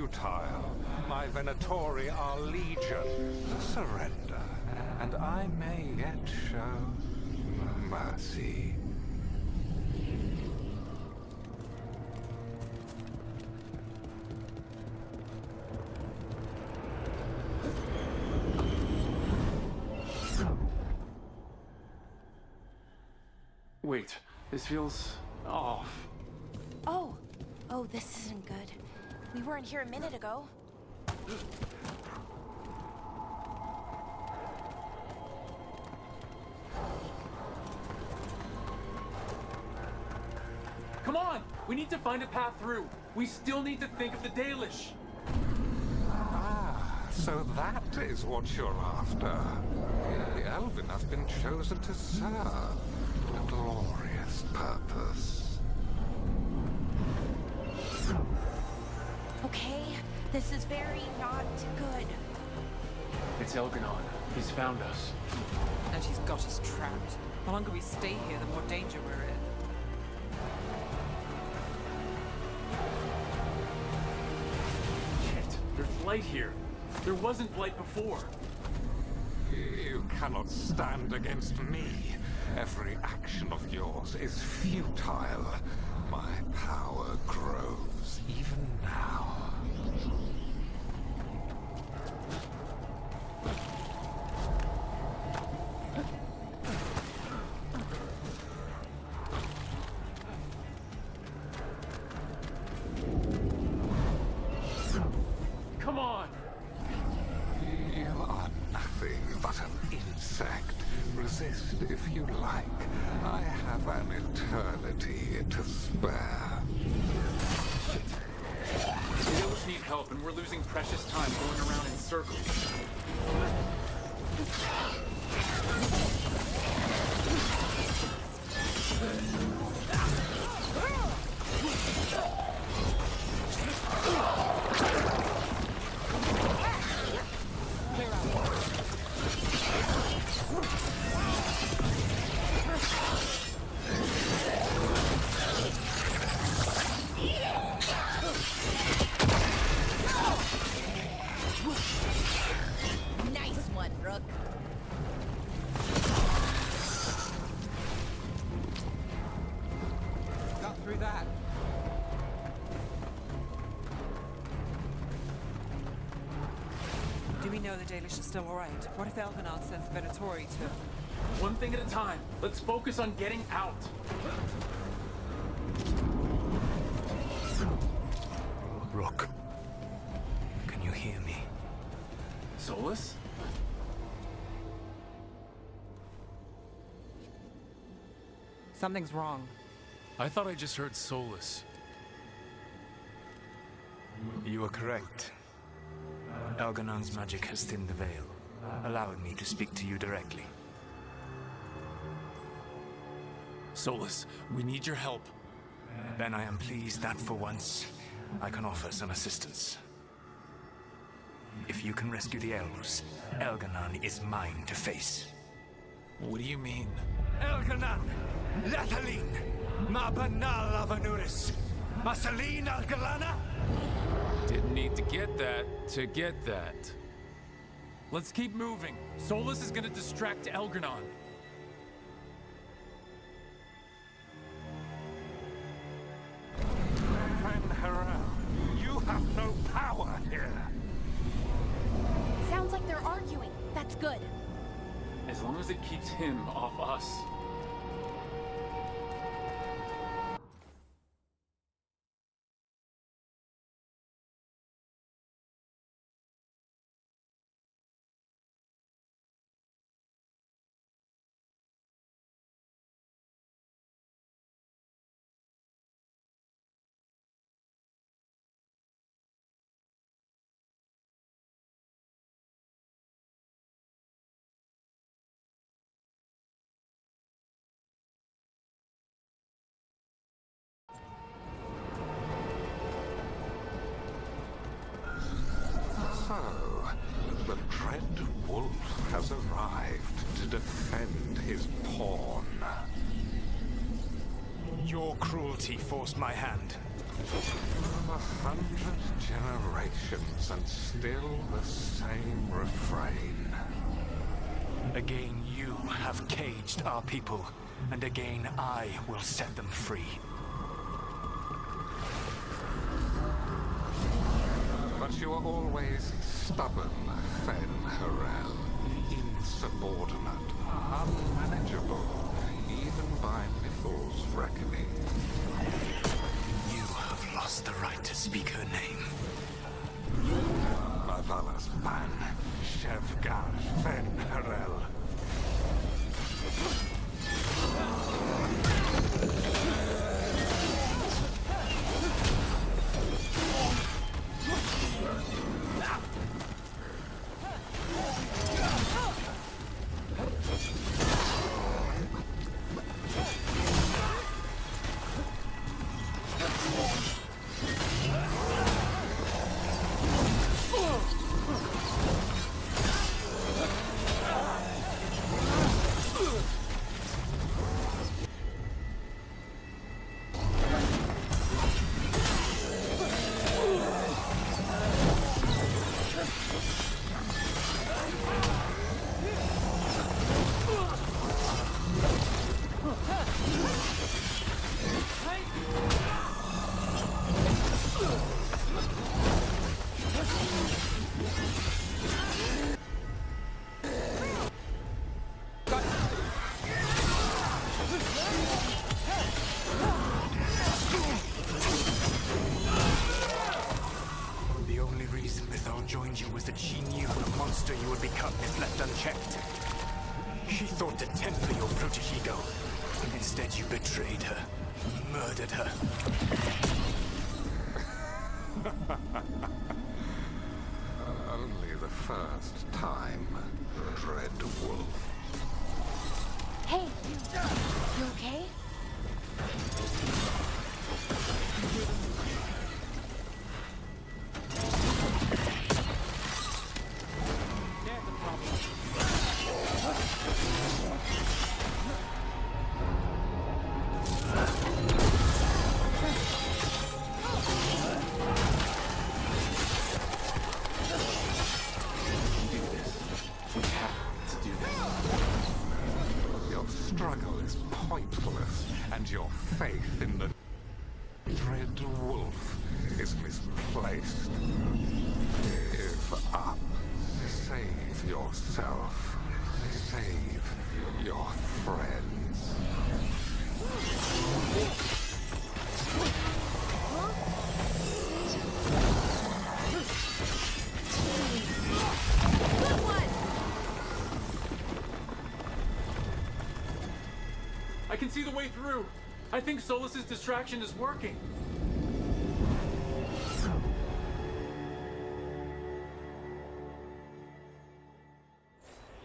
futile. My Venatori are legion. Surrender, and I may yet show mercy. Wait, this feels off. Oh, this isn't good. We weren't here a minute ago. Come on! We need to find a path through. We still need to think of the Dalish. Ah, so that is what you're after. The Elven have been chosen to serve a glorious purpose. Okay, this is very not good. It's Elganon. He's found us. And she's got us trapped. The longer we stay here, the more danger we're in. Shit, there's light here. There wasn't light before. You cannot stand against me. Every action of yours is futile. My power grows even now. Come on! You are nothing but an insect. Resist if you like. I have an eternity to spare. The Dalish need help, and we're losing precious time going around in circles. Nice one, Rook. Got through that. Do we know the Dalish are still alright? What if Elganon sends Venatori to... One thing at a time. Let's focus on getting out. Rook, can you hear me? Solus? Something's wrong. I thought I just heard Solus. You are correct. Elganon's magic has thinned the veil, allowing me to speak to you directly. Solus, we need your help. Then I am pleased that for once, I can offer some assistance. If you can rescue the elves, Elganon is mine to face. What do you mean? Elganon! Lathalin! Ma banal avanuris! Masalin Algalana! Didn't need to get that to get that. Let's keep moving. Solus is gonna distract Elganon. Friend Harel, you have no power here. Sounds like they're arguing. That's good. As long as it keeps him off us. So, the dread wolf has arrived to defend his pawn. Your cruelty forced my hand. 100 generations and still the same refrain. Again, you have caged our people, and again I will set them free. But you are always stubborn, Veilguard. Insubordinate, unmanageable, even by Mythal's reckoning. You have lost the right to speak her name. Mavalas Van, Veilguard Veilguard. Was that she knew the monster you would become if left unchecked. She thought to temper your brutish ego. Instead, you betrayed her, murdered her. Only the first time, Dread Wolf. Hey, you okay? Struggle is pointless, and your faith in the Dread Wolf is misplaced. Give up. Save yourself. Save your friends. Good one! I can see the way through. I think Solus's distraction is working.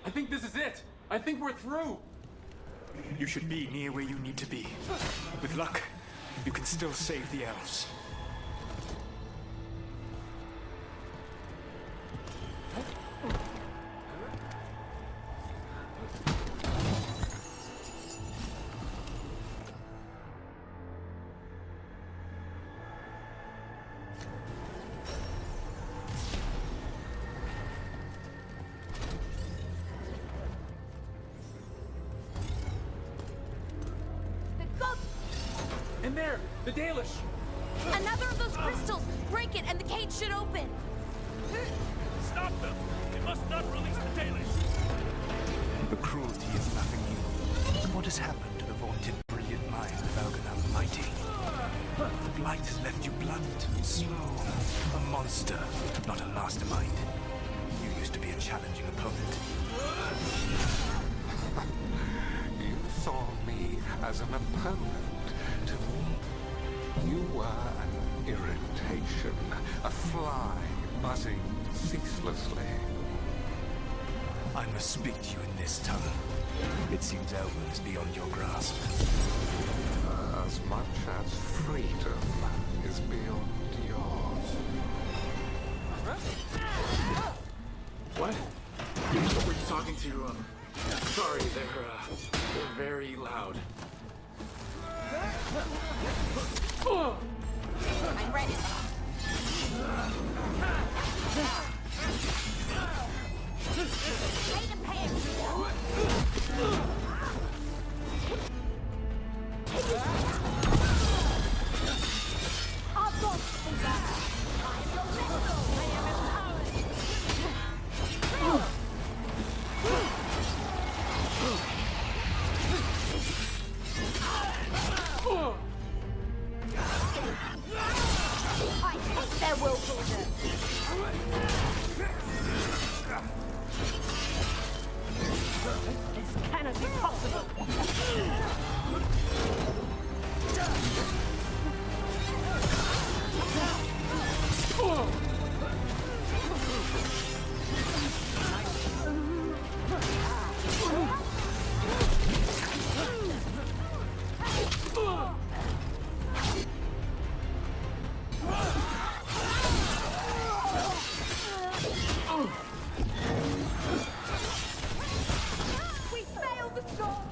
I think this is it. I think we're through. You should be near where you need to be. With luck, you can still save the elves. In there! The Dalish! Another of those crystals! Break it and the cage should open! Stop them! They must not release the Dalish! The cruelty is nothing new. What has happened to the vaunted brilliant mind of Veilguard the Mighty? The blight has left you blunt and slow. A monster, not a mastermind. You used to be a challenging opponent. You saw me as an opponent. To me, you were an irritation, a fly buzzing ceaselessly. I must speak to you in this tongue. It seems Elwyn is beyond your grasp. As much as freedom is beyond yours. What? Were you talking to, Sorry, they're very loud. ready. Pay to pay I've got I am your vessel. I am empowered. I hate their will builders. This cannot be possible. We failed the storm.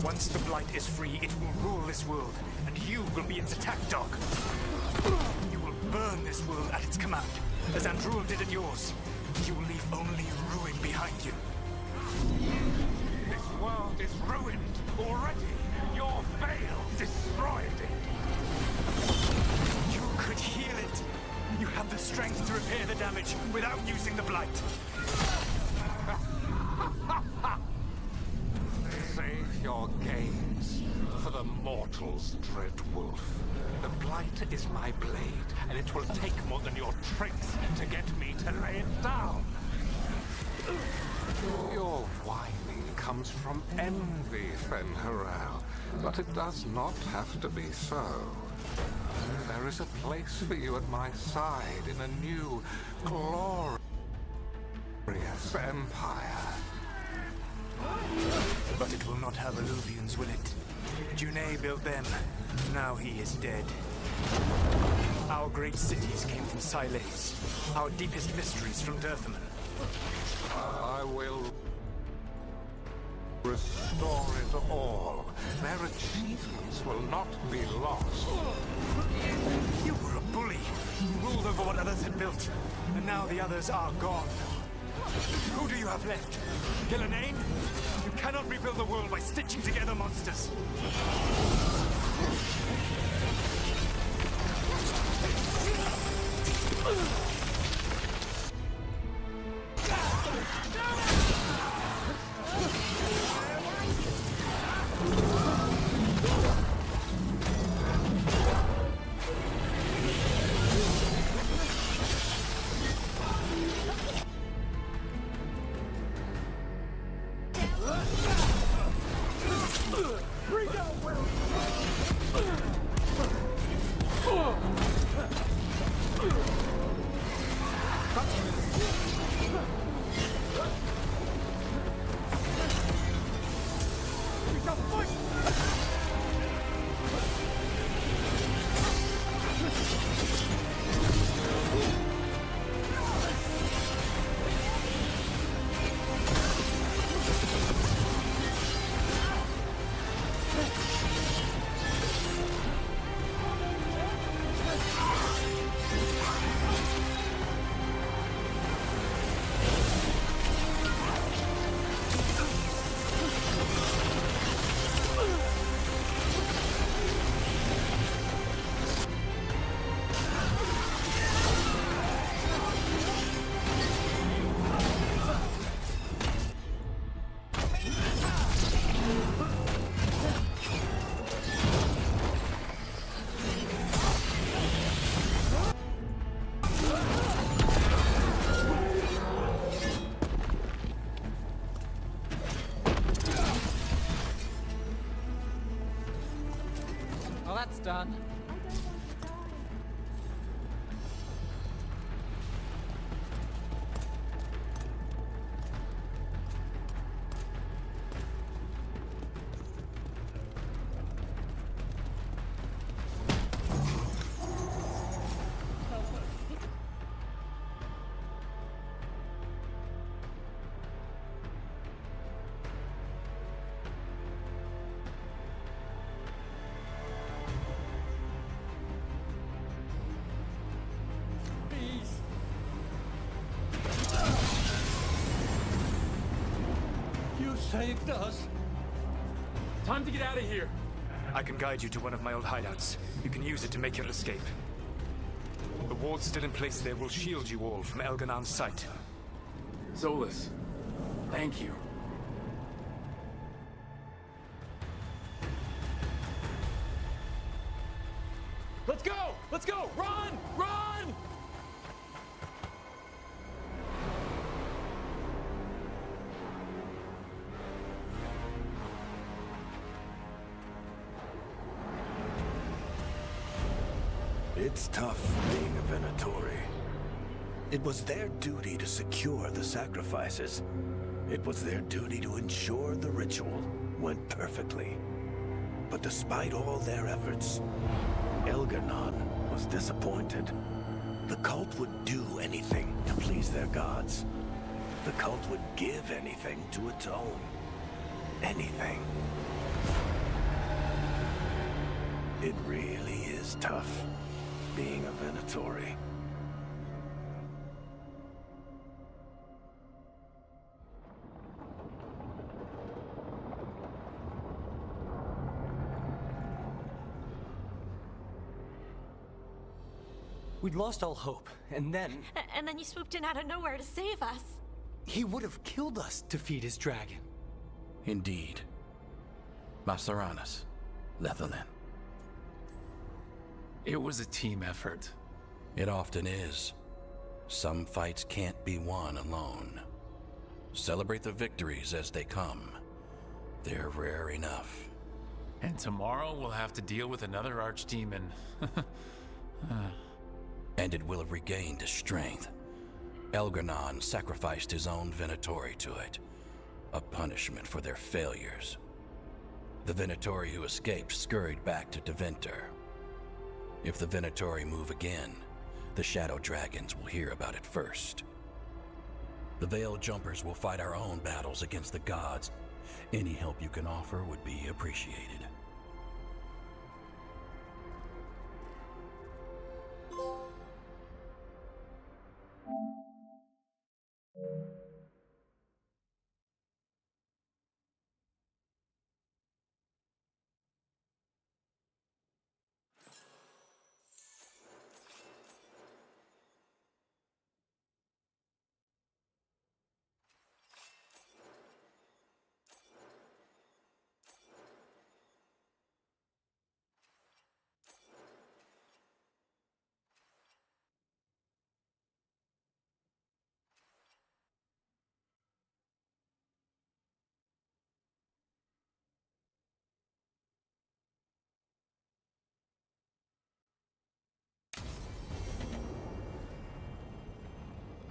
Once the Blight is free, it will rule this world, and you will be its attack dog. You will burn this world at its command, as Andrul did at yours. You will leave only ruin behind you. This world is ruined already. Your veil destroyed it. You could heal it. You have the strength to repair the damage without using the Blight. Save your gains for the mortals, Dread Wolf. The Blight is my blade, and it will take more than your tricks to get me to lay it down. Your whining comes from envy, Fen'Harel, but it does not have to be so. There is a place for you at my side in a new, glorious empire. But it will not have Illuvians, will it? Junei built them. Now he is dead. Our great cities came from Sileys. Our deepest mysteries from Dirthaman. I will restore it all. Their achievements will not be lost. You were a bully. You ruled over what others had built. And now the others are gone. Who do you have left? Gillenane? You cannot rebuild the world by stitching together monsters. Bring out Will! that's done. You say it does? Time to get out of here. I can guide you to one of my old hideouts. You can use it to make your escape. The walls still in place there will shield you all from Elganon's sight. Solus, thank you. Let's go! Let's go! Run! Run! It's tough being a Venatori. It was their duty to secure the sacrifices. It was their duty to ensure the ritual went perfectly. But despite all their efforts, Elganon was disappointed. The cult would do anything to please their gods. The cult would give anything to atone. Anything. It really is tough being a Venatori. We'd lost all hope, and then... And then you swooped in out of nowhere to save us. he would have killed us to feed his dragon. Indeed. Masaranas, Lethalin. It was a team effort. It often is. Some fights can't be won alone. Celebrate the victories as they come. They're rare enough. And tomorrow we'll have to deal with another archdemon. And it will have regained its strength. Elganon sacrificed his own Venatori to it. A punishment for their failures. The Venatori who escaped scurried back to Deventer. If the Venatori move again, the Shadow Dragons will hear about it first. The Veil Jumpers will fight our own battles against the gods. Any help you can offer would be appreciated.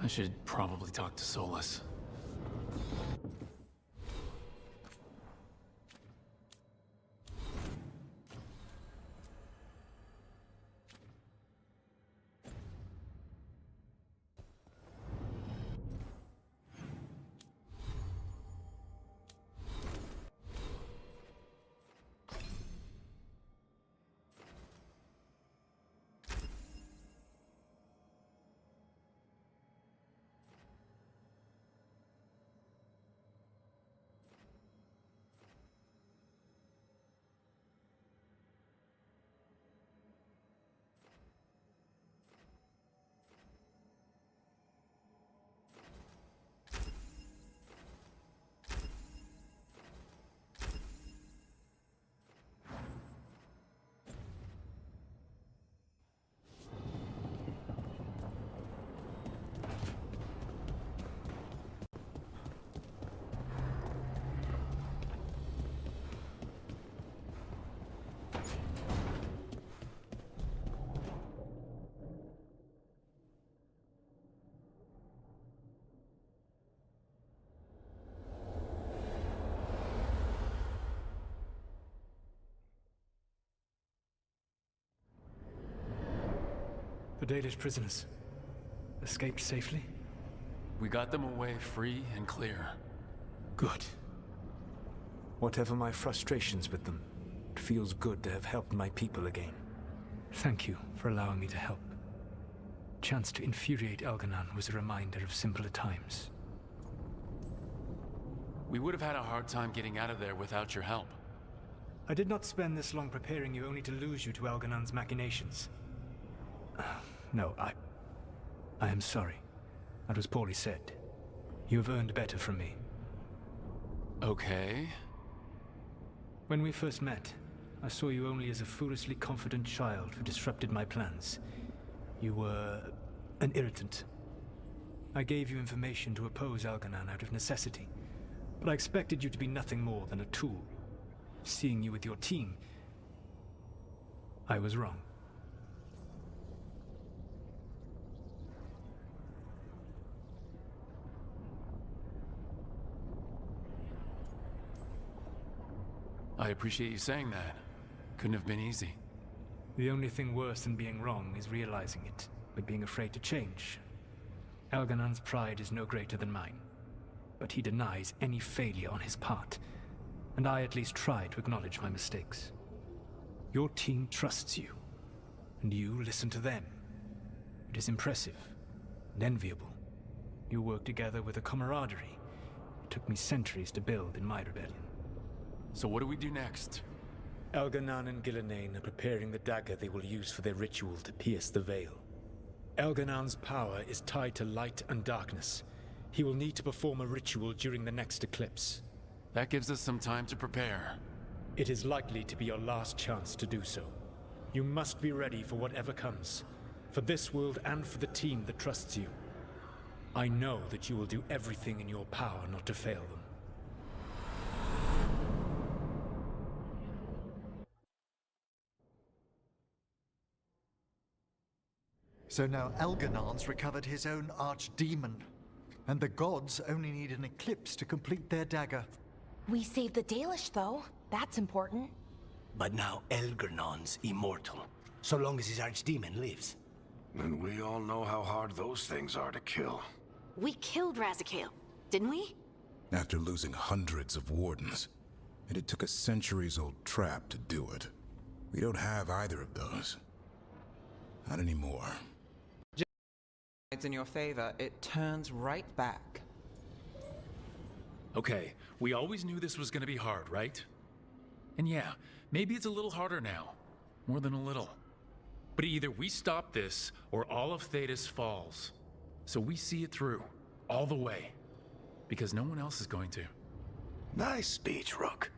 I should probably talk to Solus. The Dalish prisoners escaped safely? We got them away free and clear. Good. Whatever my frustrations with them, it feels good to have helped my people again. Thank you for allowing me to help. Chance to infuriate Elganon was a reminder of simpler times. We would have had a hard time getting out of there without your help. I did not spend this long preparing you only to lose you to Elganon's machinations. No, I am sorry. That was poorly said. You have earned better from me. Okay. When we first met, I saw you only as a foolishly confident child who disrupted my plans. You were an irritant. I gave you information to oppose Elganon out of necessity, but I expected you to be nothing more than a tool. Seeing you with your team, I was wrong. I appreciate you saying that. Couldn't have been easy. The only thing worse than being wrong is realizing it, but being afraid to change. Elganon's pride is no greater than mine, but he denies any failure on his part, and I at least try to acknowledge my mistakes. Your team trusts you, and you listen to them. It is impressive and enviable. You work together with a camaraderie it took me centuries to build in my rebellion. So what do we do next? Elganon and Gillenane are preparing the dagger they will use for their ritual to pierce the veil. Elganon's power is tied to light and darkness. He will need to perform a ritual during the next eclipse. That gives us some time to prepare. It is likely to be your last chance to do so. You must be ready for whatever comes, for this world and for the team that trusts you. I know that you will do everything in your power not to fail them. So now Elganon's recovered his own archdemon, and the gods only need an eclipse to complete their dagger. We saved the Dalish, though. That's important. But now Elganon's immortal, so long as his archdemon lives. And we all know how hard those things are to kill. We killed Razikale, didn't we? After losing hundreds of wardens. And it took a centuries-old trap to do it. We don't have either of those. Not anymore. It's in your favor, it turns right back. Okay, we always knew this was gonna be hard, right? And yeah, maybe it's a little harder now. More than a little. But either we stop this, or all of Thedas falls. So we see it through, all the way. Because no one else is going to. Nice speech, Rook.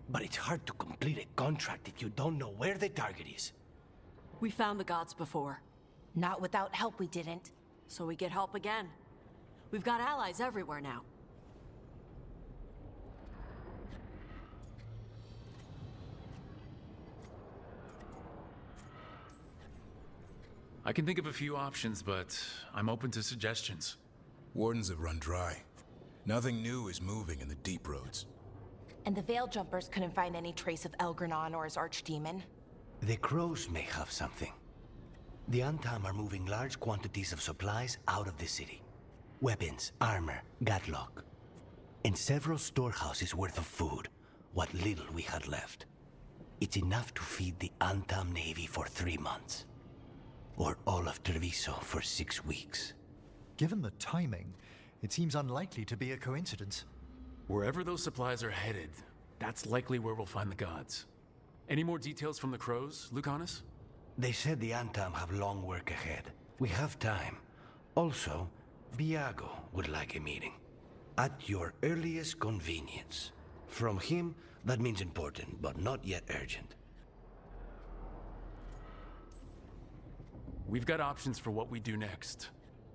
But it's hard to complete a contract if you don't know where the target is. We found the gods before. Not without help, we didn't. So we get help again. We've got allies everywhere now. I can think of a few options, but I'm open to suggestions. Wardens have run dry. Nothing new is moving in the deep roads. And the Veil Jumpers couldn't find any trace of Elgranon or his archdemon. The crows may have something. The Antam are moving large quantities of supplies out of the city. Weapons, armor, gatlock. And several storehouses worth of food, what little we had left. It's enough to feed the Antam Navy for 3 months. Or all of Treviso for 6 weeks. Given the timing, it seems unlikely to be a coincidence. Wherever those supplies are headed, that's likely where we'll find the gods. Any more details from the crows, Lucanus? They said the Antam have long work ahead. We have time. Also, Viago would like a meeting. At your earliest convenience. From him, that means important, but not yet urgent. We've got options for what we do next.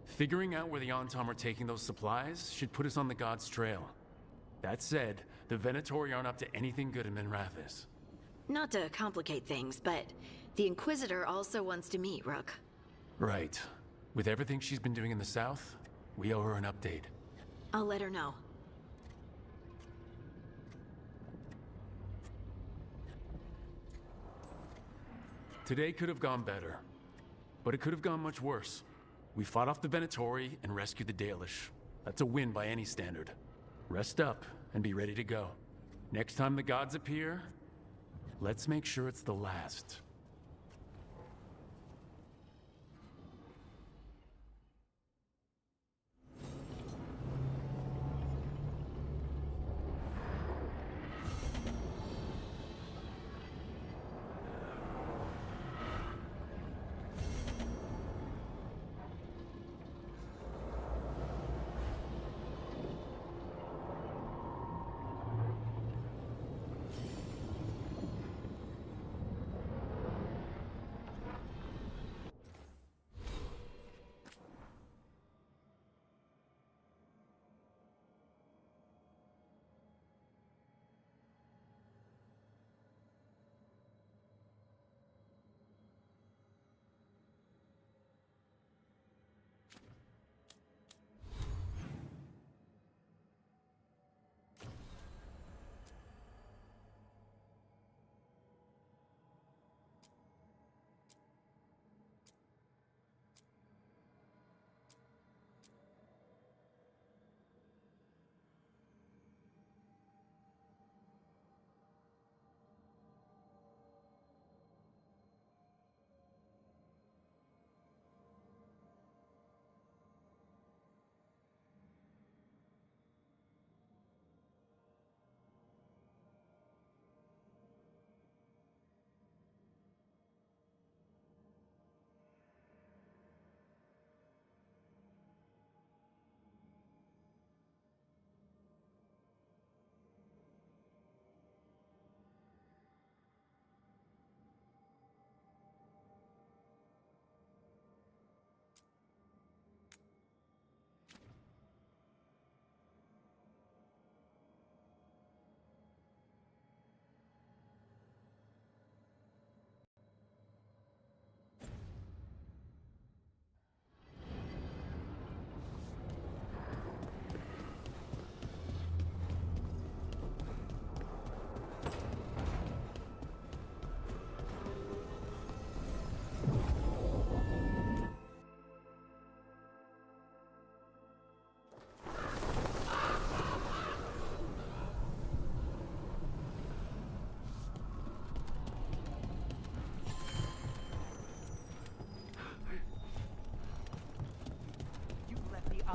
Figuring out where the Antam are taking those supplies should put us on the gods' trail. That said, the Venatori aren't up to anything good in Minrathis. Not to complicate things, but the Inquisitor also wants to meet Rook. Right. With everything she's been doing in the south, we owe her an update. I'll let her know. Today could have gone better. but it could have gone much worse. We fought off the Venatori and rescued the Dalish. That's a win by any standard. Rest up and be ready to go. Next time the gods appear, let's make sure it's the last.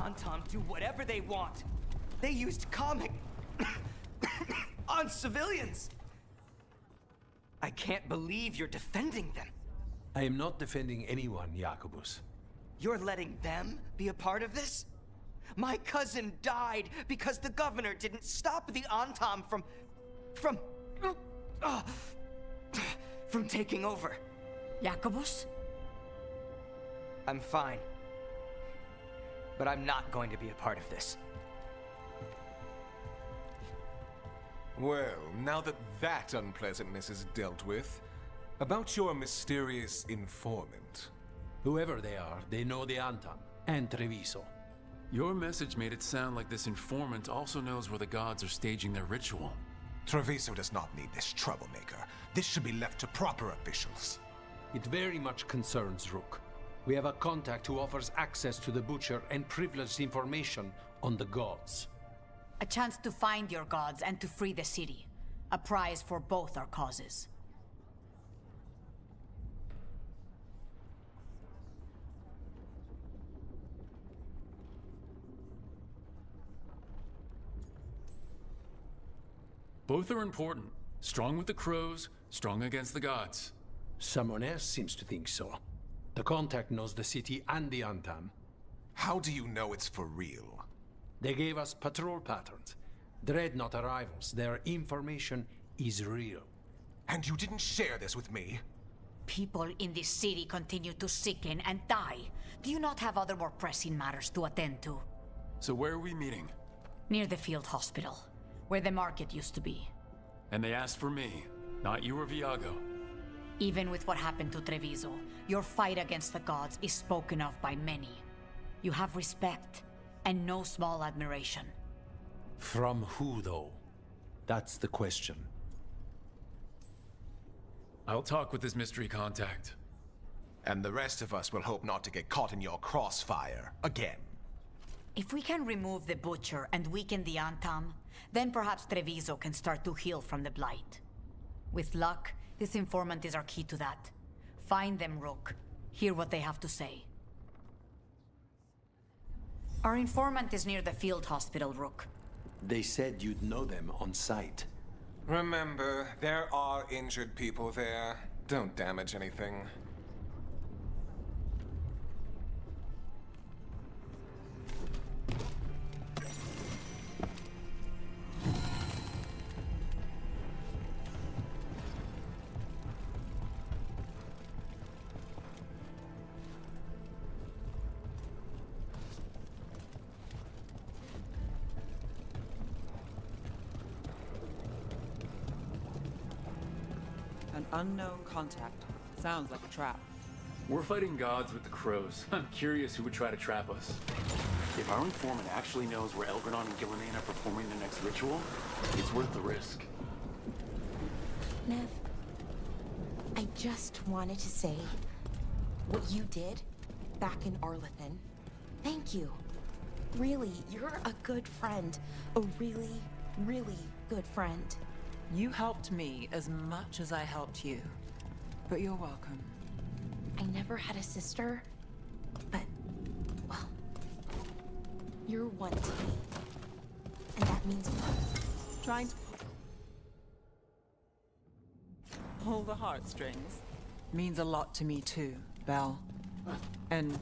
Anton do whatever they want. They used comic on civilians. I can't believe you're defending them. I am not defending anyone, Jacobus. You're letting them be a part of this? My cousin died because the governor didn't stop the Anton from taking over. Jacobus? I'm fine. But I'm not going to be a part of this. Well, now that that unpleasantness is dealt with, about your mysterious informant. Whoever they are, they know the Anton and Treviso. Your message made it sound like this informant also knows where the gods are staging their ritual. Treviso does not need this troublemaker. This should be left to proper officials. It very much concerns Rook. We have a contact who offers access to the Butcher and privileged information on the gods. A chance to find your gods and to free the city. A prize for both our causes. Both are important. Strong with the crows, strong against the gods. Someone else seems to think so. The contact knows the city and the Antam. How do you know it's for real? They gave us patrol patterns. Dreadnought arrivals. Their information is real. And you didn't share this with me? People in this city continue to sicken and die. Do you not have other more pressing matters to attend to? So where are we meeting? Near the field hospital, where the market used to be. And they asked for me, not you or Viago. Even with what happened to Treviso, your fight against the gods is spoken of by many. You have respect, and no small admiration. From who, though? That's the question. I'll talk with this mystery contact. And the rest of us will hope not to get caught in your crossfire again. If we can remove the Butcher and weaken the Antam, then perhaps Treviso can start to heal from the Blight. With luck, this informant is our key to that. Find them, Rook. Hear what they have to say. Our informant is near the field hospital, Rook. They said you'd know them on sight. Remember, there are injured people there. Don't damage anything. An unknown contact. Sounds like a trap. We're fighting gods with the crows. I'm curious who would try to trap us. If our informant actually knows where Elgranon and Gillinan are performing their next ritual, it's worth the risk. Nev, I just wanted to say what you did back in Arlethan. Thank you. Really, you're a good friend. A really, really good friend. You helped me as much as I helped you. But you're welcome. I never had a sister, but, well, you're one to me. And that means more. Trying to pull the heartstrings means a lot to me too, Belle. And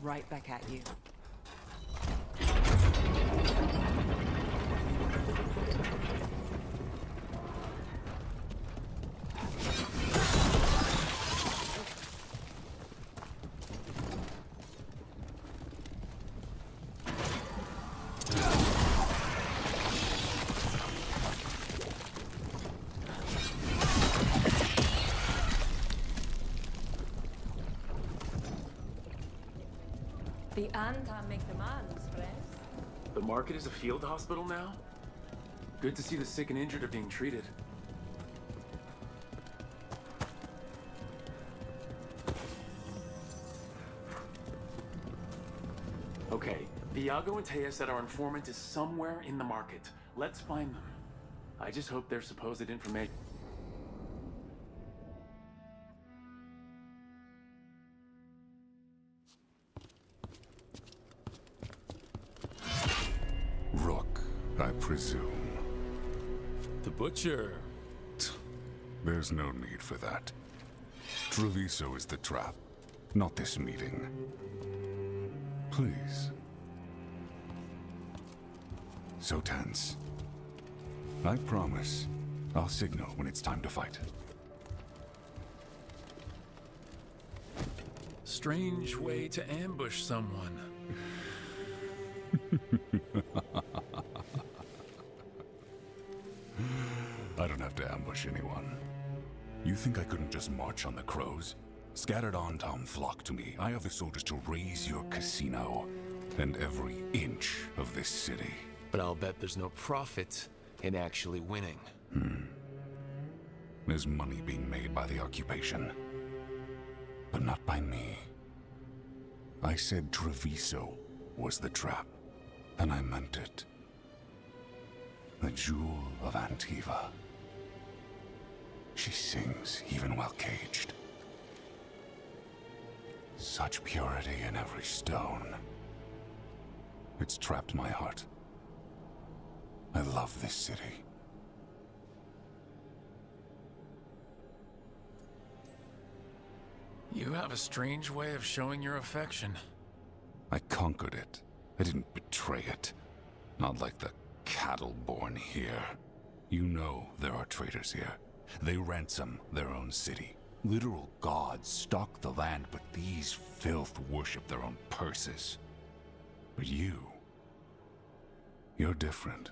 right back at you. The Antam make demands, friend. The market is a field hospital now? Good to see the sick and injured are being treated. Okay, Viago and Taya said our informant is somewhere in the market. Let's find them. I just hope their supposed information... Rook, I presume. The Butcher. There's no need for that. Treviso is the trap, not this meeting. Please. So tense. I promise, I'll signal when it's time to fight. Strange way to ambush someone. I don't have to ambush anyone. You think I couldn't just march on the crows? Scattered on town flock to me. I have the soldiers to raise your casino and every inch of this city. But I'll bet there's no profit in actually winning. There's money being made by the occupation. But not by me. I said Treviso was the trap, and I meant it. The Jewel of Antiva. She sings even while caged. Such purity in every stone. It's trapped my heart. I love this city. You have a strange way of showing your affection. I conquered it. I didn't betray it. Not like the cattle born here. You know there are traitors here. They ransom their own city. Literal gods stalk the land, but these filth worship their own purses. But you're different.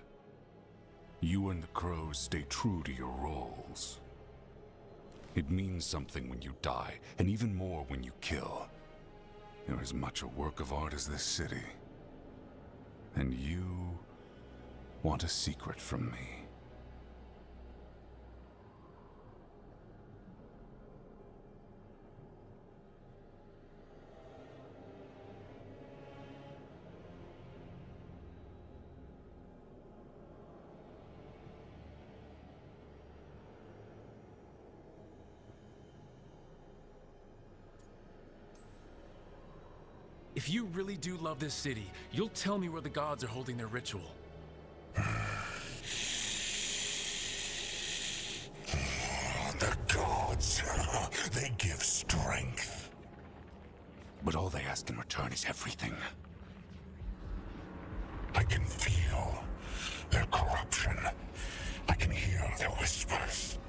You and the crows stay true to your roles. It means something when you die, and even more when you kill. You're as much a work of art as this city. And you want a secret from me. if you really do love this city, you'll tell me where the gods are holding their ritual. The gods, they give strength. But all they ask in return is everything. I can feel their corruption. I can hear their whispers.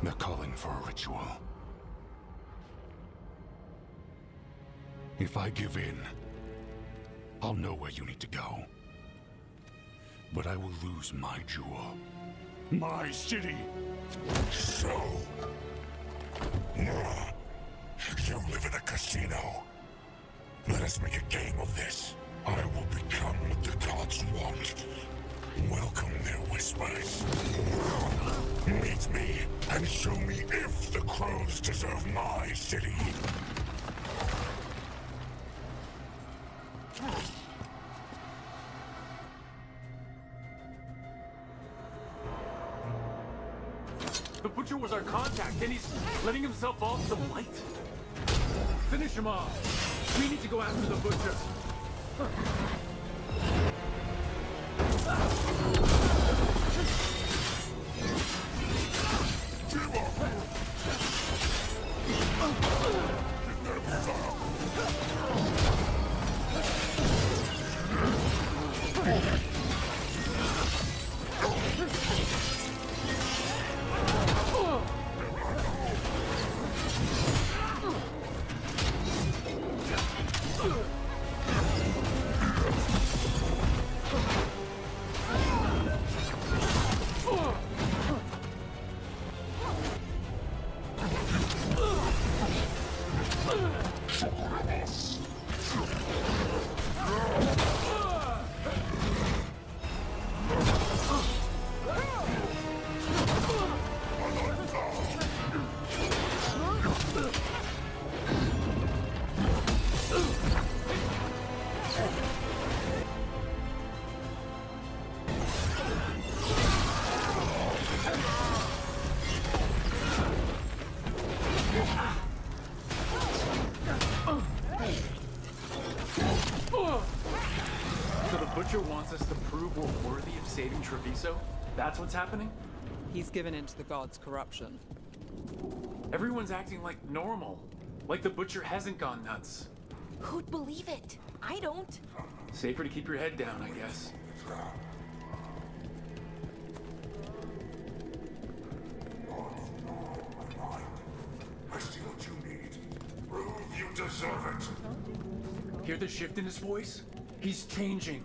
They're calling for a ritual. If I give in, I'll know where you need to go. But I will lose my jewel. My city! So... you live in a casino. Let us make a game of this. I will become what the gods want. Welcome their whispers. Meet me and show me if the crows deserve my city. The Butcher was our contact, and he's letting himself off the Blight? Finish him off. We need to go after the Butcher. So the Butcher wants us to prove we're worthy of saving Treviso? That's what's happening? He's given in to the gods' corruption. Everyone's acting like normal. Like the Butcher hasn't gone nuts. Who'd believe it? I don't. Safer to keep your head down, I guess. I see what you need. Prove you deserve it. Hear the shift in his voice? He's changing.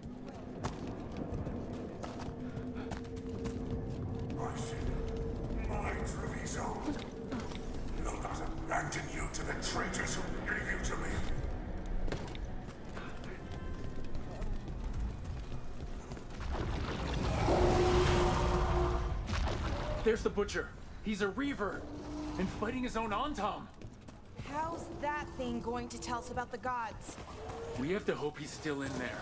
My city, my Treviso. Will not abandon you to the traitors who gave you to me. There's the Butcher. He's a Reaver. And fighting his own Antam. How's that thing going to tell us about the gods? We have to hope he's still in there.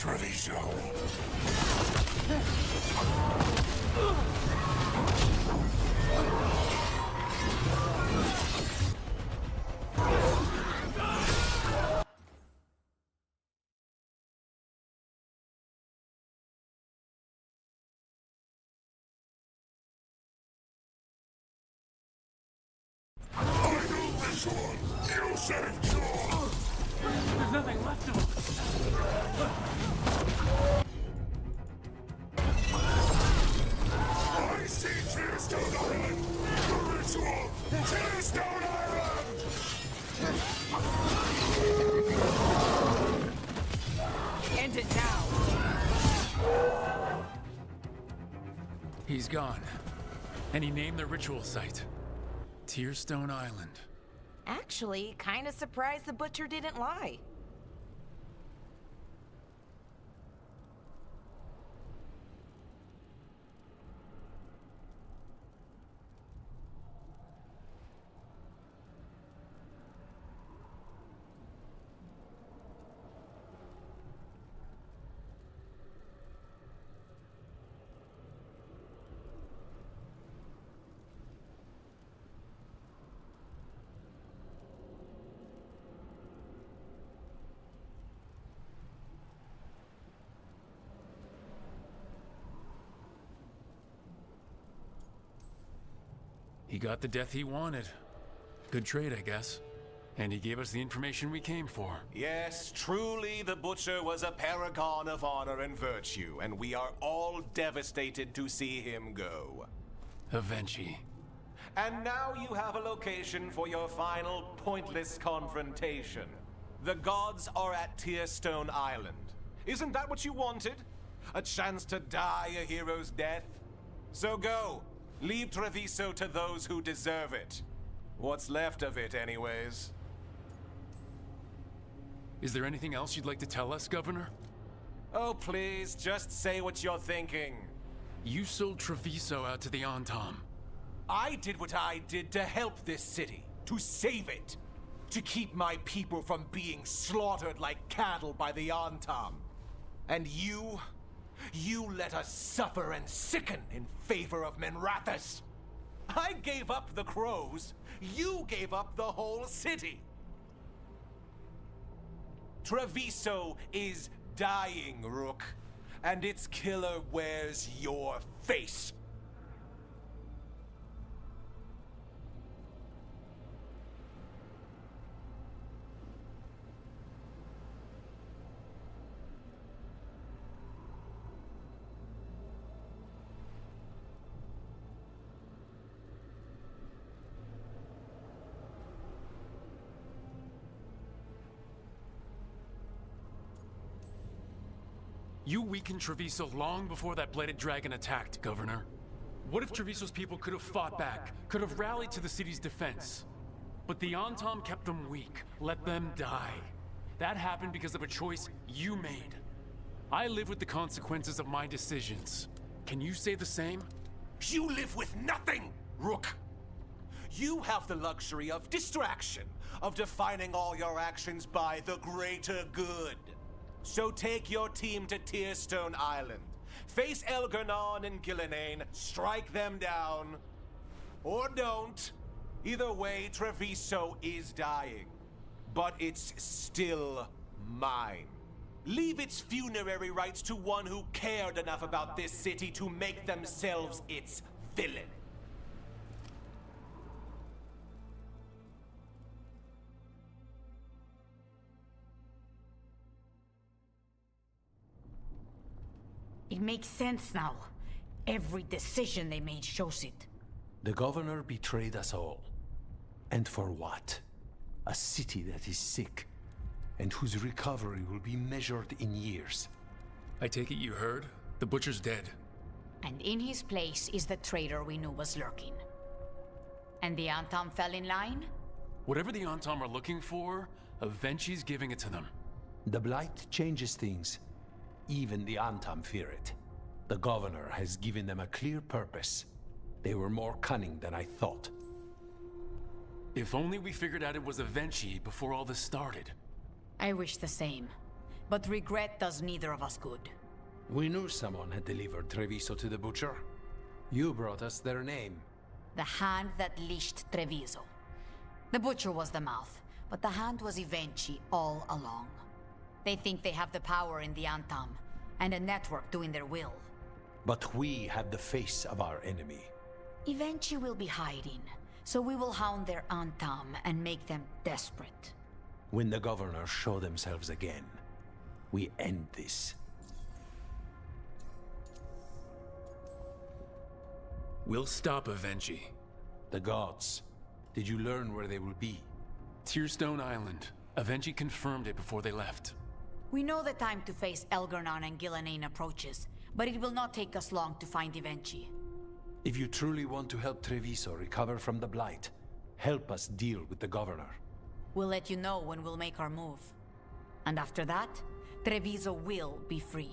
Treviso. You saved John! There's nothing left of him! I see Tearstone Island! The ritual! Tearstone Island! End it now! He's gone. And he named the ritual site. Tearstone Island. Actually, kinda surprised the butcher didn't lie. He got the death he wanted. Good trade, I guess. And he gave us the information we came for. Yes, truly the Butcher was a paragon of honor and virtue, and we are all devastated to see him go. Avenchi. And now you have a location for your final pointless confrontation. The gods are at Tearstone Island. Isn't that what you wanted? A chance to die a hero's death? So go. Leave Treviso to those who deserve it. What's left of it, anyways. Is there anything else you'd like to tell us, Governor? Oh, please, just say what you're thinking. You sold Treviso out to the Antam. I did what I did to help this city, to save it, to keep my people from being slaughtered like cattle by the Antam. And you let us suffer and sicken in favor of Minrathous. I gave up the crows, you gave up the whole city. Treviso is dying, Rook, and its killer wears your face. You weakened Treviso long before that bladed dragon attacked, Governor. What if Treviso's people could have fought back, could have rallied to the city's defense? But the Antam kept them weak, let them die. That happened because of a choice you made. I live with the consequences of my decisions. Can you say the same? You live with nothing, Rook! You have the luxury of distraction, of defining all your actions by the greater good. So take your team to Tearstone Island. Face Elgarnon and Gillenane, strike them down. Or don't. Either way, Treviso is dying. But it's still mine. Leave its funerary rites to one who cared enough about this city to make themselves its villain. It makes sense now. Every decision they made shows it. The governor betrayed us all. And for what? A city that is sick, and whose recovery will be measured in years. I take it you heard? The Butcher's dead. And in his place is the traitor we knew was lurking. And the Antam fell in line? Whatever the Antam are looking for, Avenchi's giving it to them. The Blight changes things. Even the Antam fear it. The governor has given them a clear purpose. They were more cunning than I thought. If only we figured out it was Avenchi before all this started. I wish the same. but regret does neither of us good. We knew someone had delivered Treviso to the Butcher. You brought us their name. The hand that leashed Treviso. The Butcher was the mouth, but the hand was Ivenchi all along. They think they have the power in the Antam, and a network doing their will. But we have the face of our enemy. Ivenchi will be hiding, so we will hound their Antam and make them desperate. When the governors show themselves again, we end this. We'll stop Avenchi. The gods. Did you learn where they will be? Tearstone Island. Avenchi confirmed it before they left. We know the time to face Elgar'nan and Gillenane approaches, but it will not take us long to find Ivenchi. If you truly want to help Treviso recover from the Blight, help us deal with the governor. We'll let you know when we'll make our move. And after that, Treviso will be free.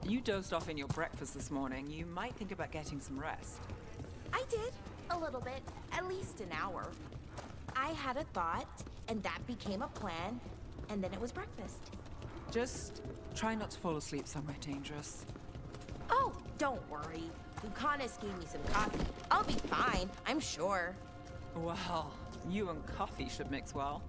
You dozed off in your breakfast this morning. You might think about getting some rest. I did, a little bit, at least an hour. I had a thought, and that became a plan, and then it was breakfast. Just try not to fall asleep somewhere dangerous. Oh, don't worry. Lucanus gave me some coffee. I'll be fine, I'm sure. Well, you and coffee should mix well.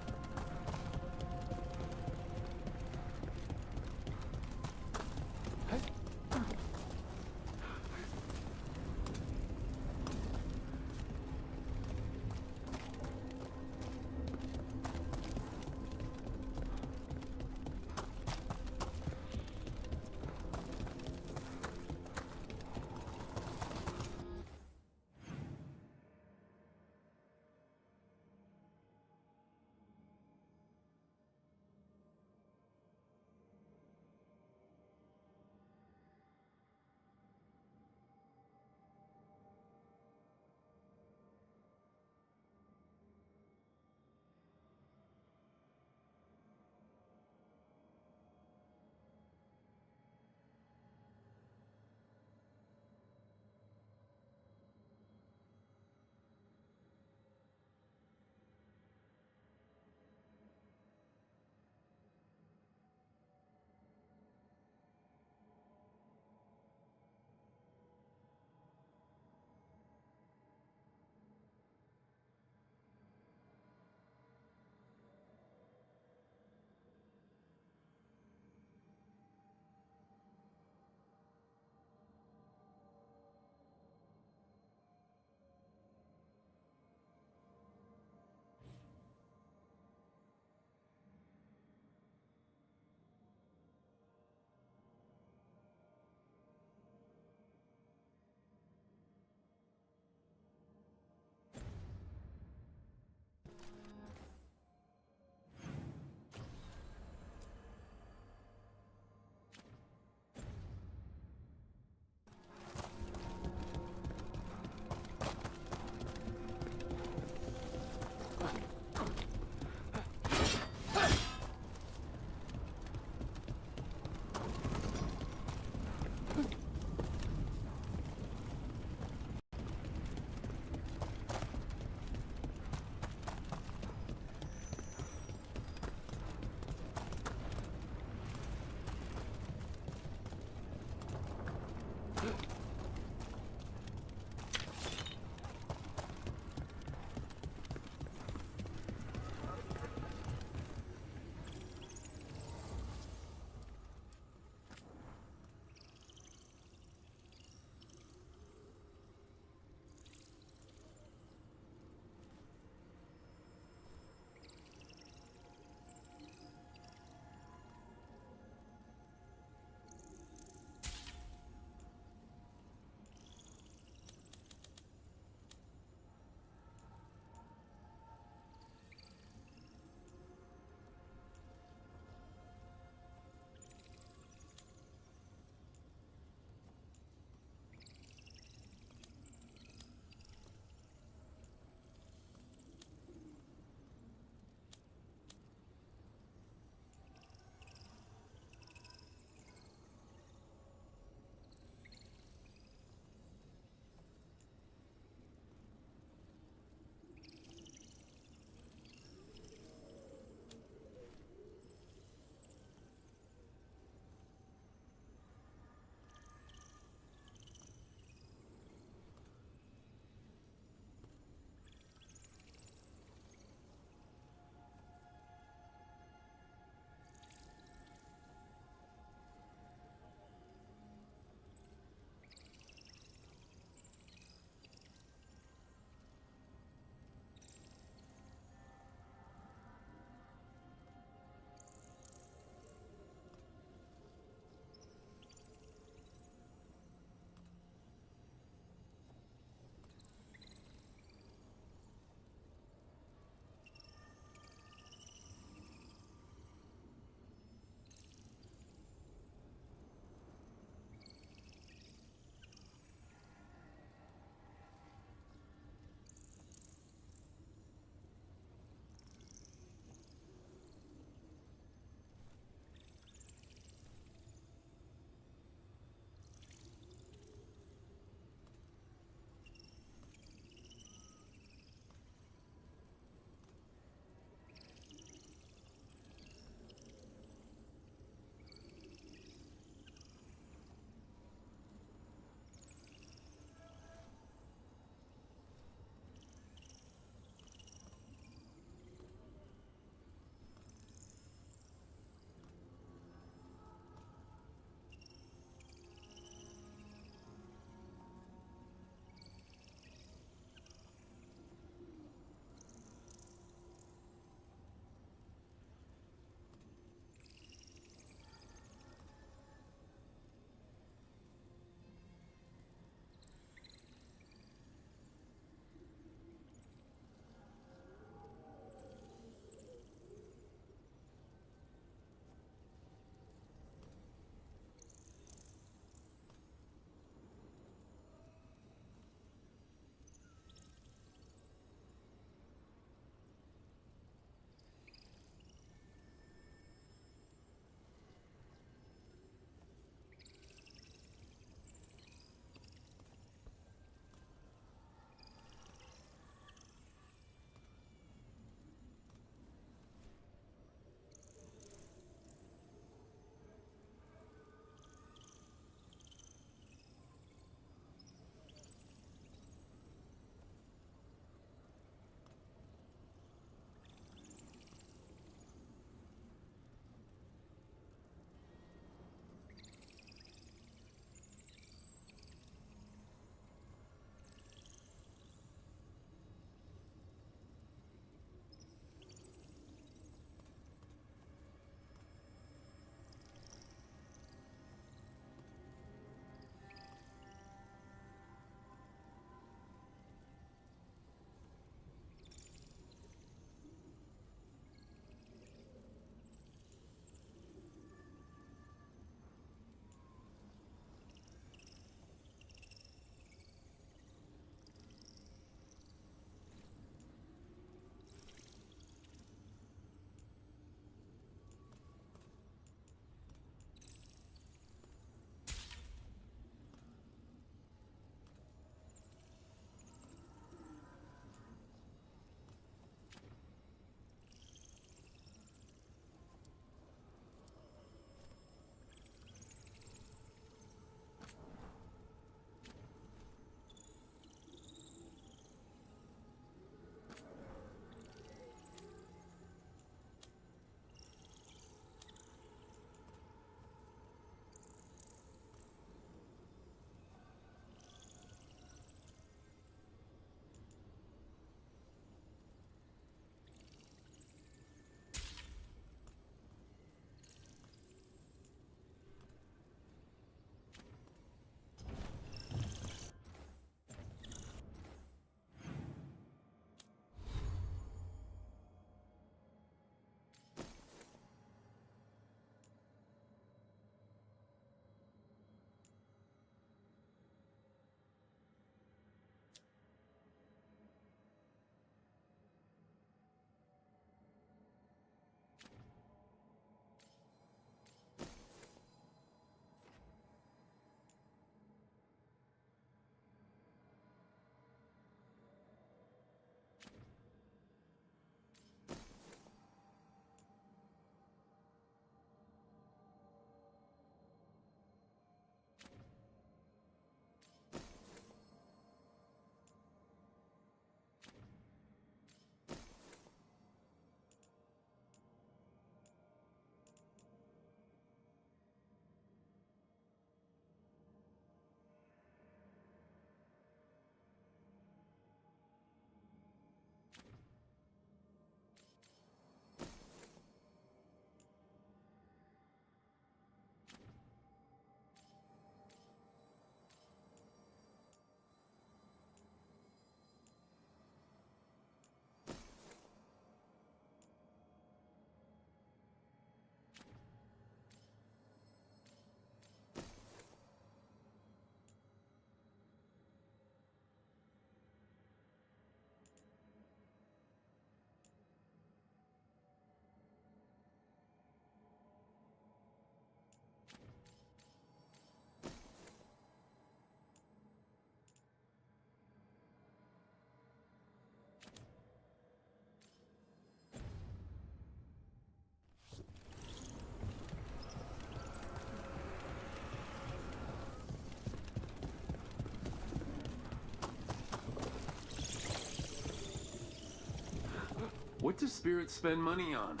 What do spirits spend money on?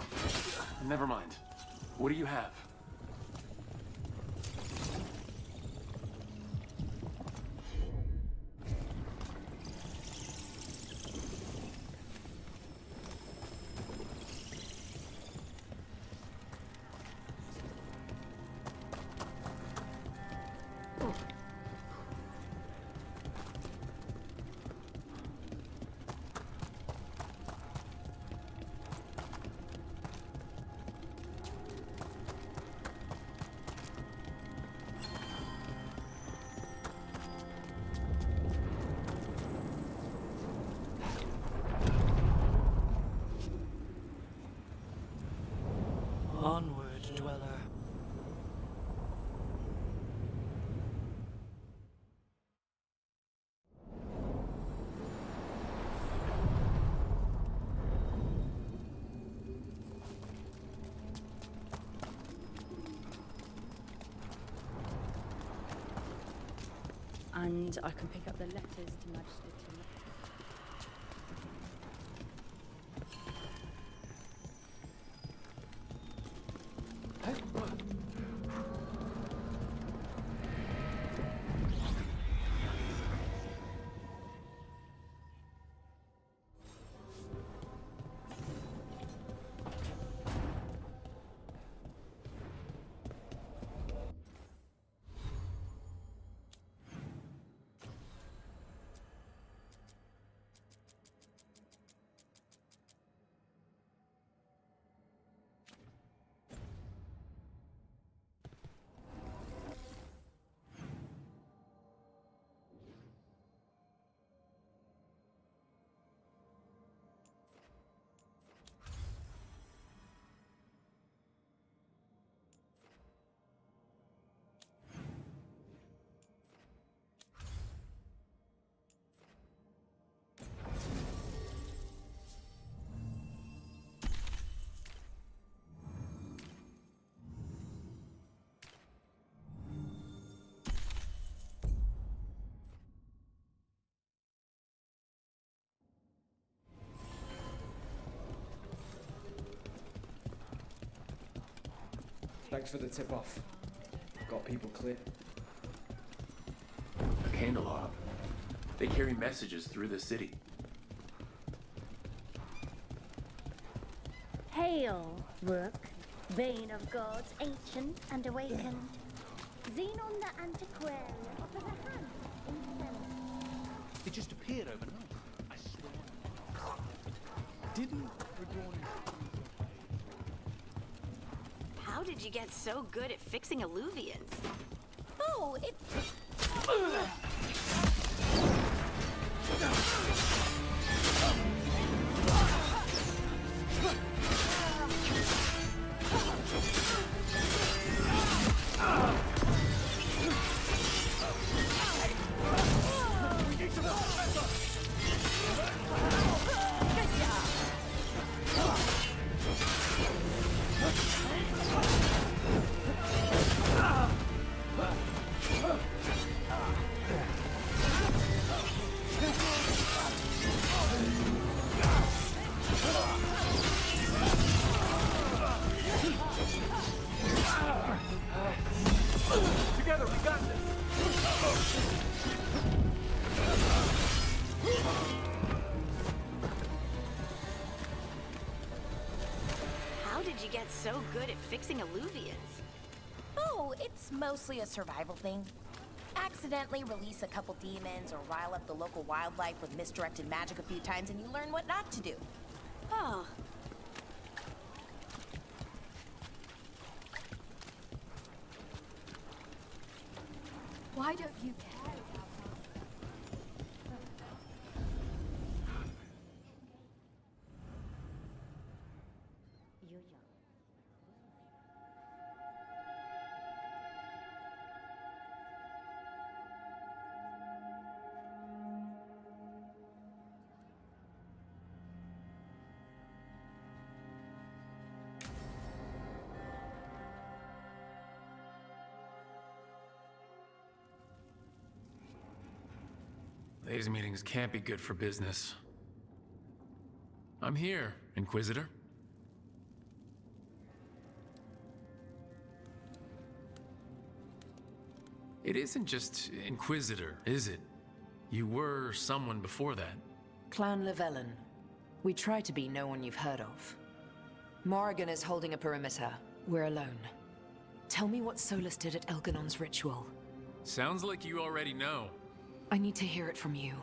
Never mind. What do you have? Onward, dweller. And I can pick up the letters to Magister Tim. Thanks for the tip-off. Got people clear. A candelabra. They carry messages through the city. Hail, Rook, Bane of gods, ancient and awakened. Xenon the Antiquarian offers a hand in selling. It just appeared overnight. I swear. Didn't Reborn... How did you get so good at fixing alluvians? Oh, it... Together, we got this! How did you get so good at fixing alluvians? Oh, it's mostly a survival thing. Accidentally release a couple demons or rile up the local wildlife with misdirected magic a few times and you learn what not to do. Oh. Why don't you care about You're young. These meetings can't be good for business. I'm here. Inquisitor. It isn't just Inquisitor, is it? You were someone before that. Clan Llewellyn. We try to be no one you've heard of. Morrigan is holding a perimeter. We're alone. Tell me what Solus did at Elganon's ritual. Sounds like you already know. I need to hear it from you.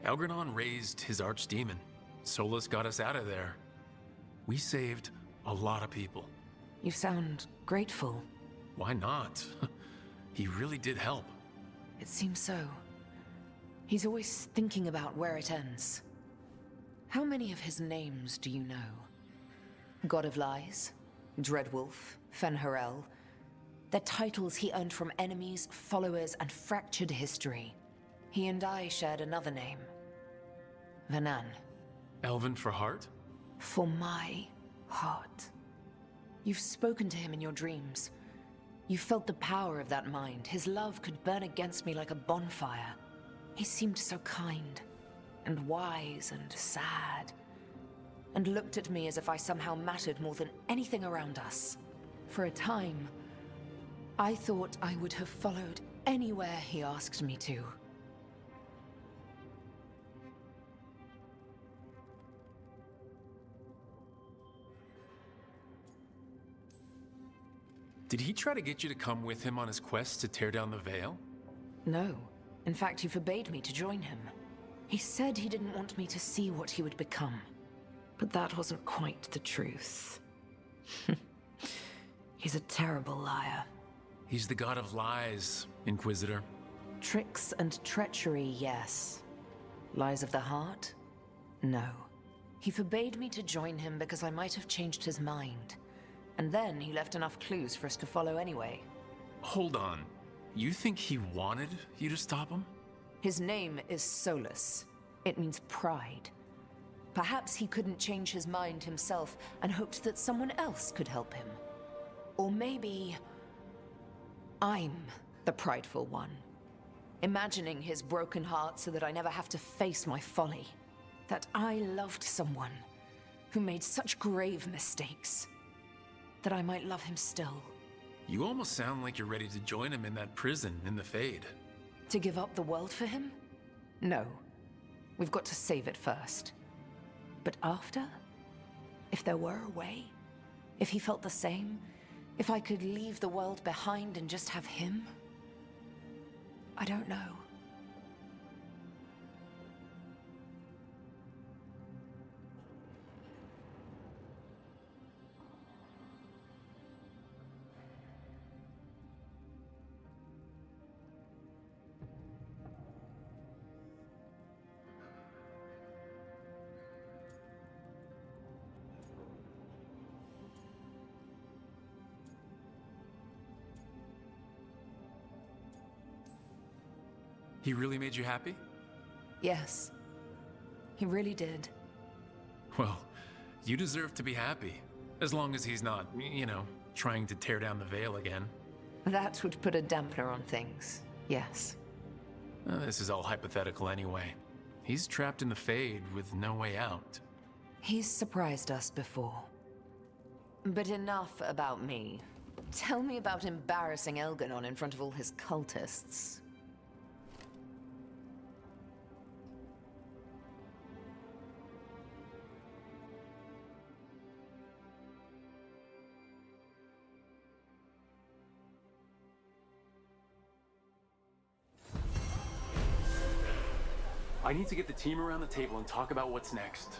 Algernon raised his archdemon. Solus got us out of there. We saved a lot of people. You sound grateful. Why not? He really did help. It seems so. He's always thinking about where it ends. How many of his names do you know? God of Lies, Dreadwolf, Fen'Harel. They're titles he earned from enemies, followers, and fractured history. He and I shared another name. Vanan. Elven for heart? For my heart. You've spoken to him in your dreams. You felt the power of that mind. His love could burn against me like a bonfire. He seemed so kind, and wise, and sad, and looked at me as if I somehow mattered more than anything around us. For a time, I thought I would have followed anywhere he asked me to. Did he try to get you to come with him on his quest to tear down the Veil? No. In fact, he forbade me to join him. He said he didn't want me to see what he would become. But that wasn't quite the truth. He's a terrible liar. He's the god of lies, Inquisitor. Tricks and treachery, yes. Lies of the heart? No. He forbade me to join him because I might have changed his mind. And then he left enough clues for us to follow anyway. Hold on. You think he wanted you to stop him? His name is Solus. It means pride. Perhaps he couldn't change his mind himself and hoped that someone else could help him. Or maybe I'm the prideful one, imagining his broken heart so that I never have to face my folly. That I loved someone who made such grave mistakes, that I might love him still. You almost sound like you're ready to join him in that prison in the Fade. To give up the world for him? No. We've got to save it first. But after? If there were a way? If he felt the same? If I could leave the world behind and just have him? I don't know. He really made you happy? Yes. He really did. Well, you deserve to be happy. As long as he's not, you know, trying to tear down the Veil again. That would put a dampener on things, yes. This is all hypothetical anyway. He's trapped in the Fade with no way out. He's surprised us before. But enough about me. Tell me about embarrassing Elganon in front of all his cultists. I need to get the team around the table and talk about what's next.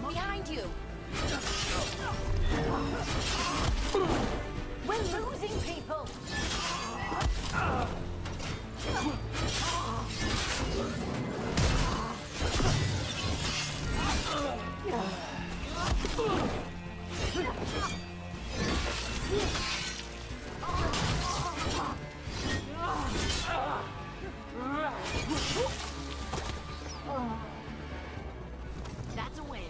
Behind you! We're losing people! That's a win.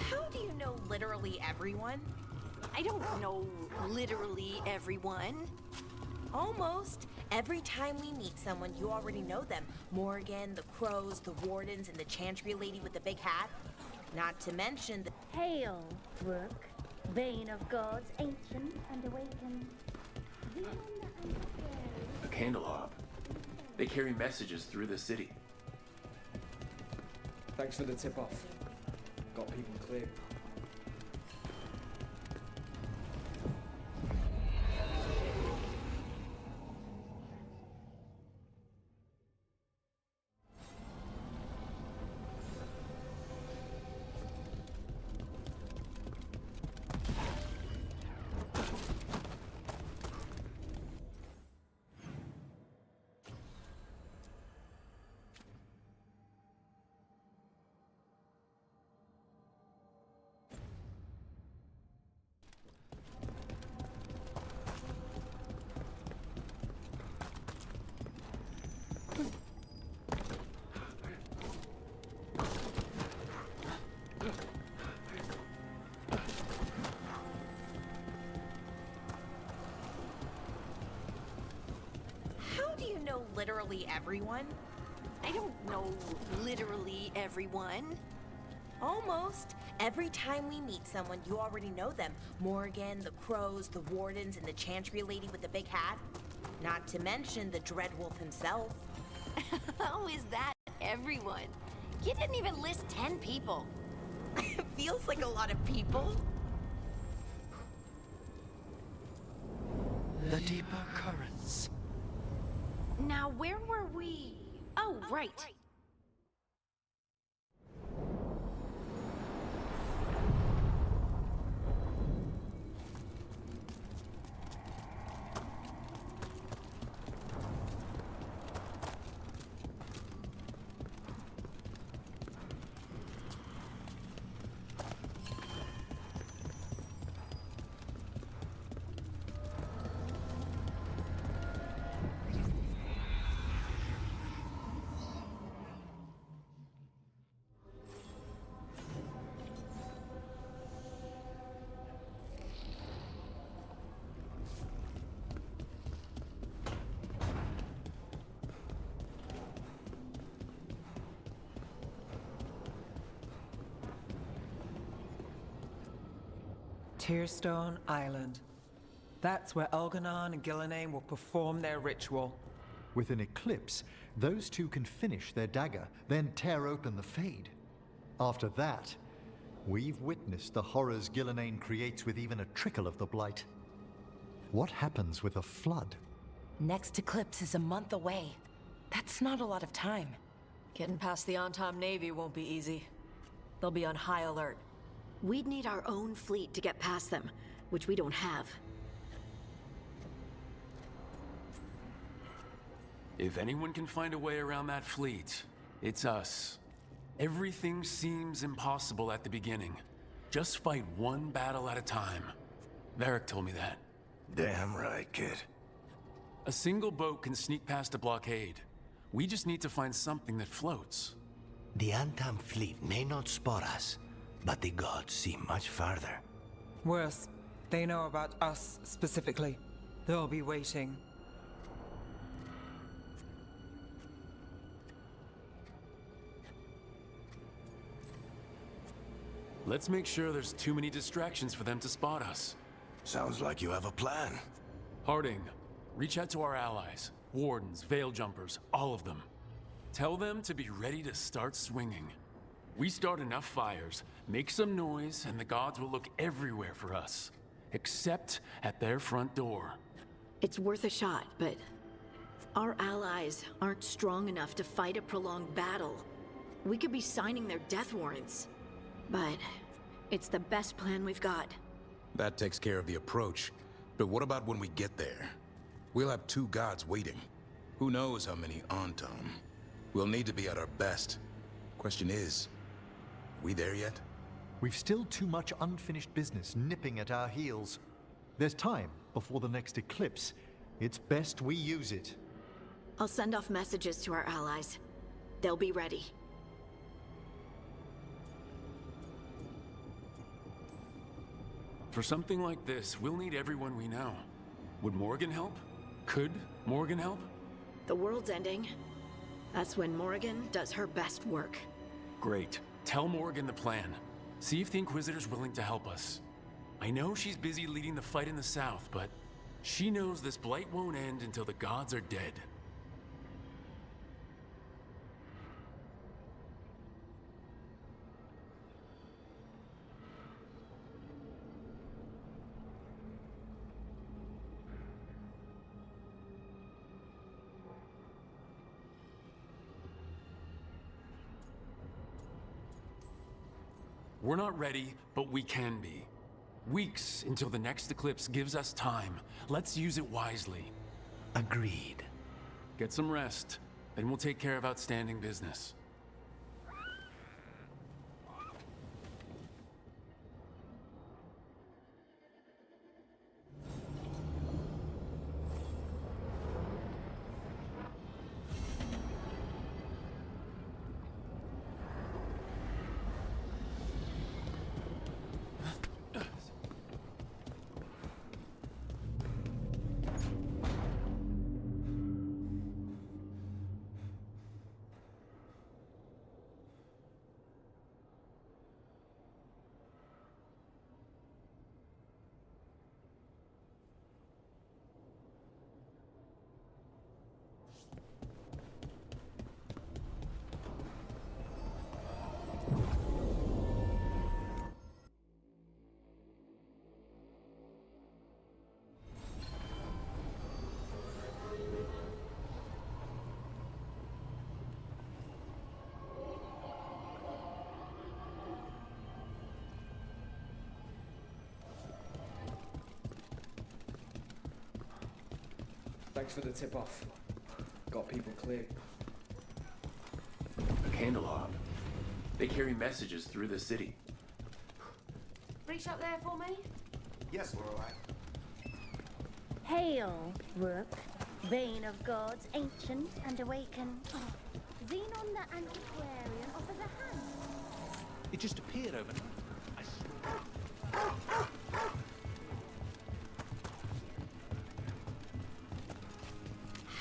How do you know literally everyone? I don't know literally everyone. Almost. Every time we meet someone, you already know them. Morgan, the Crows, the Wardens, and the Chantry lady with the big hat. Not to mention the... Hail, Rook, Bane of gods, ancient and awakened. A candle They carry messages through the city. Thanks for the tip-off. Got people clear. How do you know literally everyone? I don't know literally everyone. Almost. Every time we meet someone, you already know them. Morgan, the Crows, the Wardens, and the Chantry lady with the big hat. Not to mention the Dreadwolf himself. How is that everyone? You didn't even list 10 people. Feels like a lot of people. The deeper currents. Now, where were we? Oh, right. Tearstone Island. That's where Elganon and Gillenane will perform their ritual. With an eclipse, those two can finish their dagger, then tear open the Fade. After that, we've witnessed the horrors Gillenane creates with even a trickle of the Blight. What happens with a flood? Next eclipse is a month away. That's not a lot of time. Getting past the Antam Navy won't be easy. They'll be on high alert. We'd need our own fleet to get past them, which we don't have. If anyone can find a way around that fleet, it's us. Everything seems impossible at the beginning. Just fight one battle at a time. Varric told me that. Damn right, kid. A single boat can sneak past a blockade. We just need to find something that floats. The Antam fleet may not spot us, but the gods see much farther. Worse, they know about us specifically. They'll be waiting. Let's make sure there's too many distractions for them to spot us. Sounds like you have a plan. Harding, reach out to our allies. Wardens, Veil Jumpers, all of them. Tell them to be ready to start swinging. We start enough fires, make some noise, and the gods will look everywhere for us. Except at their front door. It's worth a shot, but our allies aren't strong enough to fight a prolonged battle. We could be signing their death warrants. But it's the best plan we've got. That takes care of the approach. But what about when we get there? We'll have two gods waiting. Who knows how many Antam? We'll need to be at our best. Question is, we there yet? We've still too much unfinished business nipping at our heels. There's time before the next eclipse. It's best we use it. I'll send off messages to our allies. They'll be ready. For something like this, we'll need everyone we know. Would Morgan help? Could Morgan help? The world's ending. That's when Morgan does her best work. Great. Tell Morgan the plan. See if the Inquisitor's willing to help us. I know she's busy leading the fight in the south, but she knows this blight won't end until the gods are dead. We're not ready, but we can be. Weeks until the next eclipse gives us time. Let's use it wisely. Agreed. Get some rest, then we'll take care of outstanding business. Thanks for the tip-off. Got people clear. A candelabra. They carry messages through the city. Reach up there for me. Yes, Lorelei. Hail, Rook, Bane of gods, ancient and awakened. Xenon the Antiquarian offers a hand. It just appeared overnight.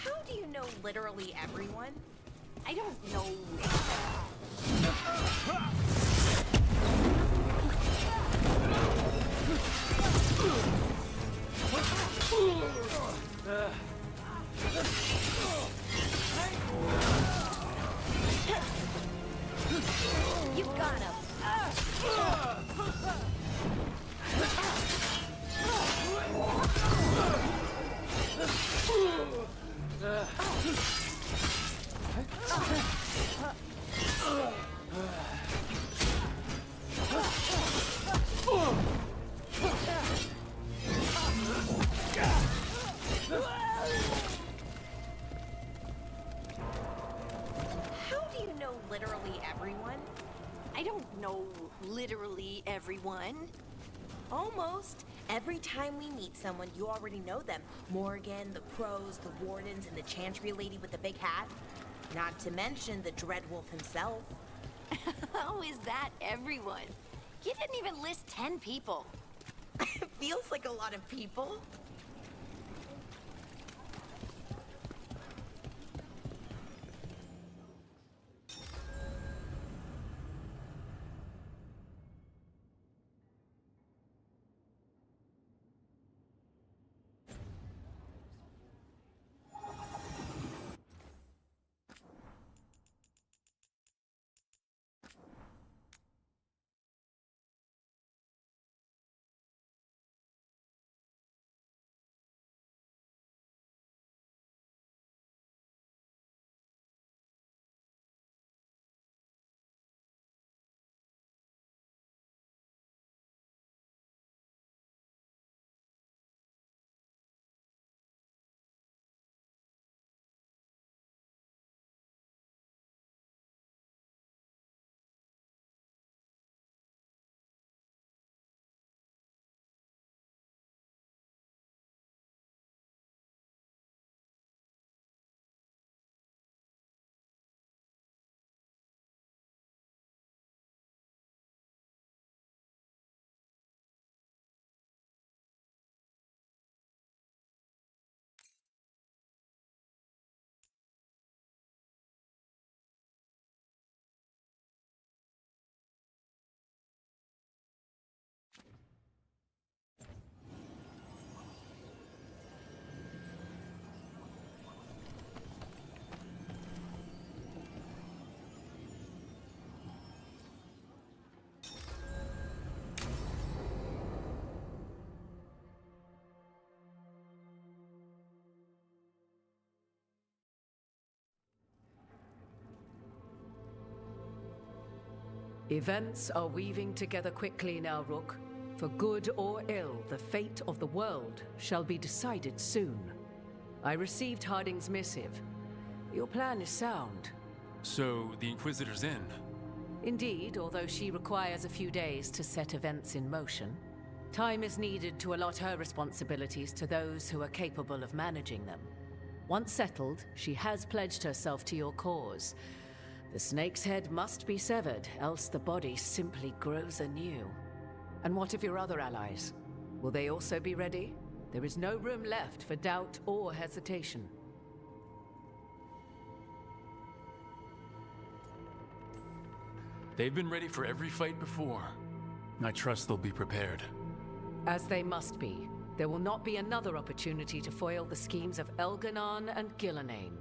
How do you know literally everyone? I don't know. literally everyone? I don't know literally everyone. Almost. Every time we meet someone, you already know them. Morgan, the crows, the wardens, and the chantry lady with the big hat. Not to mention the Dreadwolf himself. How is that everyone? You didn't even list 10 people. Feels like a lot of people. Events are weaving together quickly now, Rook. For good or ill, the fate of the world shall be decided soon. I received Harding's missive. Your plan is sound. So, the Inquisitor's in? Indeed, although she requires a few days to set events in motion. Time is needed to allot her responsibilities to those who are capable of managing them. Once settled, she has pledged herself to your cause. The snake's head must be severed, else the body simply grows anew. And what of your other allies? Will they also be ready? There is no room left for doubt or hesitation. They've been ready for every fight before. I trust they'll be prepared. As they must be. There will not be another opportunity to foil the schemes of Elganon and Gillenane.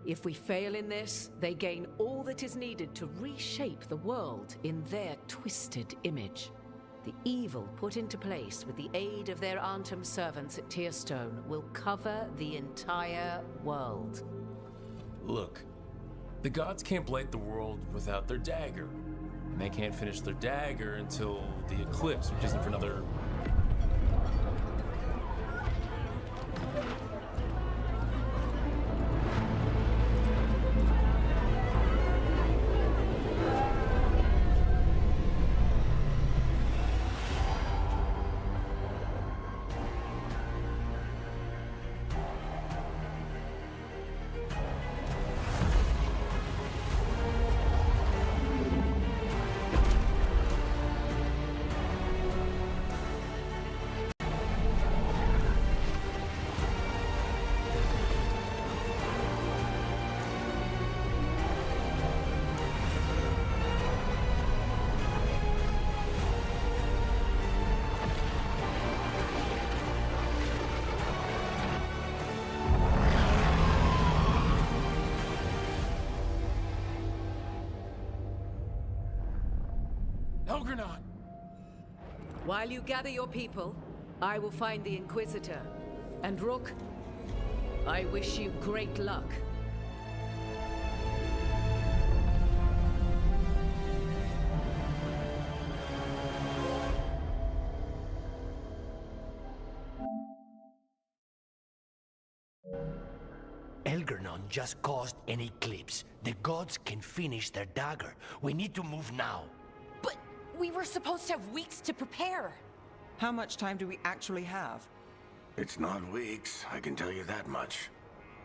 If we fail in this, they gain all that is needed to reshape the world in their twisted image. The evil put into place with the aid of their Arnhem servants at Tearstone will cover the entire world. Look, the gods can't blight the world without their dagger. And they can't finish their dagger until the eclipse, which isn't for another... While you gather your people, I will find the Inquisitor. And Rook, I wish you great luck. Veilguard just caused an eclipse. The gods can finish their dagger. We need to move now. But we were supposed to have weeks to prepare. How much time do we actually have? It's not weeks, I can tell you that much.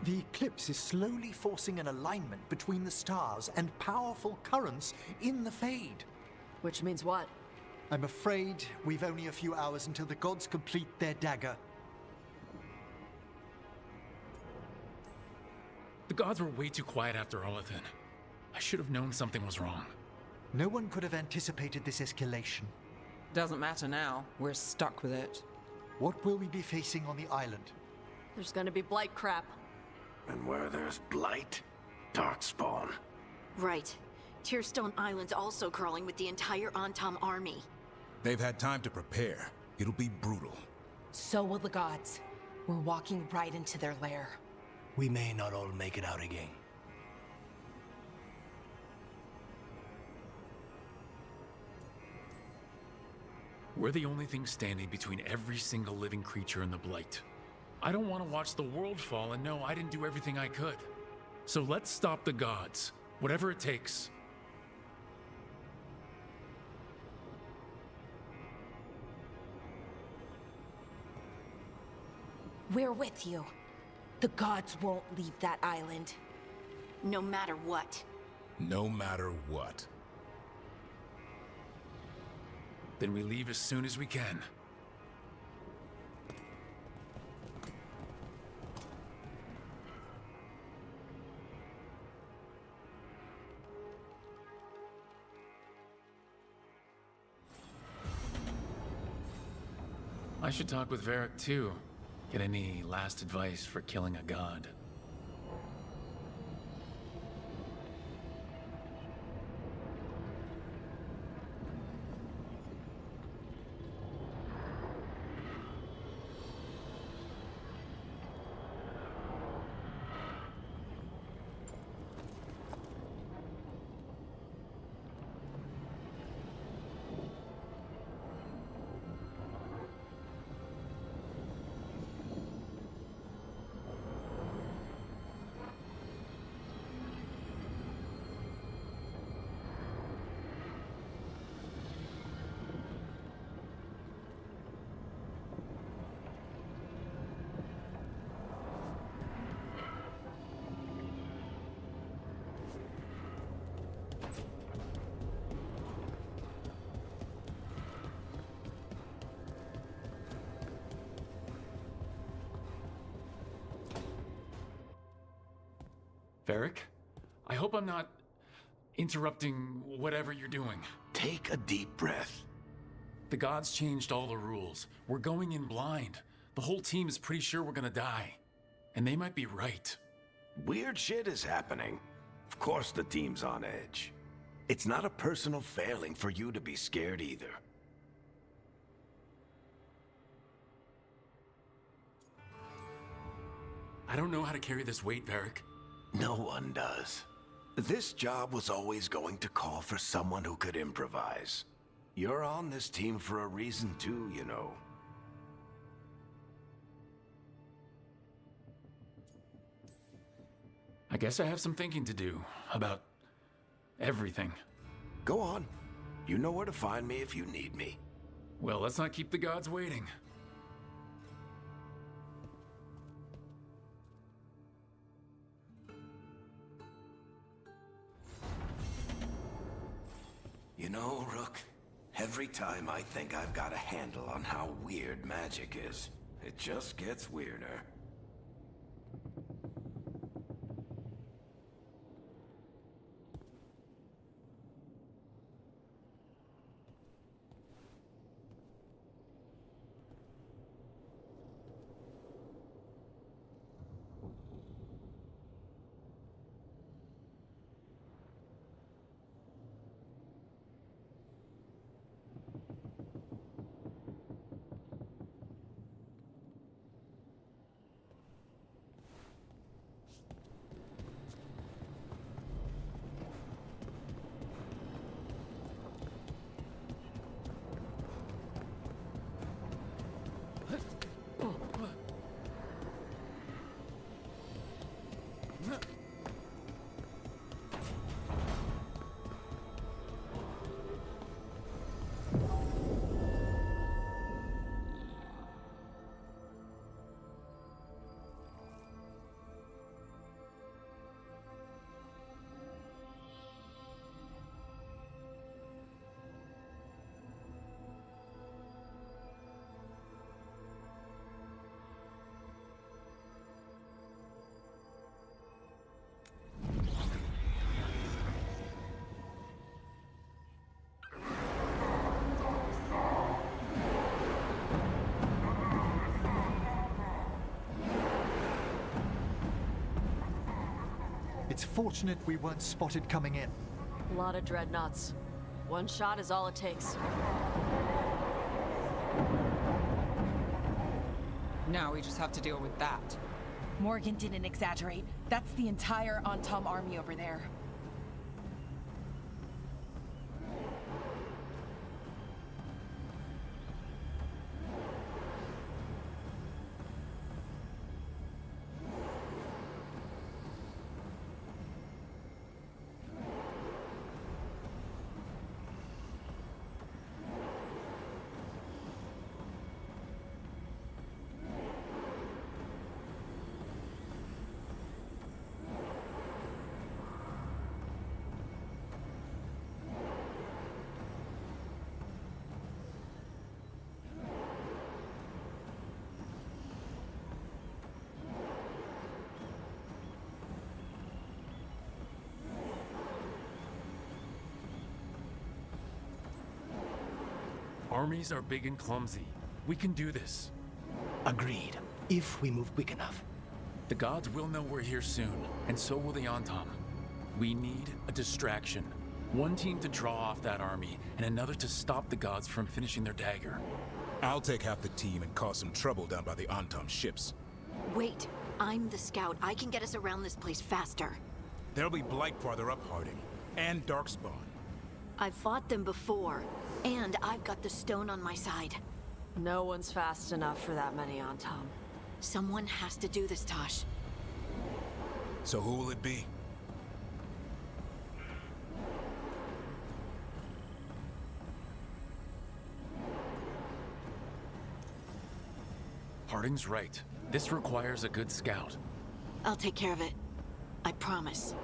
The eclipse is slowly forcing an alignment between the stars and powerful currents in the Fade. Which means what? I'm afraid we've only a few hours until the gods complete their dagger. The gods were way too quiet after Arlethan. I should have known something was wrong. No one could have anticipated this escalation. Doesn't matter now. We're stuck with it. What will we be facing on the island? There's gonna be blight crap. And where there's blight, darkspawn. Right. Tearstone Island's also crawling with the entire Antam army. They've had time to prepare. It'll be brutal. So will the gods. We're walking right into their lair. We may not all make it out again. We're the only thing standing between every single living creature and the Blight. I don't want to watch the world fall and know I didn't do everything I could. So let's stop the gods, whatever it takes. We're with you. The gods won't leave that island. No matter what. No matter what. Then we leave as soon as we can. I should talk with Varric too. Get any last advice for killing a god. Varric, I hope I'm not interrupting whatever you're doing. Take a deep breath. The gods changed all the rules. We're going in blind. The whole team is pretty sure we're gonna die. And they might be right. Weird shit is happening. Of course the team's on edge. It's not a personal failing for you to be scared either. I don't know how to carry this weight, Varric. No one does. This job was always going to call for someone who could improvise. You're on this team for a reason too, you know. I guess I have some thinking to do about everything. Go on. You know where to find me if you need me. Well, let's not keep the gods waiting. You know, Rook, every time I think I've got a handle on how weird magic is, it just gets weirder. Fortunate we weren't spotted coming in. A lot of dreadnoughts. One shot is all it takes. Now we just have to deal with that. Morgan didn't exaggerate. That's the entire Antom army over there. Armies are big and clumsy. We can do this. Agreed, if we move quick enough. The gods will know we're here soon, and so will the Antom. We need a distraction. One team to draw off that army, and another to stop the gods from finishing their dagger. I'll take half the team and cause some trouble down by the Antom ships. Wait, I'm the scout. I can get us around this place faster. There'll be Blight farther up, Harding, and Darkspawn. I've fought them before, and I've got the stone on my side. No one's fast enough for that many on Tom. Someone has to do this, Tosh. So who will it be? Harding's right. This requires a good scout. I'll take care of it. I promise.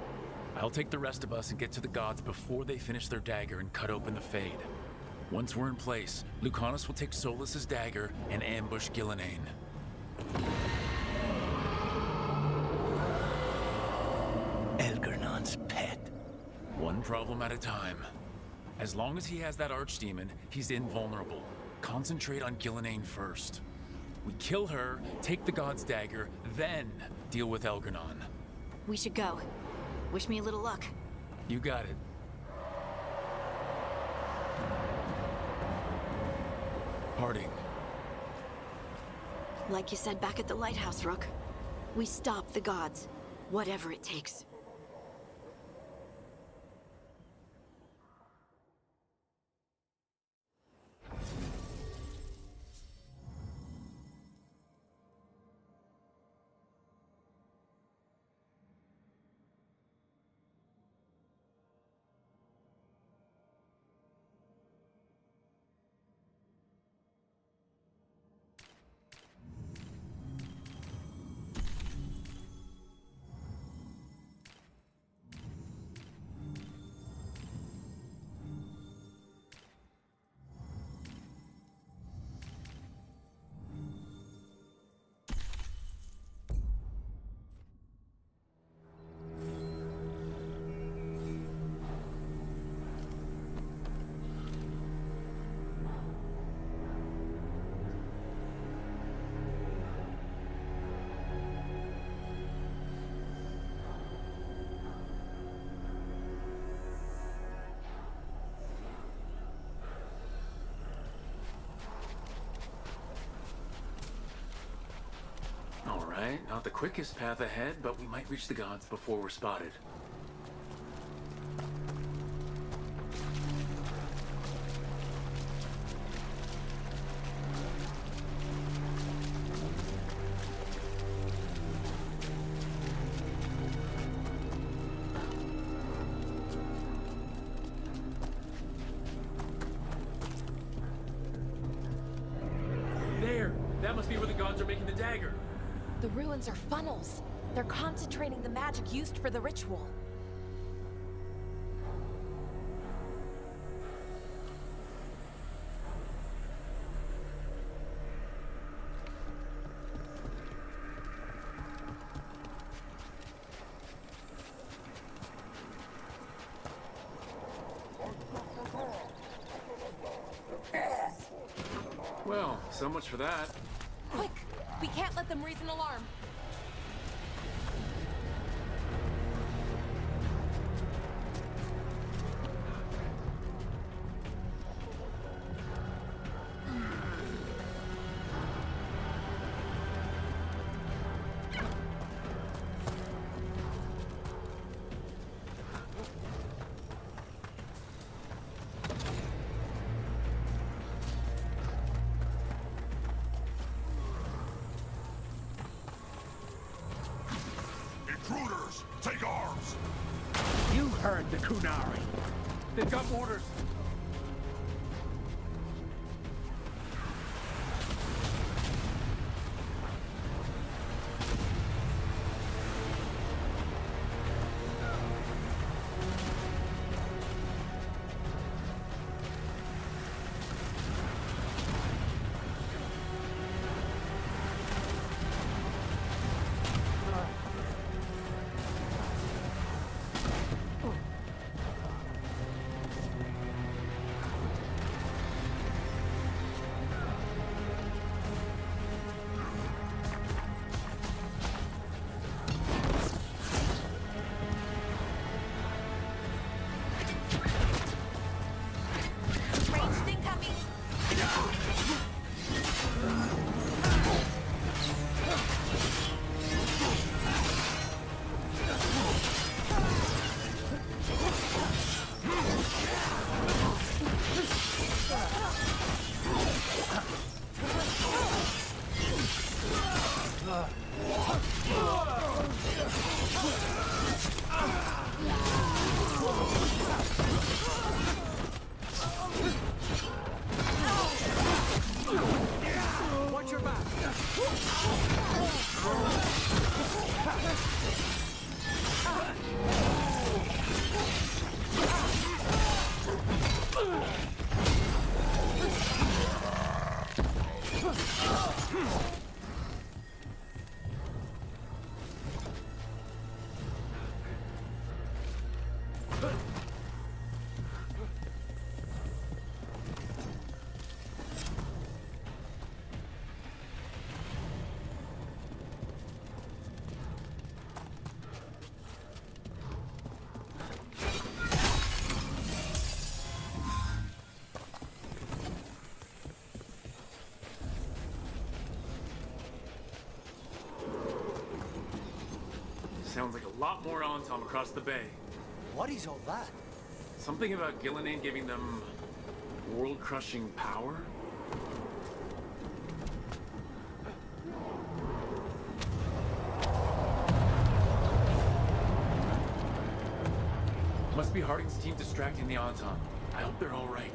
I'll take the rest of us and get to the gods before they finish their dagger and cut open the Fade. Once we're in place, Lucanus will take Solus's dagger and ambush Gillenane. Elgernon's pet. One problem at a time. As long as he has that archdemon, he's invulnerable. Concentrate on Gillenane first. We kill her, take the god's dagger, then deal with Elgernon. We should go. Wish me a little luck. You got it. Harding. Like you said back at the lighthouse, Rook. We stop the gods. Whatever it takes. Not the quickest path ahead, but we might reach the gods before we're spotted. There! That must be where the gods are making the dagger. The ruins are funnels. They're concentrating the magic used for the ritual. Well, so much for that. Quick! We can't let them raise an alarm. Kunari. They've got mortars. Watch your back. Sounds like a lot more Antom across the bay. What is all that? Something about Gillinan giving them world-crushing power? Must be Harding's team distracting the Antom. I hope they're all right.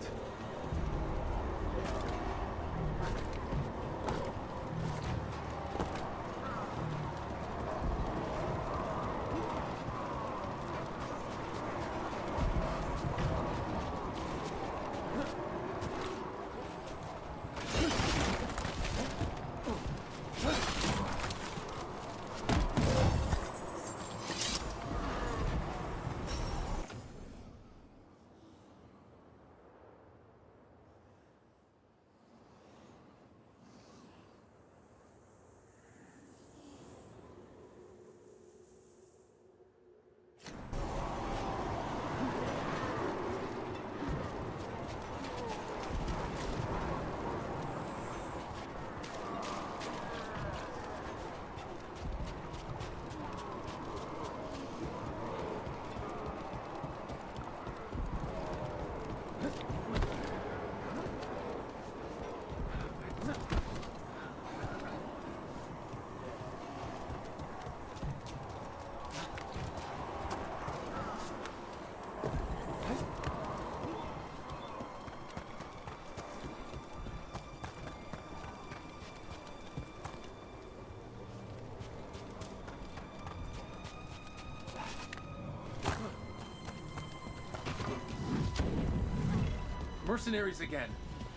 Mercenaries again.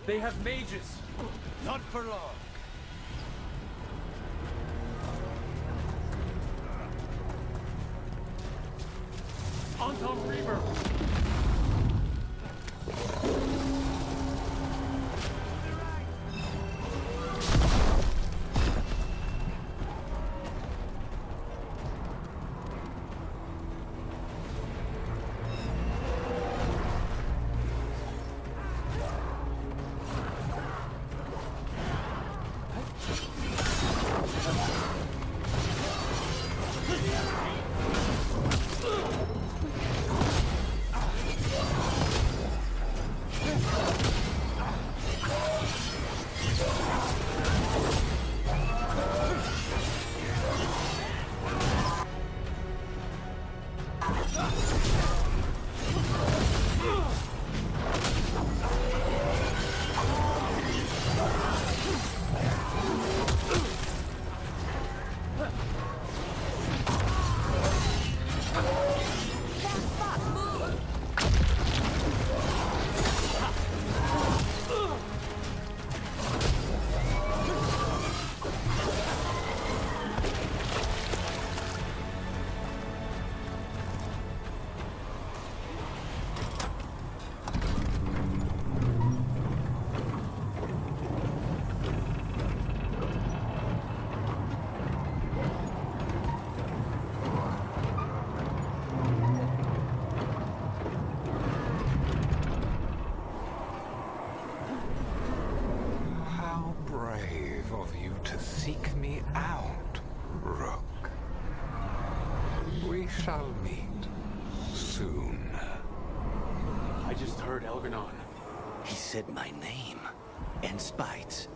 They have mages. Not for long. Antom Reaver. out, Rook. We shall meet soon. I just heard Elganon. He said my name. And Spites.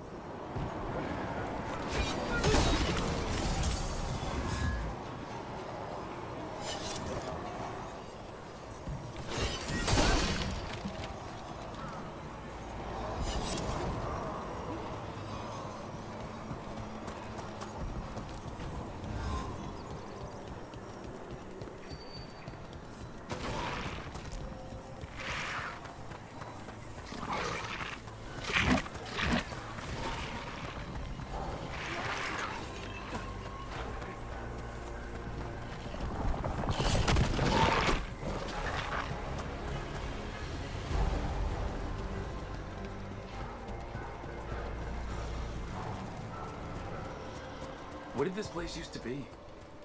What did this place used to be?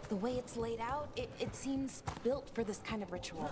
The way it's laid out, it seems built for this kind of ritual.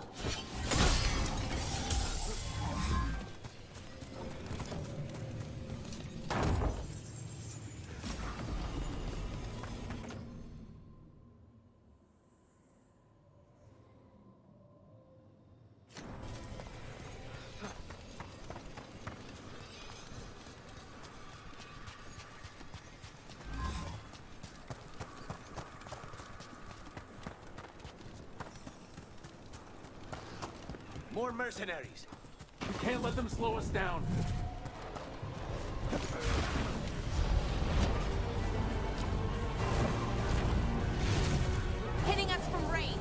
More mercenaries. We can't let them slow us down. Hitting us from range.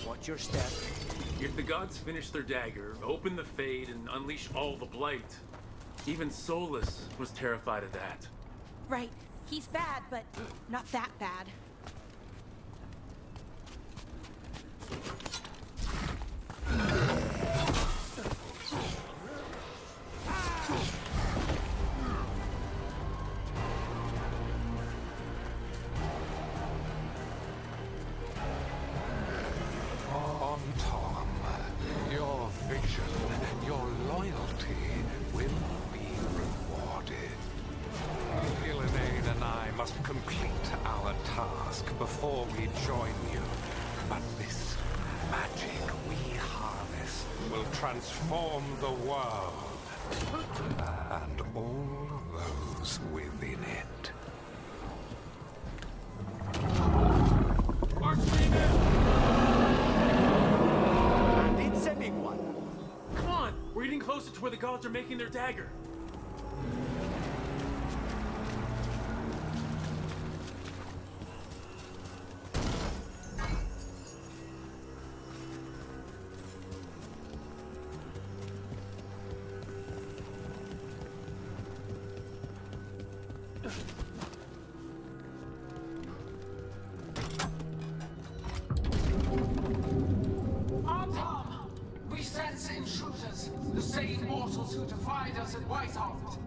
Watch your step. If the gods finish their dagger, open the Fade, and unleash all the Blight, even Solus was terrified of that. Right. He's bad, but not that bad. Your vision, your loyalty will be rewarded. Gillenane and I must complete our task before we join you. But this magic we harness will transform the world and all those within it. Come on! We're getting closer to where the gods are making their dagger. sense intruders, the same mortals who defied us at Whitehoft.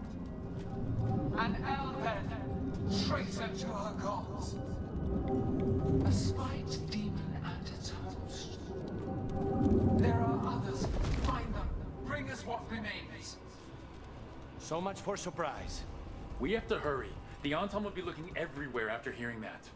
An Elven, traitor to her gods. A spite demon and its host. There are others. Find them. Bring us what remains. So much for surprise. We have to hurry. The Anton will be looking everywhere after hearing that.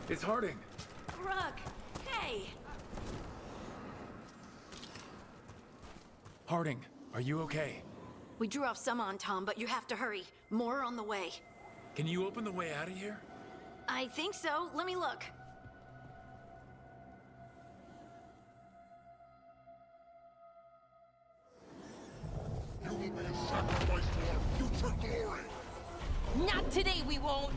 It's Harding. Rug, hey! Harding, are you okay? We drew off some on Tom, but you have to hurry. More on the way. Can you open the way out of here? I think so. Let me look. You will be a sacrifice to our future glory! Not today, we won't!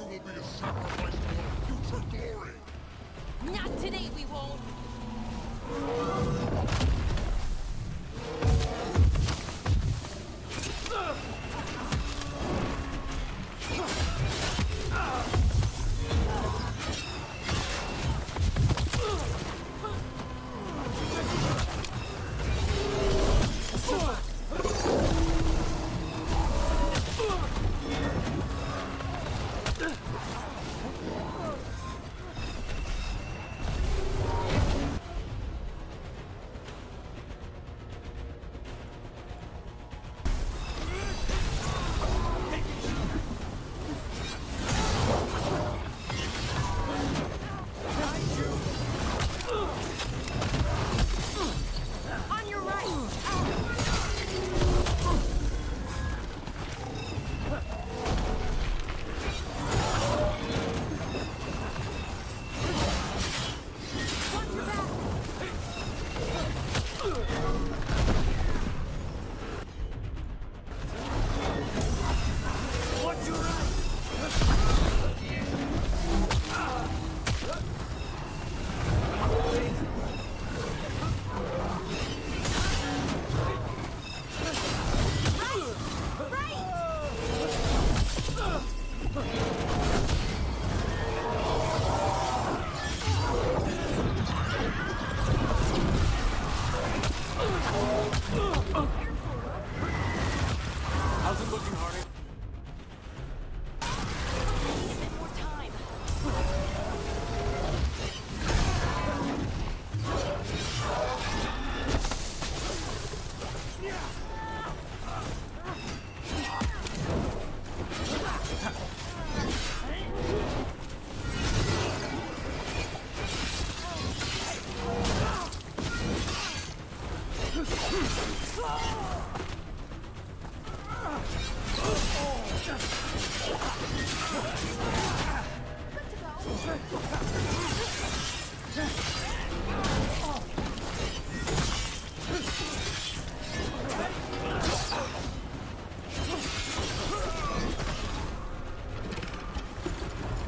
Be a sacrifice to our future glory! Not today, we won't! How's it looking, Harding?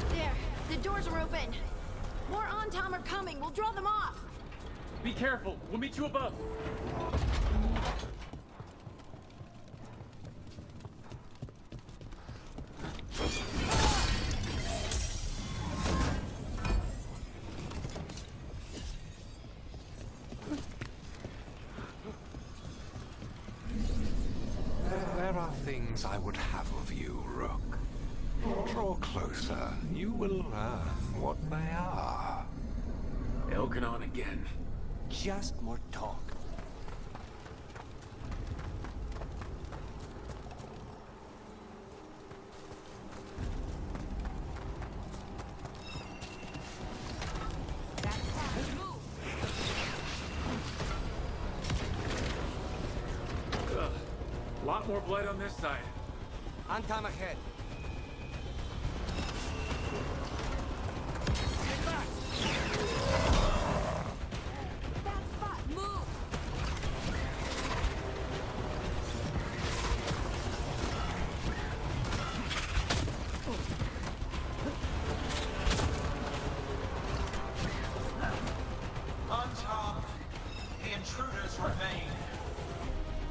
There, the doors are open. More on-tom are coming. We'll draw them off. Be careful. We'll meet you above. things I would have of you, Rook. Draw closer. You will learn what they are. Elganon again. Just more talk. Lot more blood on this side. Antam ahead. Unharmed, the intruders remain.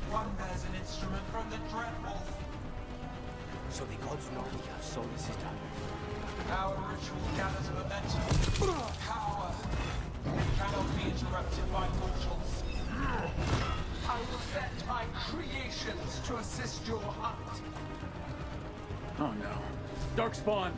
One bears an instrument from the Dreadwolf. So the gods know we have Solus is done. Our ritual gathers momentum. Power. It cannot be interrupted by mortals. I will set my creations to assist your hunt. Oh no. Darkspawn!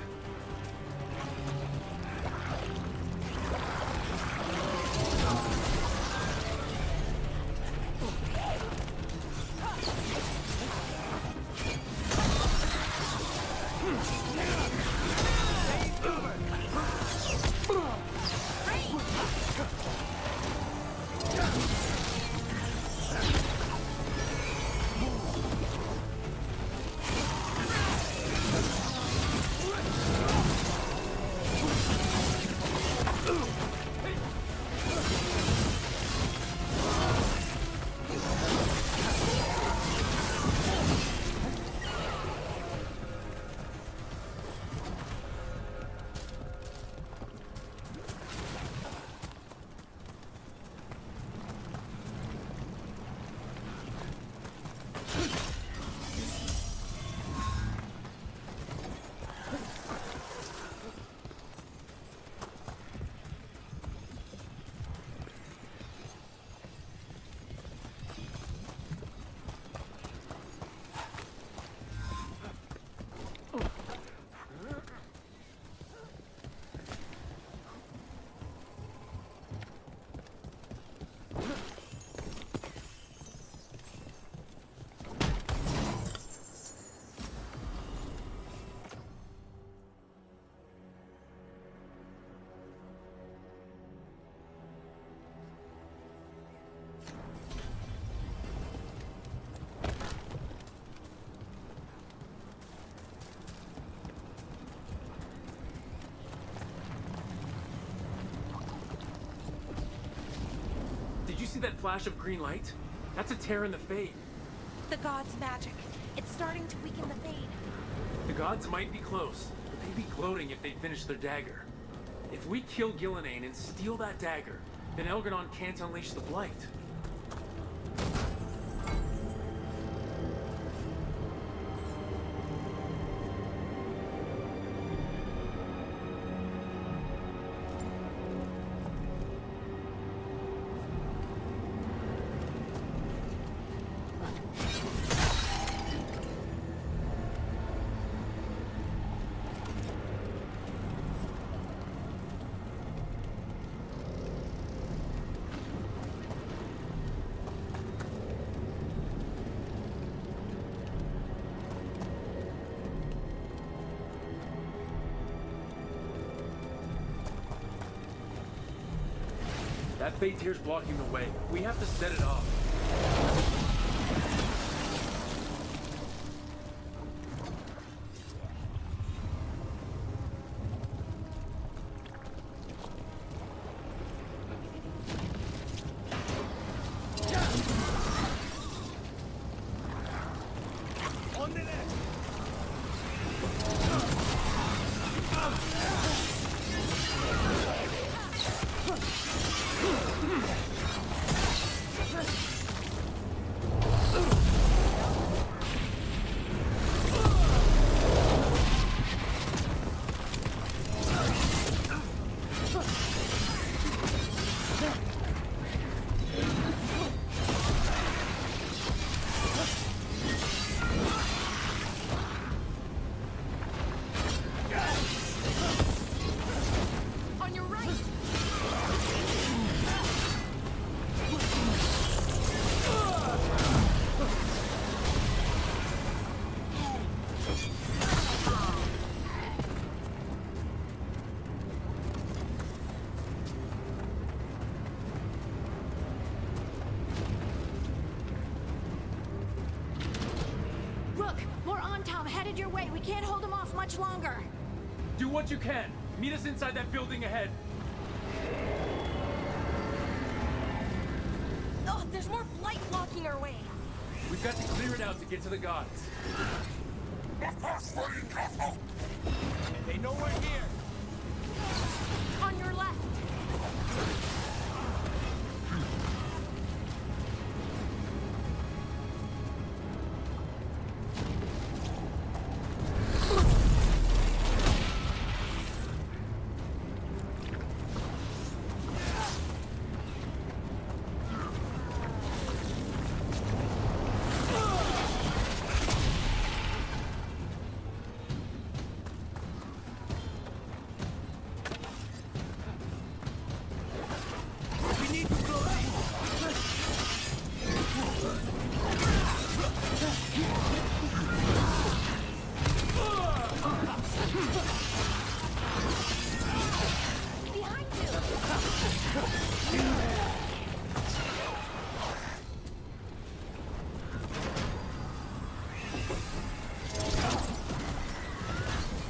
Did you see that flash of green light? That's a tear in the Fade. The god's magic. It's starting to weaken the Fade. The gods might be close, but they'd be gloating if they finished their dagger. If we kill Gillenane and steal that dagger, then Elganon can't unleash the Blight. That Fade Tear's blocking the way. We have to set it off. inside. We can't hold him off much longer. Do what you can. Meet us inside that building ahead. Oh, there's more blight blocking our way. We've got to clear it out to get to the gods. They know we're here. On your left.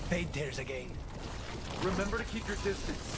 Fade tears again. Remember to keep your distance.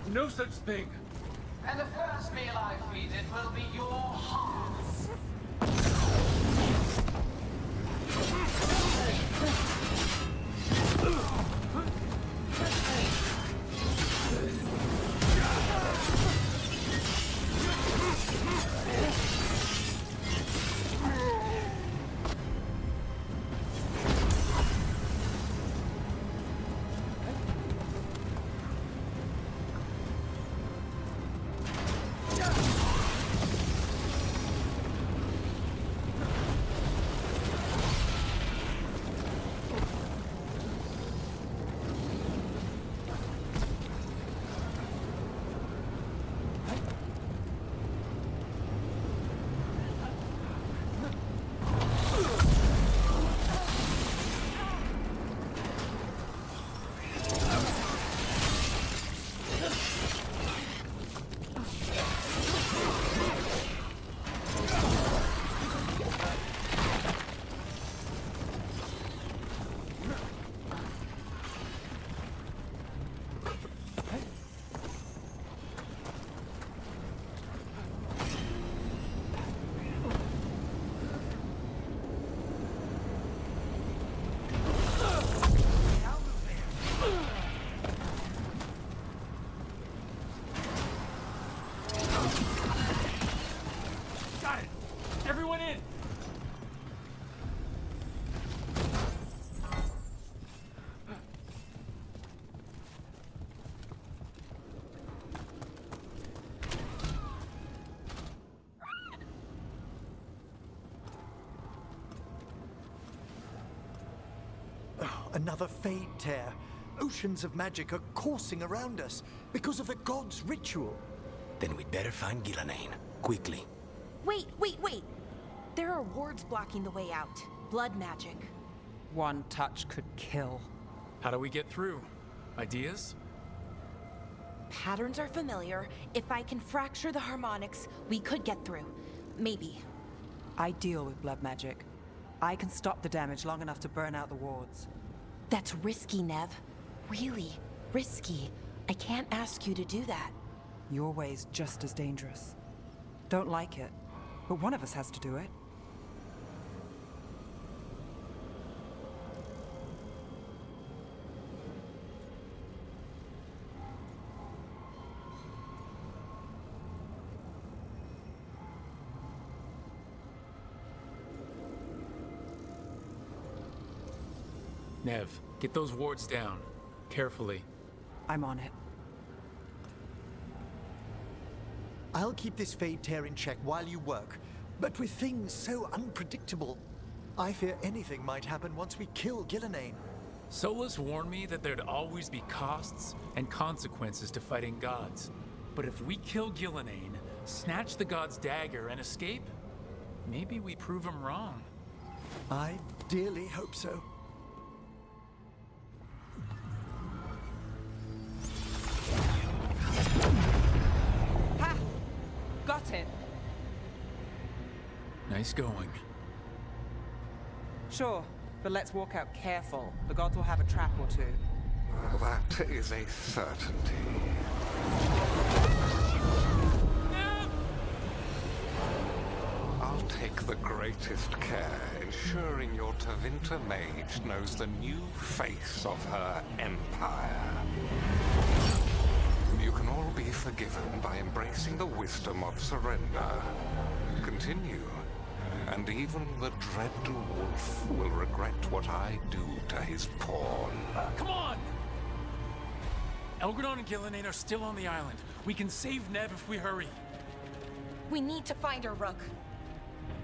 No such thing. And the first meal I feed it will be your hearts. Another fade tear. Oceans of magic are coursing around us because of the god's ritual. Then we'd better find Gillenane. Quickly. Wait. There are wards blocking the way out. Blood magic. One touch could kill. How do we get through? Ideas? Patterns are familiar. If I can fracture the harmonics, we could get through. Maybe. I deal with blood magic. I can stop the damage long enough to burn out the wards. That's risky, Nev. Really risky. I can't ask you to do that. Your way's just as dangerous. Don't like it, but one of us has to do it. Nev, get those wards down. Carefully. I'm on it. I'll keep this Fade Tear in check while you work, but with things so unpredictable, I fear anything might happen once we kill Gillenane. Solus warned me that there'd always be costs and consequences to fighting gods. But if we kill Gillenane, snatch the god's dagger, and escape, maybe we prove him wrong. I dearly hope so. Ha! Got it. Nice going. Sure, but let's walk out careful. The gods will have a trap or two. That is a certainty. I'll take the greatest care, ensuring your Tevinter mage knows the new face of her empire. You can all be forgiven by embracing the wisdom of surrender. Continue, and even the dread wolf will regret what I do to his pawn. Come on! Elgradon and Gillenane are still on the island. We can save Nev if we hurry. We need to find her, Rook.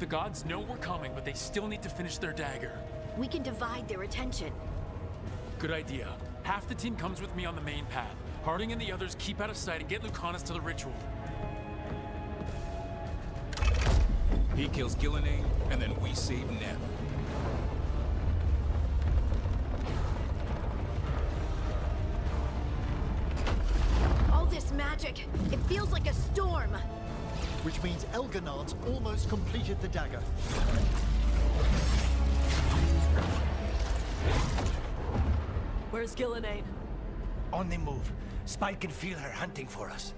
The gods know we're coming, but they still need to finish their dagger. We can divide their attention. Good idea. Half the team comes with me on the main path. Harding and the others keep out of sight and get Lucanus to the ritual. He kills Gillenane, and then we save Nev. All this magic, it feels like a storm. Which means Elganard's almost completed the dagger. Where's Gillenane? On the move. Spy can feel her hunting for us.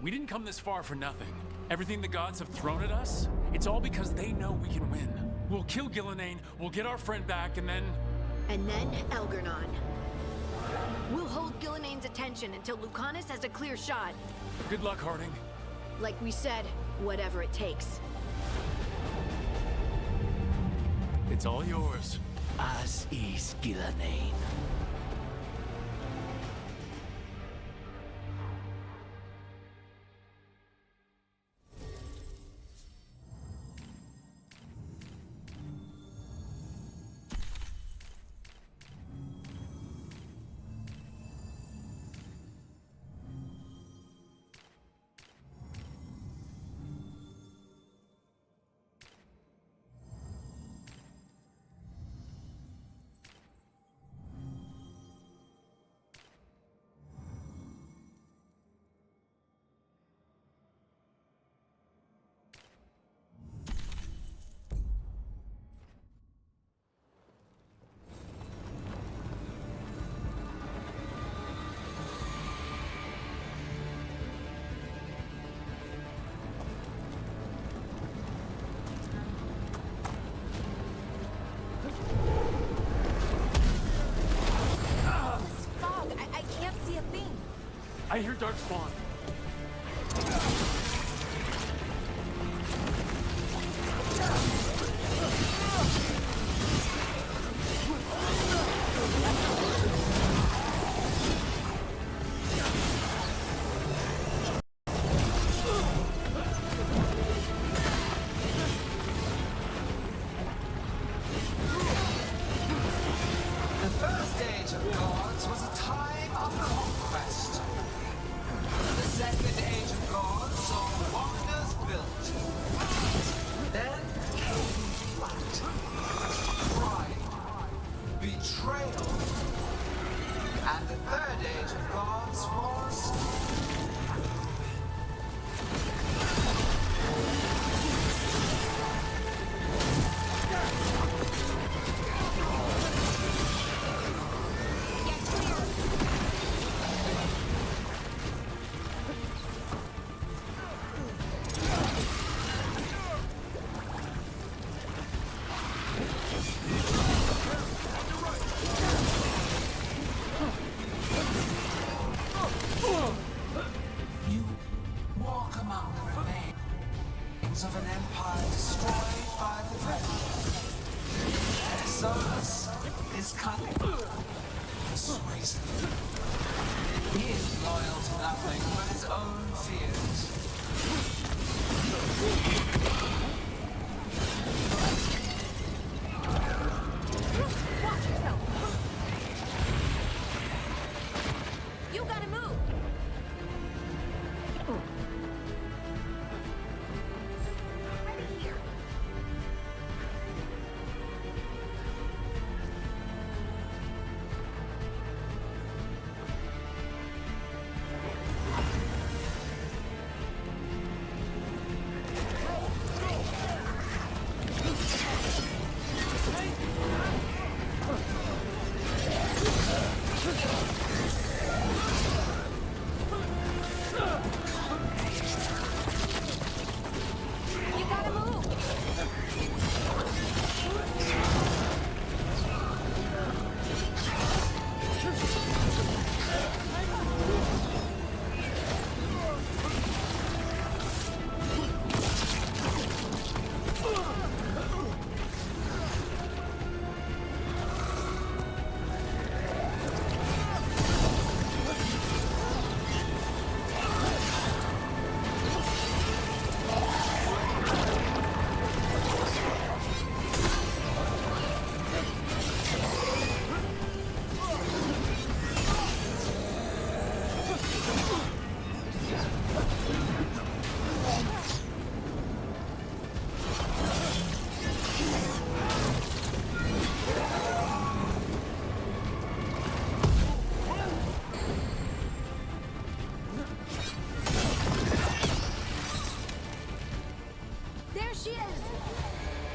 We didn't come this far for nothing. Everything the gods have thrown at us, it's all because they know we can win. We'll kill Gillenane, we'll get our friend back, and then... And then Elgarnon. We'll hold Gillenane's attention until Lucanus has a clear shot. Good luck, Harding. Like we said, whatever it takes. It's all yours. As is Gillenane. I hear Dark Spawn. The first age of gods was a time of conquest. The second age of gods saw wonders built. Then came flight. betrayal. And the third age of gods was of an empire destroyed by the Veilguard. Solus is cunning, persuasive. He is loyal to nothing but his own fears. Watch yourself! You gotta move!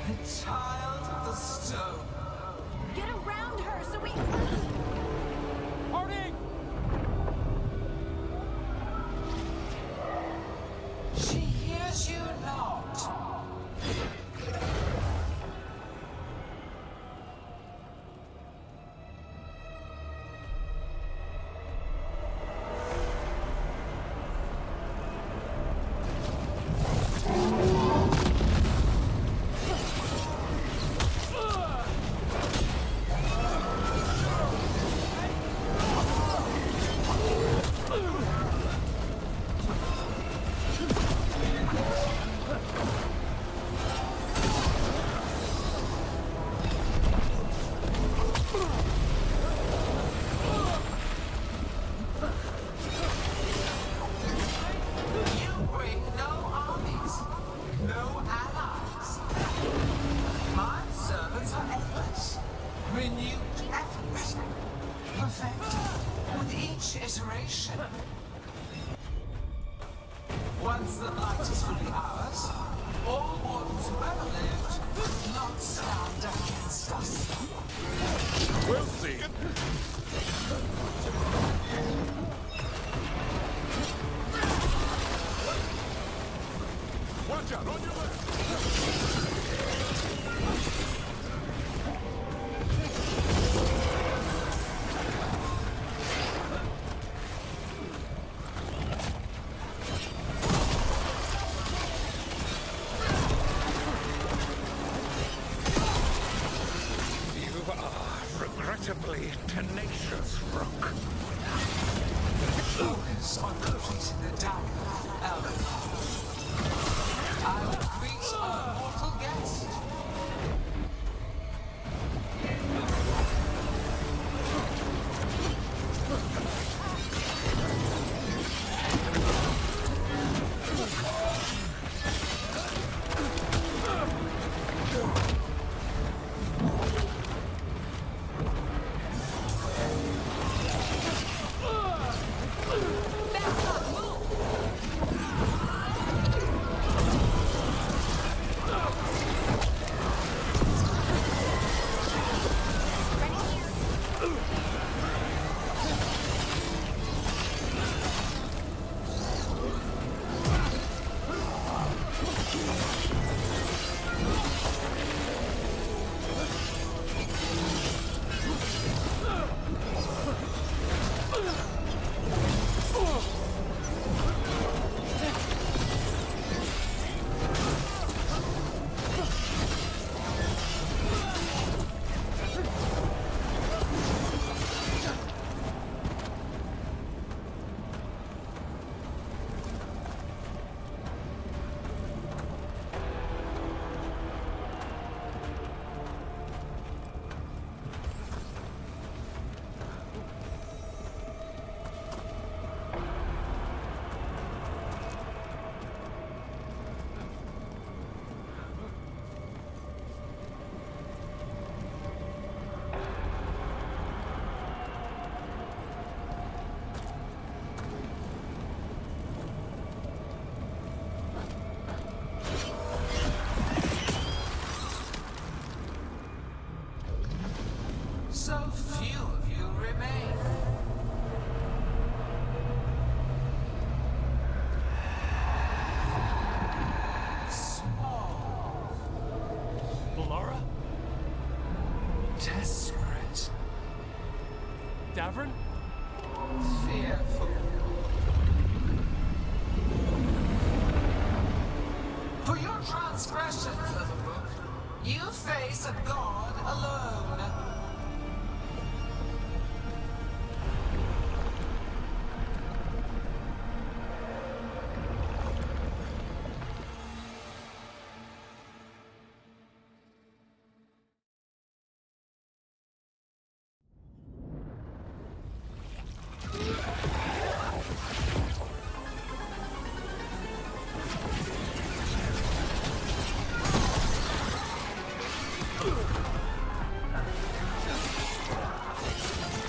The child of the stone. Get around her so we... Harding! She hears you not. Renewed effort. Perfected with each iteration. Once the light is fully ours, all mortals who ever lived could not stand against us. We'll see. Watch out, on your left! Regrettably tenacious, Rook. Focus on completing the dagger, Veilguard. I will greet our mortal guest. Davern? Fearful. For your transgressions, Overbook, you face a god alone.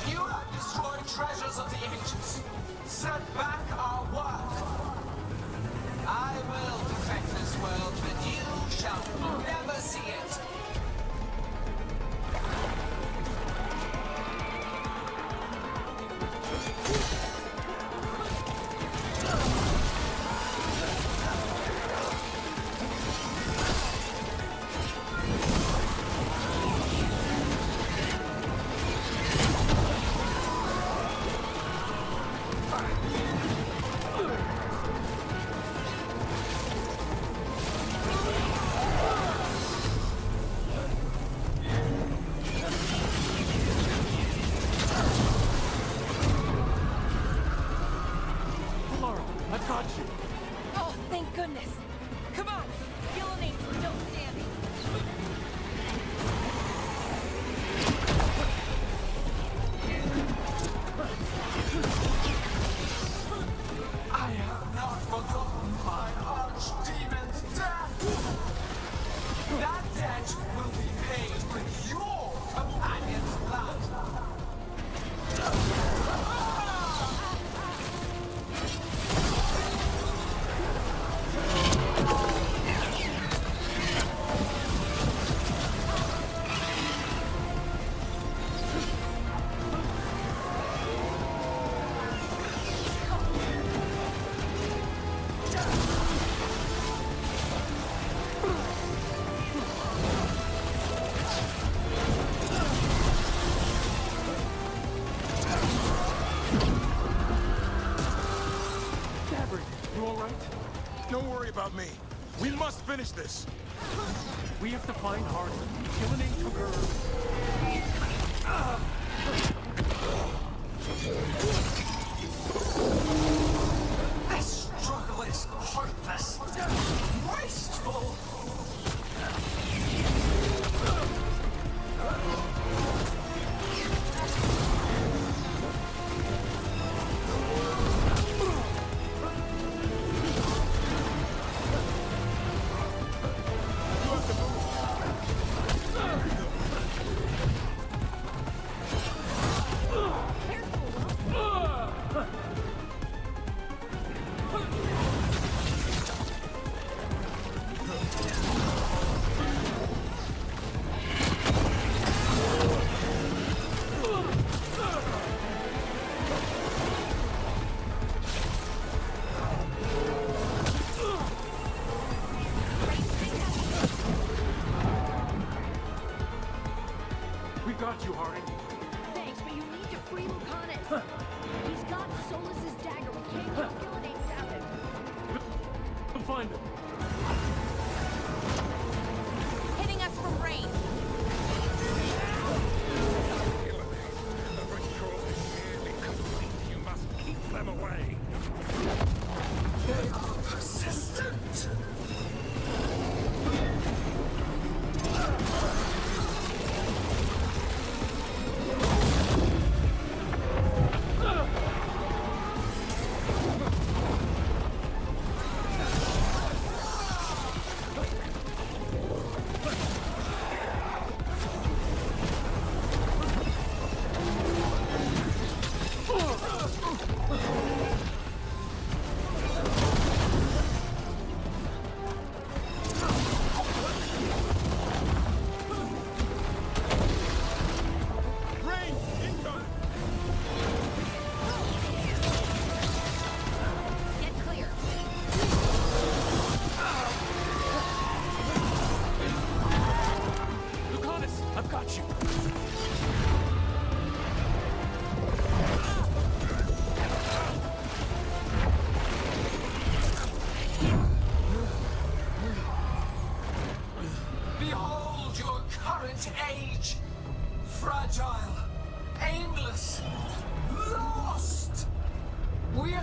You have destroyed treasures of the ancients. Set back our work. I will defend this world, but you shall never see it. I've got you. Oh, thank goodness. Come on, Gillening's still standing. I have not forgotten my archdemon's death. That debt will be paid with your companion's blood. You all right? Don't worry about me. We must finish this. We have to find Harlan. Gillenane took her. This struggle is hopeless. Wasteful. We got you, Harding. Thanks, but you need to free Lucanus. He's got Solus's dagger. We can't kill Gillenane without him. We'll find him. Hitting us from range. The ritual is nearly complete. You must keep them away. They are persistent.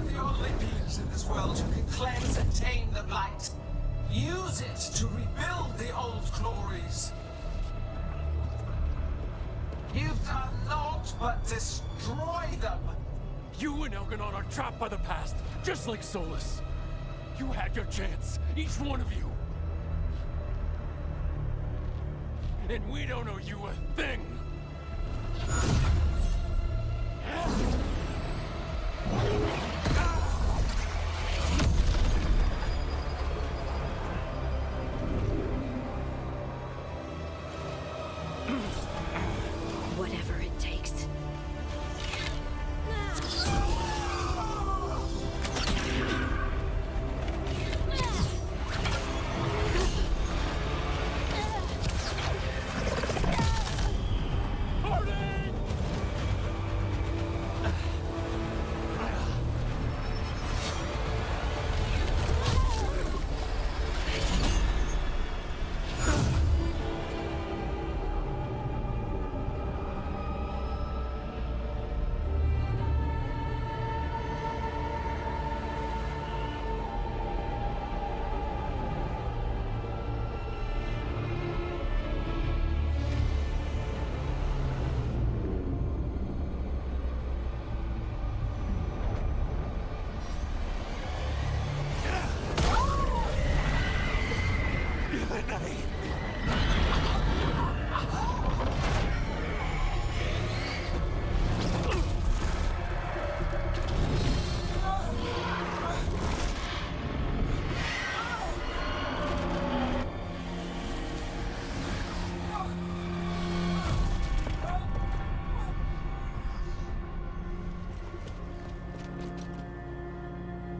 We're the only beings in this world who can cleanse and tame the blight. Use it to rebuild the old glories. You've done naught but destroy them. You and Elganon are trapped by the past, just like Solus. You had your chance, each one of you. And we don't owe you a thing. Whatever it takes.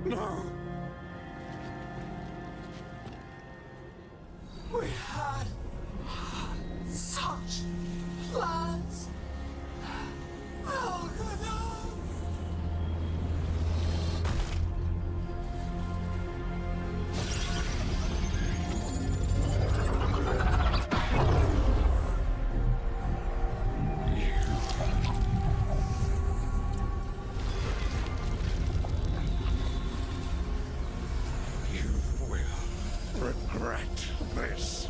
No. We had such plans. Elganon. Regret this.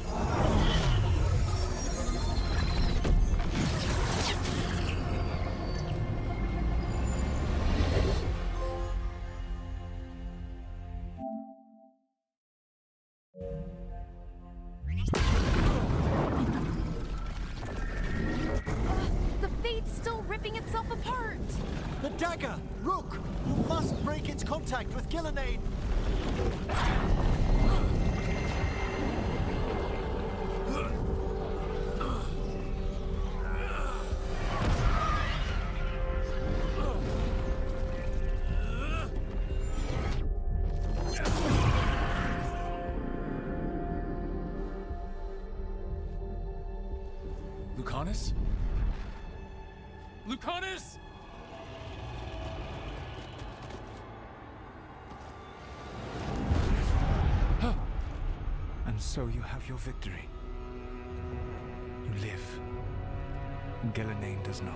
The Fate's still ripping itself apart! The dagger! Rook! You must break its contact with Gillenane! Lucanus? Lucanus! And so you have your victory. You live. And Gillenane does not.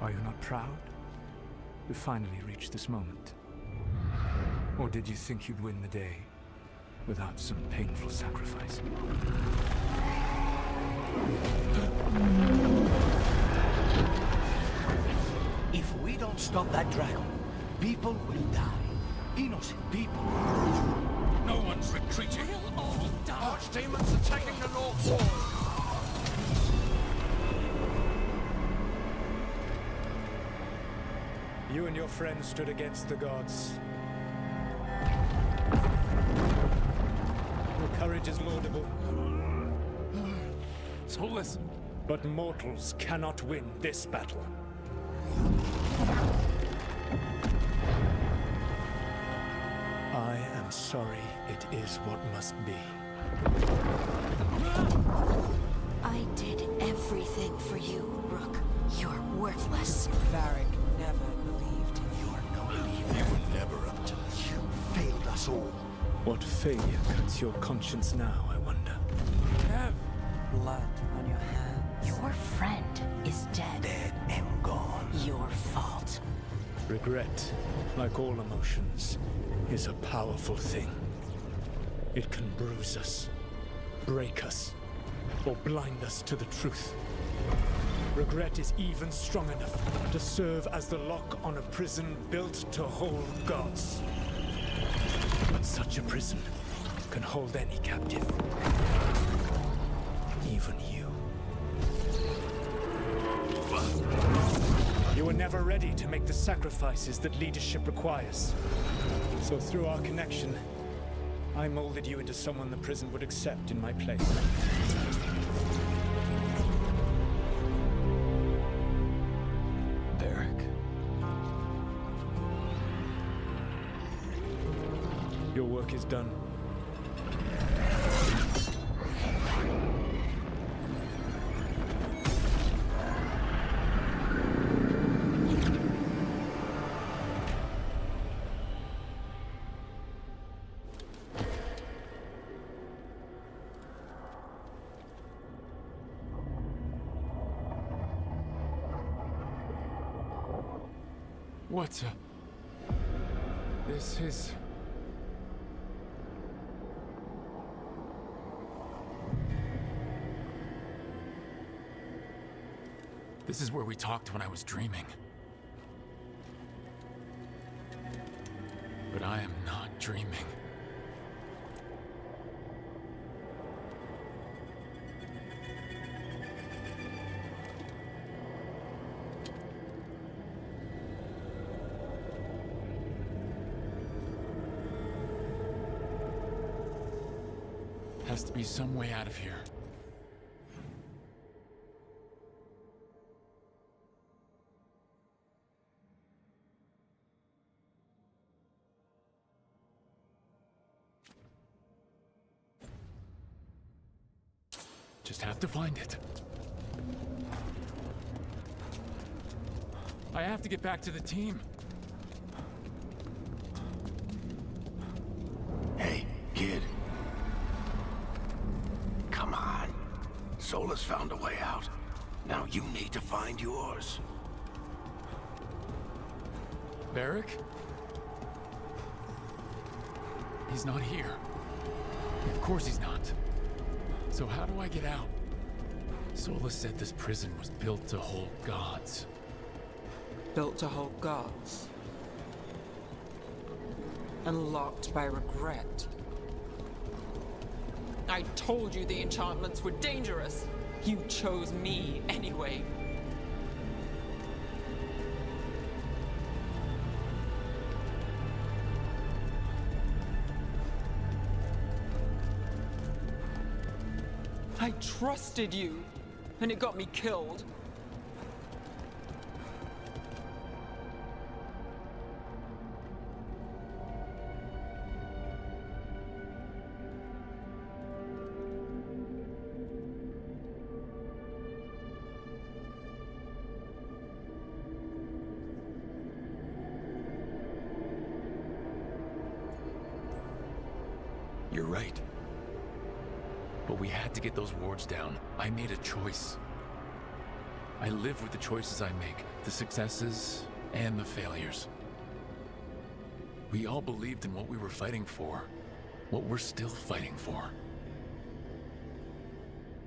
Are you not proud to finally reach this moment? Or did you think you'd win the day without some painful sacrifice? If we don't stop that dragon, people will die. Innocent people. No one's retreating. We'll all die. Archdemons attacking the North Wall. You and your friends stood against the gods. Your courage is laudable. Solus! But mortals cannot win this battle. I am sorry it is what must be. I did everything for you, Rook. You're worthless. Varric never believed in you. You were never up to this. You failed us all. What failure cuts your conscience now, I wonder? Blood on your hands. Your friend is dead. Dead and gone. Your fault. Regret, like all emotions, is a powerful thing. It can bruise us, break us, or blind us to the truth. Regret is even strong enough to serve as the lock on a prison built to hold gods. But such a prison can hold any captive. Even you. You were never ready to make the sacrifices that leadership requires. So through our connection, I molded you into someone the prison would accept in my place. Derek. Your work is done. What? This is... This is where we talked when I was dreaming. But I am not dreaming. Has to be some way out of here. Just have to find it. I have to get back to the team. Hey, kid. Come on. Solus found a way out. Now you need to find yours. Barrick? He's not here. Of course he's not. So how do I get out? Solus said this prison was built to hold gods. Built to hold gods. And locked by regret. I told you the enchantments were dangerous. You chose me anyway. I trusted you, and it got me killed. You're right. But we had to get those wards down. I made a choice. I live with the choices I make, the successes and the failures. We all believed in what we were fighting for, what we're still fighting for.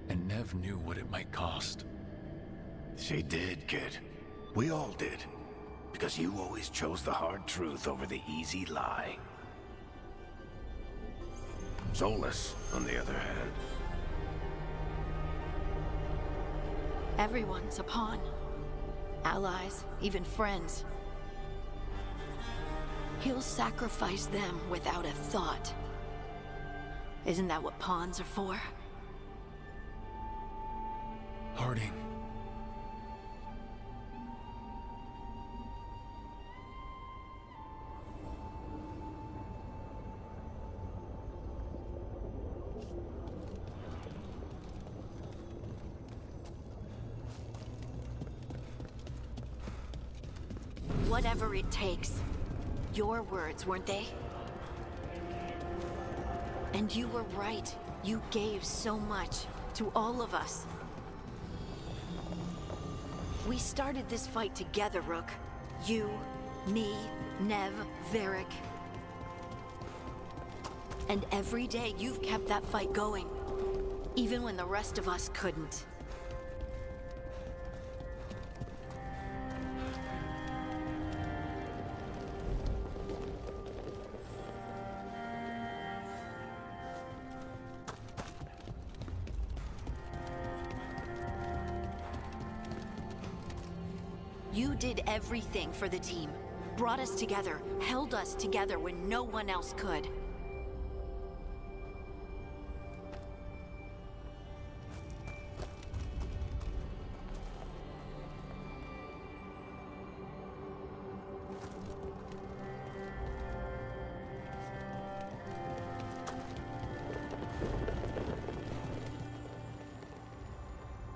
And Nev knew what it might cost. She did, kid. We all did. Because you always chose the hard truth over the easy lie. Solus, on the other hand. Everyone's a pawn. Allies, even friends. He'll sacrifice them without a thought. Isn't that what pawns are for? Harding. Whatever it takes. Your words, weren't they? And you were right. You gave so much to all of us. We started this fight together, Rook. You, me, Nev, Varric. And every day you've kept that fight going. Even when the rest of us couldn't. You did everything for the team. Brought us together, held us together when no one else could.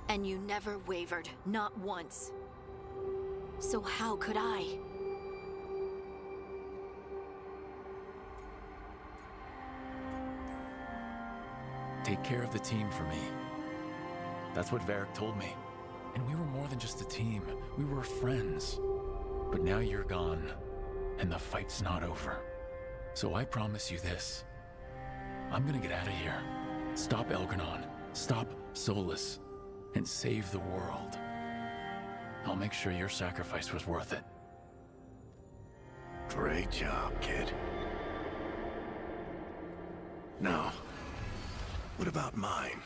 And you never wavered, not once. So how could I? Take care of the team for me. That's what Varric told me. And we were more than just a team. We were friends. But now you're gone, and the fight's not over. So I promise you this. I'm gonna get out of here. Stop Elgar'non. Stop Solus. And save the world. I'll make sure your sacrifice was worth it. Great job, kid. Now, what about mine?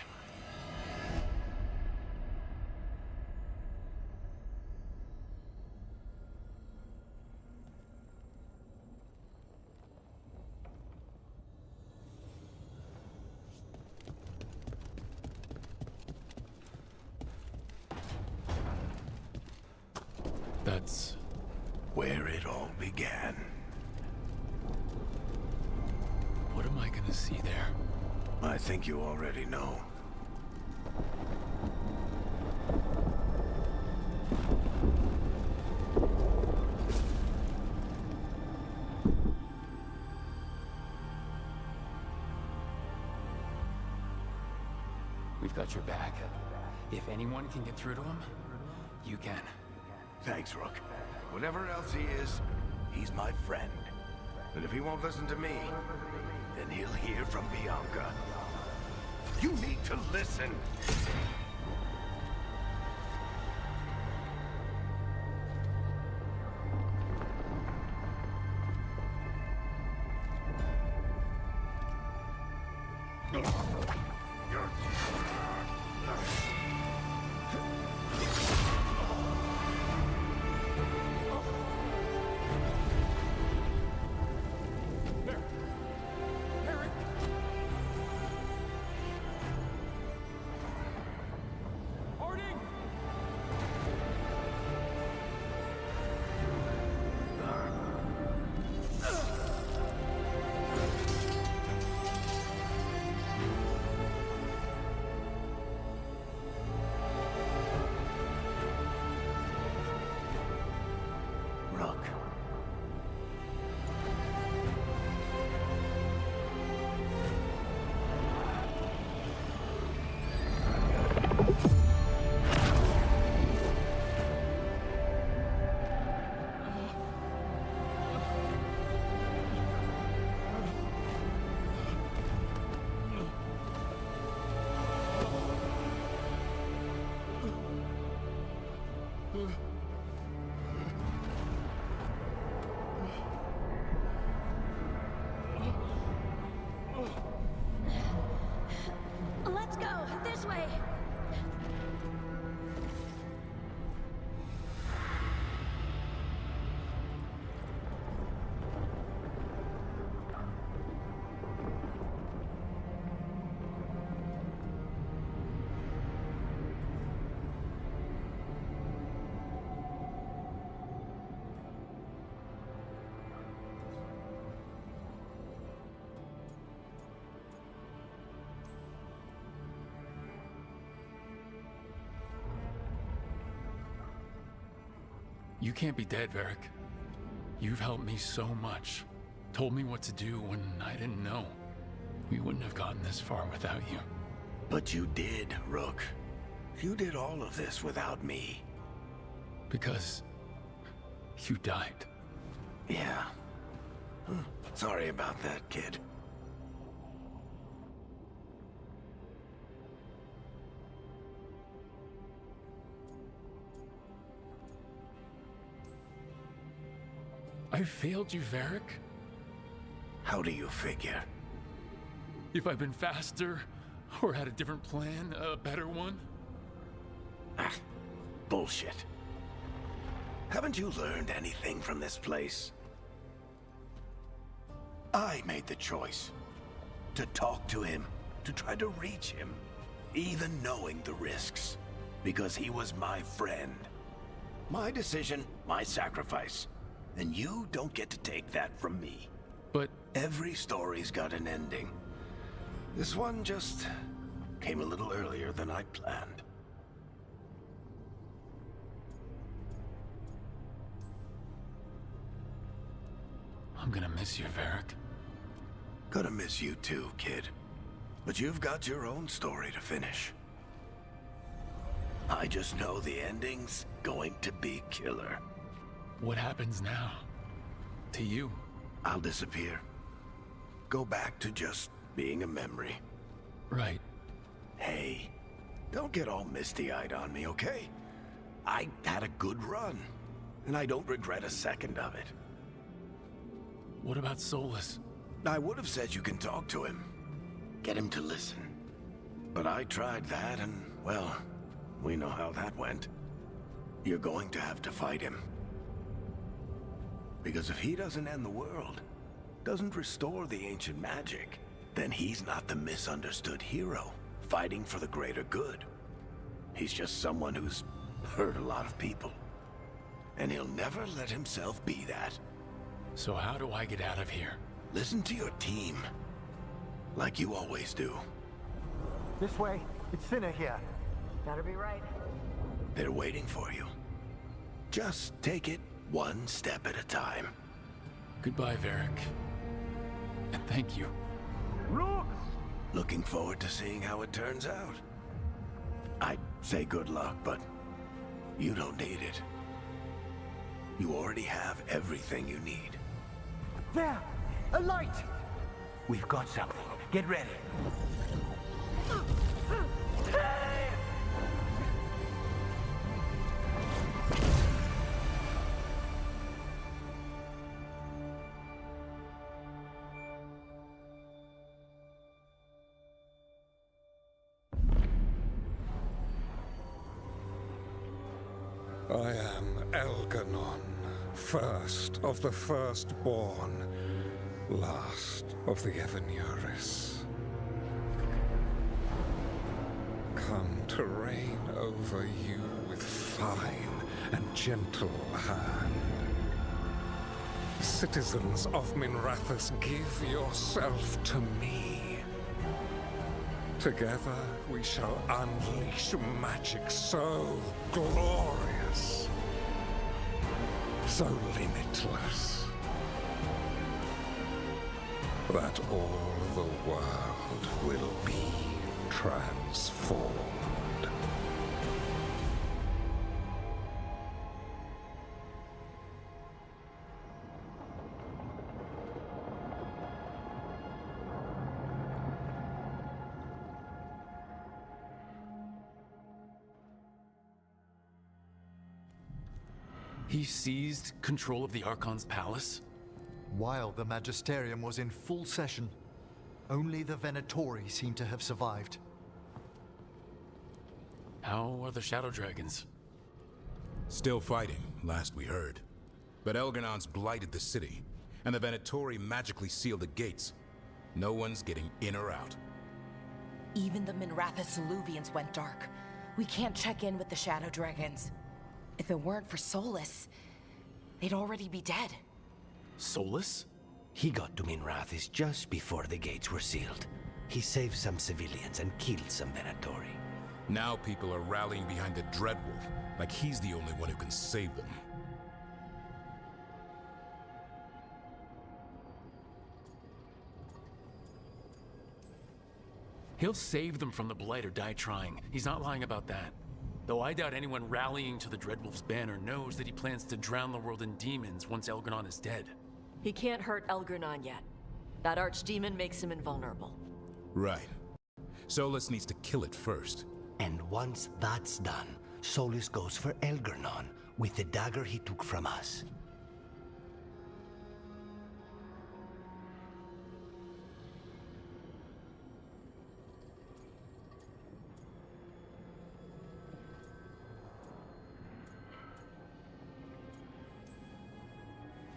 That's where it all began. What am I gonna see there? I think you already know. We've got your back. If anyone can get through to him, you can. Thanks, Rook. Whatever else he is, he's my friend. And if he won't listen to me, then he'll hear from Bianca. You need to listen! Let's go! This way! You can't be dead, Varric. You've helped me so much. Told me what to do when I didn't know. We wouldn't have gotten this far without you. But you did, Rook. You did all of this without me. Because you died. Yeah. Sorry about that, kid. I failed you, Varric. How do you figure? If I'd been faster, or had a different plan, a better one? Ah, bullshit. Haven't you learned anything from this place? I made the choice. To talk to him, to try to reach him, even knowing the risks. Because he was my friend. My decision, my sacrifice. And you don't get to take that from me. But every story's got an ending. This one just came a little earlier than I'd planned. I'm gonna miss you, Varric. Gonna miss you too, kid. But you've got your own story to finish. I just know the ending's going to be killer. What happens now? To you? I'll disappear. Go back to just being a memory. Right. Hey, don't get all misty-eyed on me, okay? I had a good run, and I don't regret a second of it. What about Solus? I would have said you can talk to him. Get him to listen. But I tried that, and, well, we know how that went. You're going to have to fight him. Because if he doesn't end the world, doesn't restore the ancient magic, then he's not the misunderstood hero, fighting for the greater good. He's just someone who's hurt a lot of people. And he'll never let himself be that. So how do I get out of here? Listen to your team. Like you always do. This way. It's thinner here. Better be right. They're waiting for you. Just take it one step at a time. Goodbye, Varric. And thank you. Look! Looking forward to seeing how it turns out. I'd say good luck, but you don't need it. You already have everything you need. There! A light! We've got something. Get ready. I am Elganon, first of the firstborn, last of the Evenuris. Come to reign over you with fine and gentle hand. Citizens of Minrathous, give yourself to me. Together we shall unleash magic so glorious, so limitless, that all the world will be transformed. He seized control of the Archon's palace? While the Magisterium was in full session, only the Venatori seem to have survived. How are the Shadow Dragons? Still fighting, last we heard. But Elganon's blighted the city, and the Venatori magically sealed the gates. No one's getting in or out. Even the Minrathous Illuvians went dark. We can't check in with the Shadow Dragons. If it weren't for Solus, they'd already be dead. Solus? He got to Minrathous just before the gates were sealed. He saved some civilians and killed some Venatori. Now people are rallying behind the Dreadwolf, like he's the only one who can save them. He'll save them from the Blight or die trying. He's not lying about that. Though I doubt anyone rallying to the Dreadwolf's banner knows that he plans to drown the world in demons once Elgar'nan is dead. He can't hurt Elgar'nan yet. That archdemon makes him invulnerable. Right. Solus needs to kill it first. And once that's done, Solus goes for Elgar'nan with the dagger he took from us.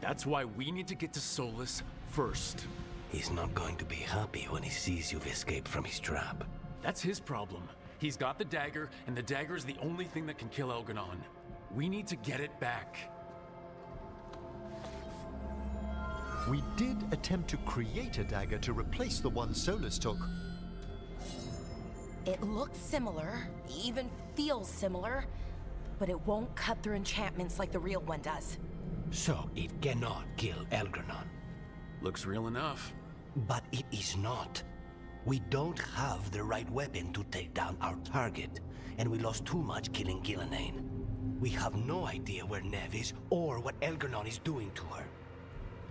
That's why we need to get to Solus first. He's not going to be happy when he sees you've escaped from his trap. That's his problem. He's got the dagger, and the dagger is the only thing that can kill Elgar'nan. We need to get it back. We did attempt to create a dagger to replace the one Solus took. It looks similar, even feels similar, but it won't cut through enchantments like the real one does. So it cannot kill Elgar'nan. Looks real enough. But it is not. We don't have the right weapon to take down our target, and we lost too much killing Gillenane. We have no idea where Neve is or what Elgar'nan is doing to her.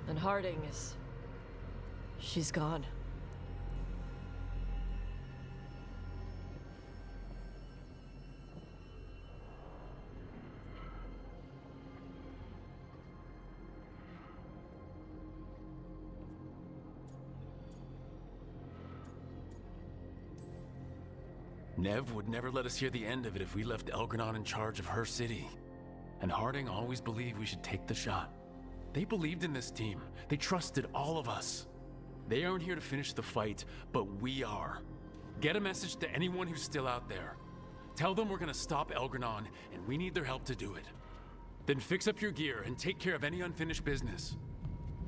And Harding is... she's gone. Neve would never let us hear the end of it if we left Elgar'nan in charge of her city. And Harding always believed we should take the shot. They believed in this team. They trusted all of us. They aren't here to finish the fight, but we are. Get a message to anyone who's still out there. Tell them we're gonna stop Elgar'nan, and we need their help to do it. Then fix up your gear and take care of any unfinished business.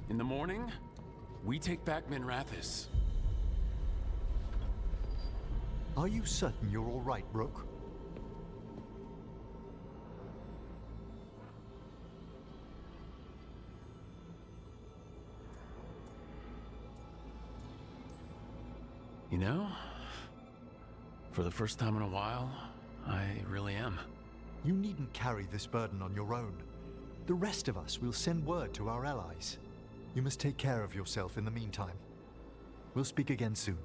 In the morning, we take back Minrathous. Are you certain you're all right, Brooke? You know, for the first time in a while, I really am. You needn't carry this burden on your own. The rest of us will send word to our allies. You must take care of yourself in the meantime. We'll speak again soon.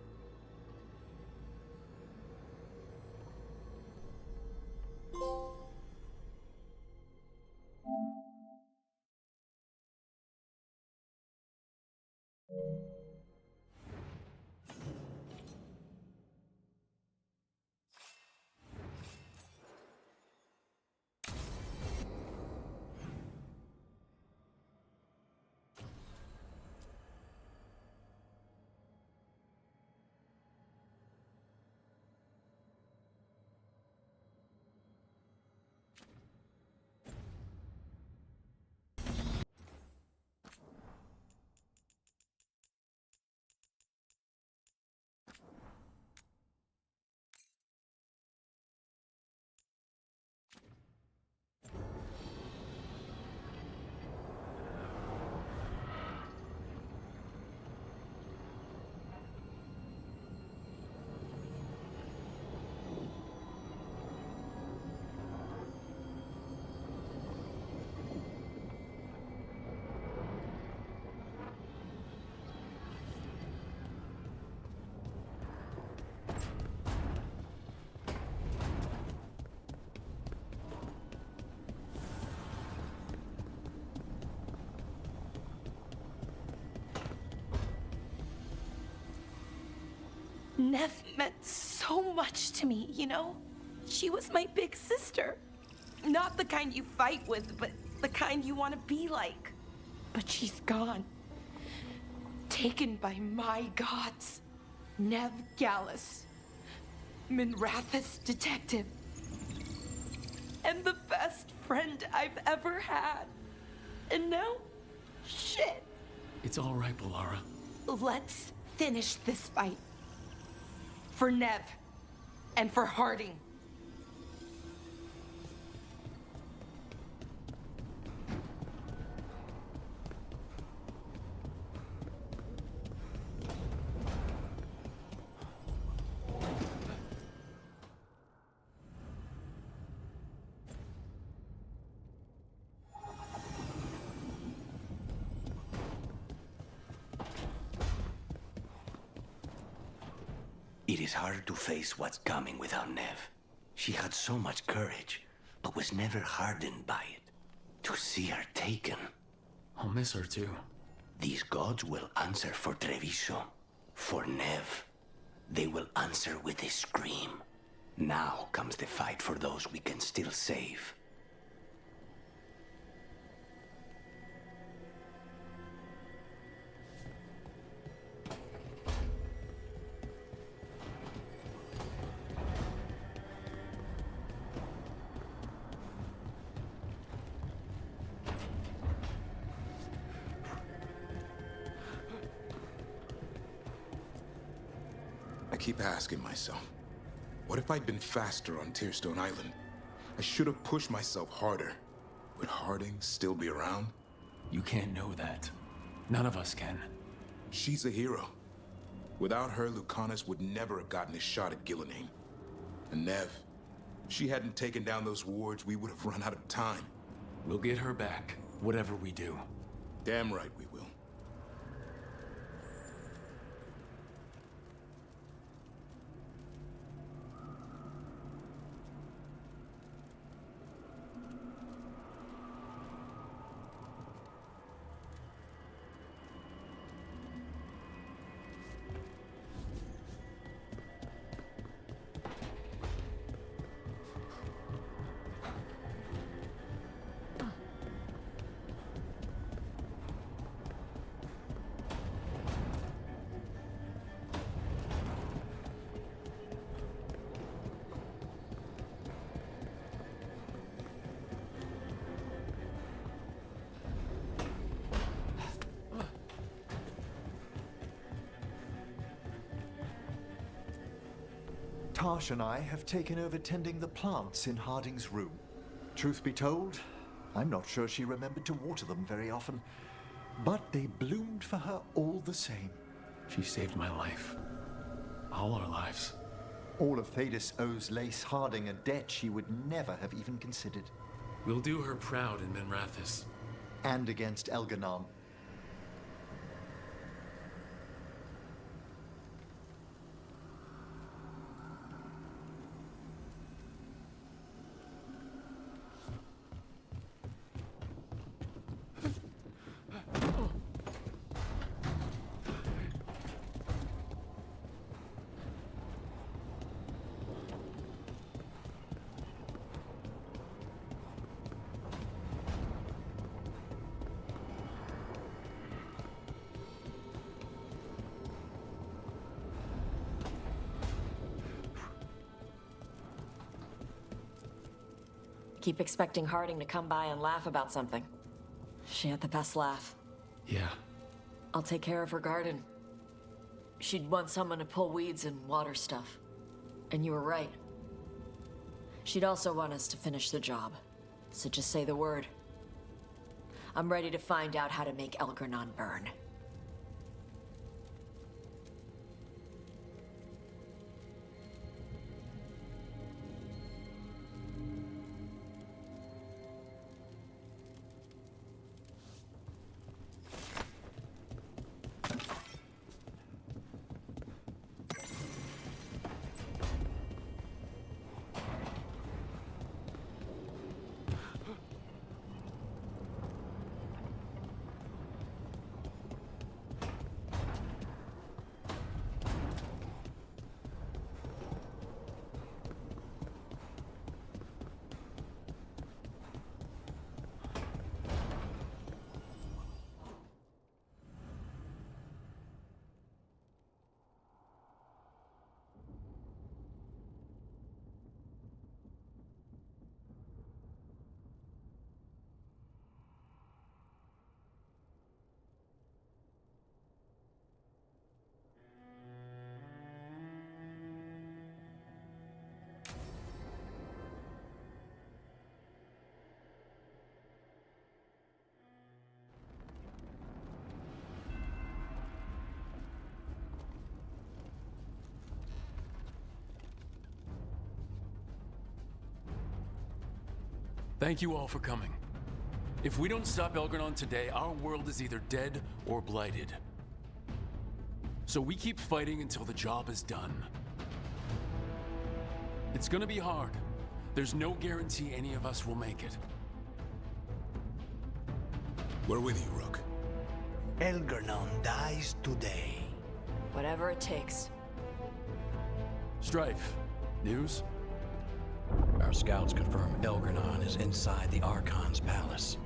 Neve meant so much to me, you know? She was my big sister. Not the kind you fight with, but the kind you want to be like. But she's gone. Taken by my gods. Neve Gallus. Minrathous detective. And the best friend I've ever had. And now, shit. It's all right, Bellara. Let's finish this fight. For Neve. And for Harding. is hard to face what's coming without Nev. She had so much courage, but was never hardened by it. To see her taken... I'll miss her too. These gods will answer for Treviso, for Nev. They will answer with a scream. Now comes the fight for those we can still save. I keep asking myself, what if I'd been faster on Tearstone Island? I should have pushed myself harder. Would Harding still be around? You can't know that. None of us can. She's a hero. Without her, Lucanus would never have gotten his shot at Gillenane. And Nev, if she hadn't taken down those wards, we would have run out of time. We'll get her back, whatever we do. Damn right we will. Tash and I have taken over tending the plants in Harding's room. Truth be told, I'm not sure she remembered to water them very often, but they bloomed for her all the same. She saved my life. All our lives. All of Thedas owes Lace Harding a debt she would never have even considered. We'll do her proud in Minrathous. And against Elganon. Keep expecting Harding to come by and laugh about something. She had the best laugh. Yeah. I'll take care of her garden. She'd want someone to pull weeds and water stuff. And you were right. She'd also want us to finish the job. So just say the word. I'm ready to find out how to make Elgranon burn. Thank you all for coming. If we don't stop Elgranon today, our world is either dead or blighted. So we keep fighting until the job is done. It's gonna be hard. There's no guarantee any of us will make it. We're with you, Rook. Elgernon dies today. Whatever it takes. Strife, news? Our scouts confirm Elgernon is inside the Archon's palace.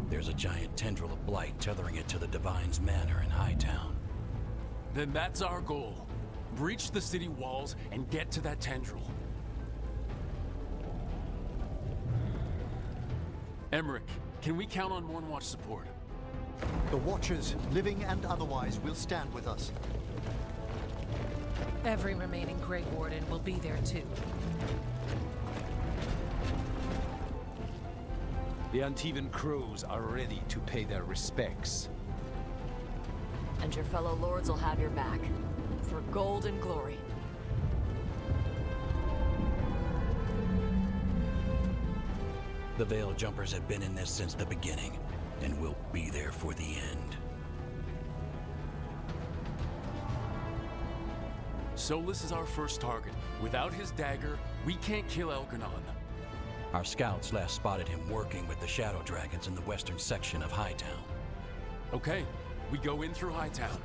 There's a giant tendril of blight tethering it to the Divine's manor in Hightown. Then that's our goal. Breach the city walls and get to that tendril. Emmerich, can we count on Mornwatch support? The Watchers, living and otherwise, will stand with us. Every remaining Grey Warden will be there too. The Antivan crows are ready to pay their respects. And your fellow lords will have your back. For gold and glory. The Veil Jumpers have been in this since the beginning, and will be there for the end. Solus is our first target. Without his dagger, we can't kill Elgernon. Our scouts last spotted him working with the Shadow Dragons in the western section of Hightown. Okay, we go in through Hightown.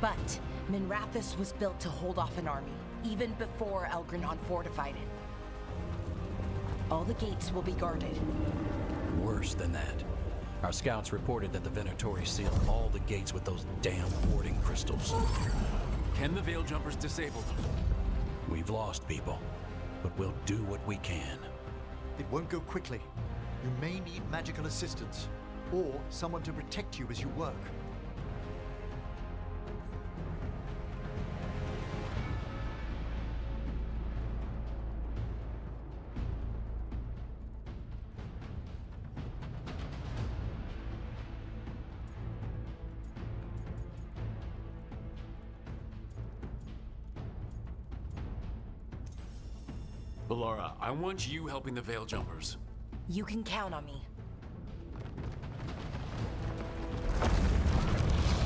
But Minrathous was built to hold off an army, even before Elgernon fortified it. All the gates will be guarded. Worse than that. Our scouts reported that the Venatori sealed all the gates with those damn warding crystals. Can the Veil Jumpers disable them? We've lost people, but we'll do what we can. It won't go quickly. You may need magical assistance, or someone to protect you as you work. Laura, I want you helping the Veil Jumpers. You can count on me.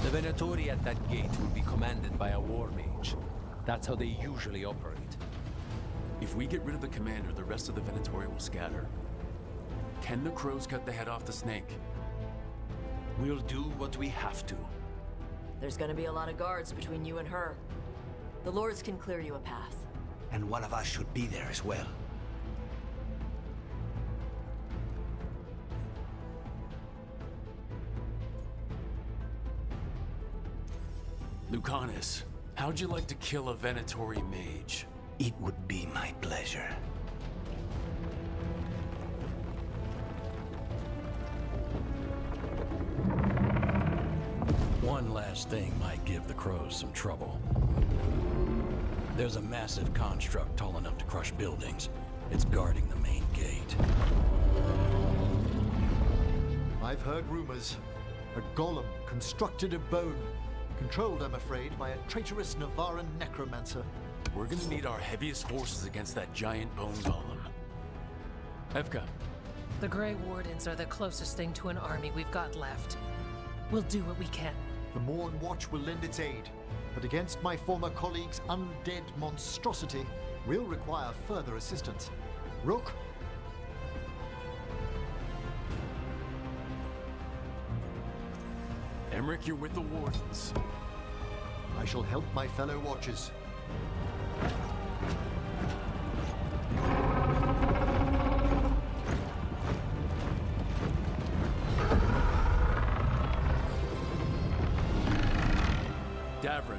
The Venatori at that gate will be commanded by a war mage. That's how they usually operate. If we get rid of the commander, the rest of the Venatori will scatter. Can the crows cut the head off the snake? We'll do what we have to. There's gonna be a lot of guards between you and her. The lords can clear you a path. And one of us should be there as well. Lucanus, how'd you like to kill a Venatori mage? It would be my pleasure. One last thing might give the crows some trouble. There's a massive construct tall enough to crush buildings. It's guarding the main gate. I've heard rumors. A golem constructed of bone. Controlled, I'm afraid, by a traitorous Navaran necromancer. We're gonna need our heaviest forces against that giant bone golem. Evka. The Grey Wardens are the closest thing to an army we've got left. We'll do what we can. The Morn Watch will lend its aid. But against my former colleague's undead monstrosity, we'll require further assistance. Rook? Emmerich, you're with the Wardens. I shall help my fellow Watchers. Davrin,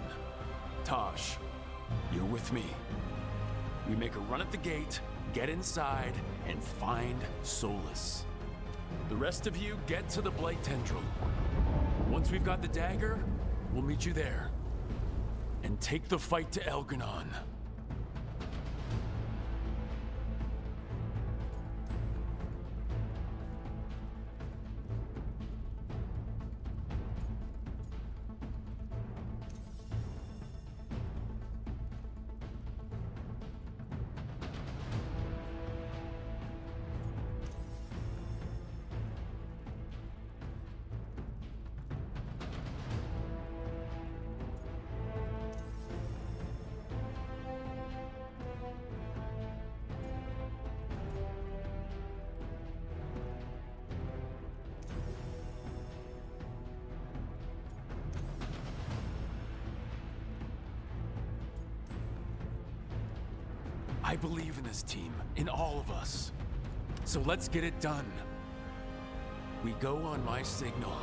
Tosh, you're with me. We make a run at the gate, get inside, and find Solus. The rest of you get to the Blight Tendril. Once we've got the dagger, we'll meet you there. And take the fight to Elgernon. believe in this team, in all of us. So let's get it done. We go on my signal.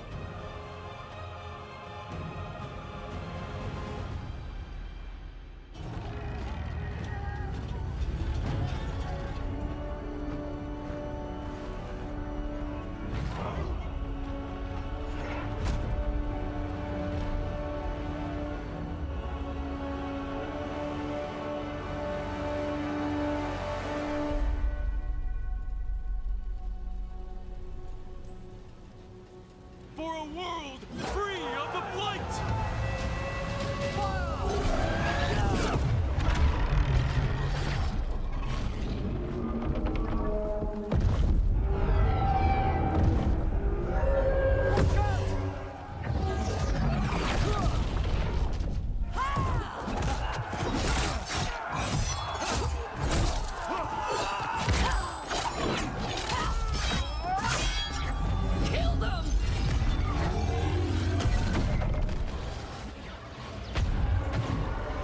For a world free of the blight! Kill them!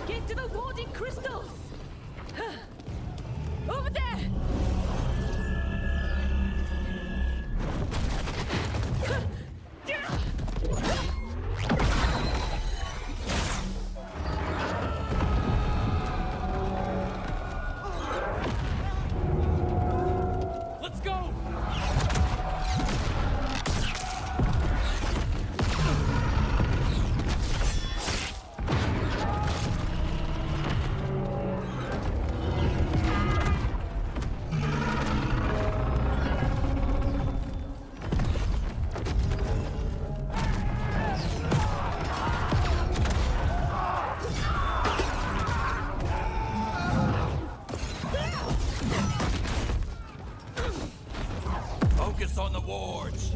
Get to the warding crystals! Over there! Let's go! Focus on the wards.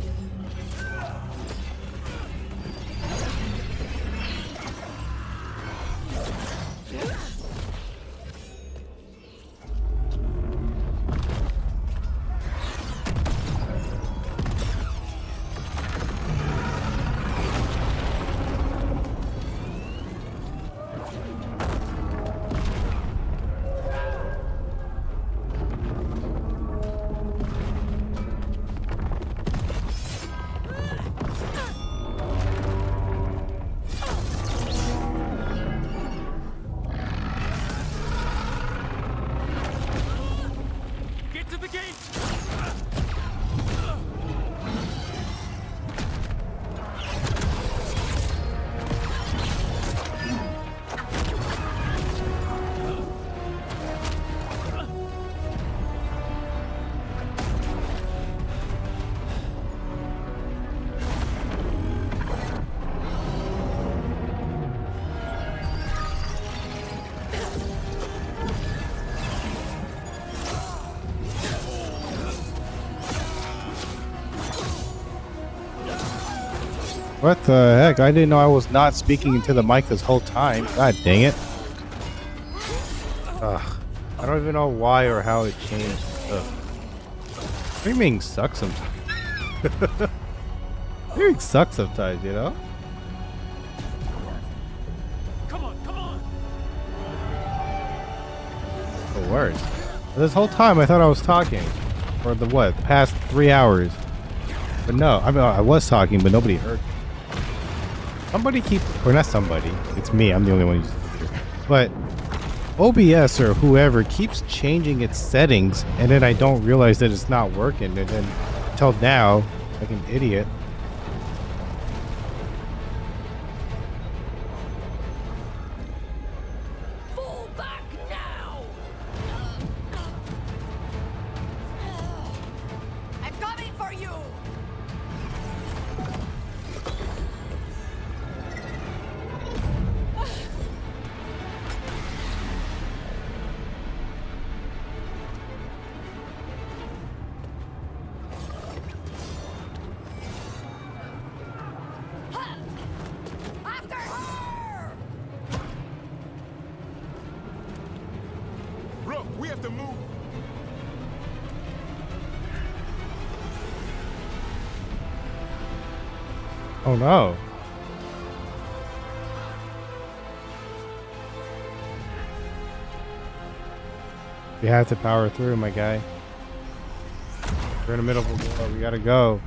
Get to the gate! What the heck? I didn't know I was not speaking into the mic this whole time. God dang it. Ugh. I don't even know why or how it changed. Ugh. Streaming sucks sometimes. Streaming sucks sometimes, you know? Come on! The worst. This whole time I thought I was talking. For the what? Past 3 hours. But no, I mean, I was talking, but nobody heard. Somebody or not somebody, it's me, I'm the only one who's here. But OBS or whoever keeps changing its settings, and then I don't realize that it's not working, and then till now, like an idiot. Fall back now! I'm coming for you! After her! Rook, we have to move. Oh no. We have to power through, my guy. We're in the middle of a war. We gotta go.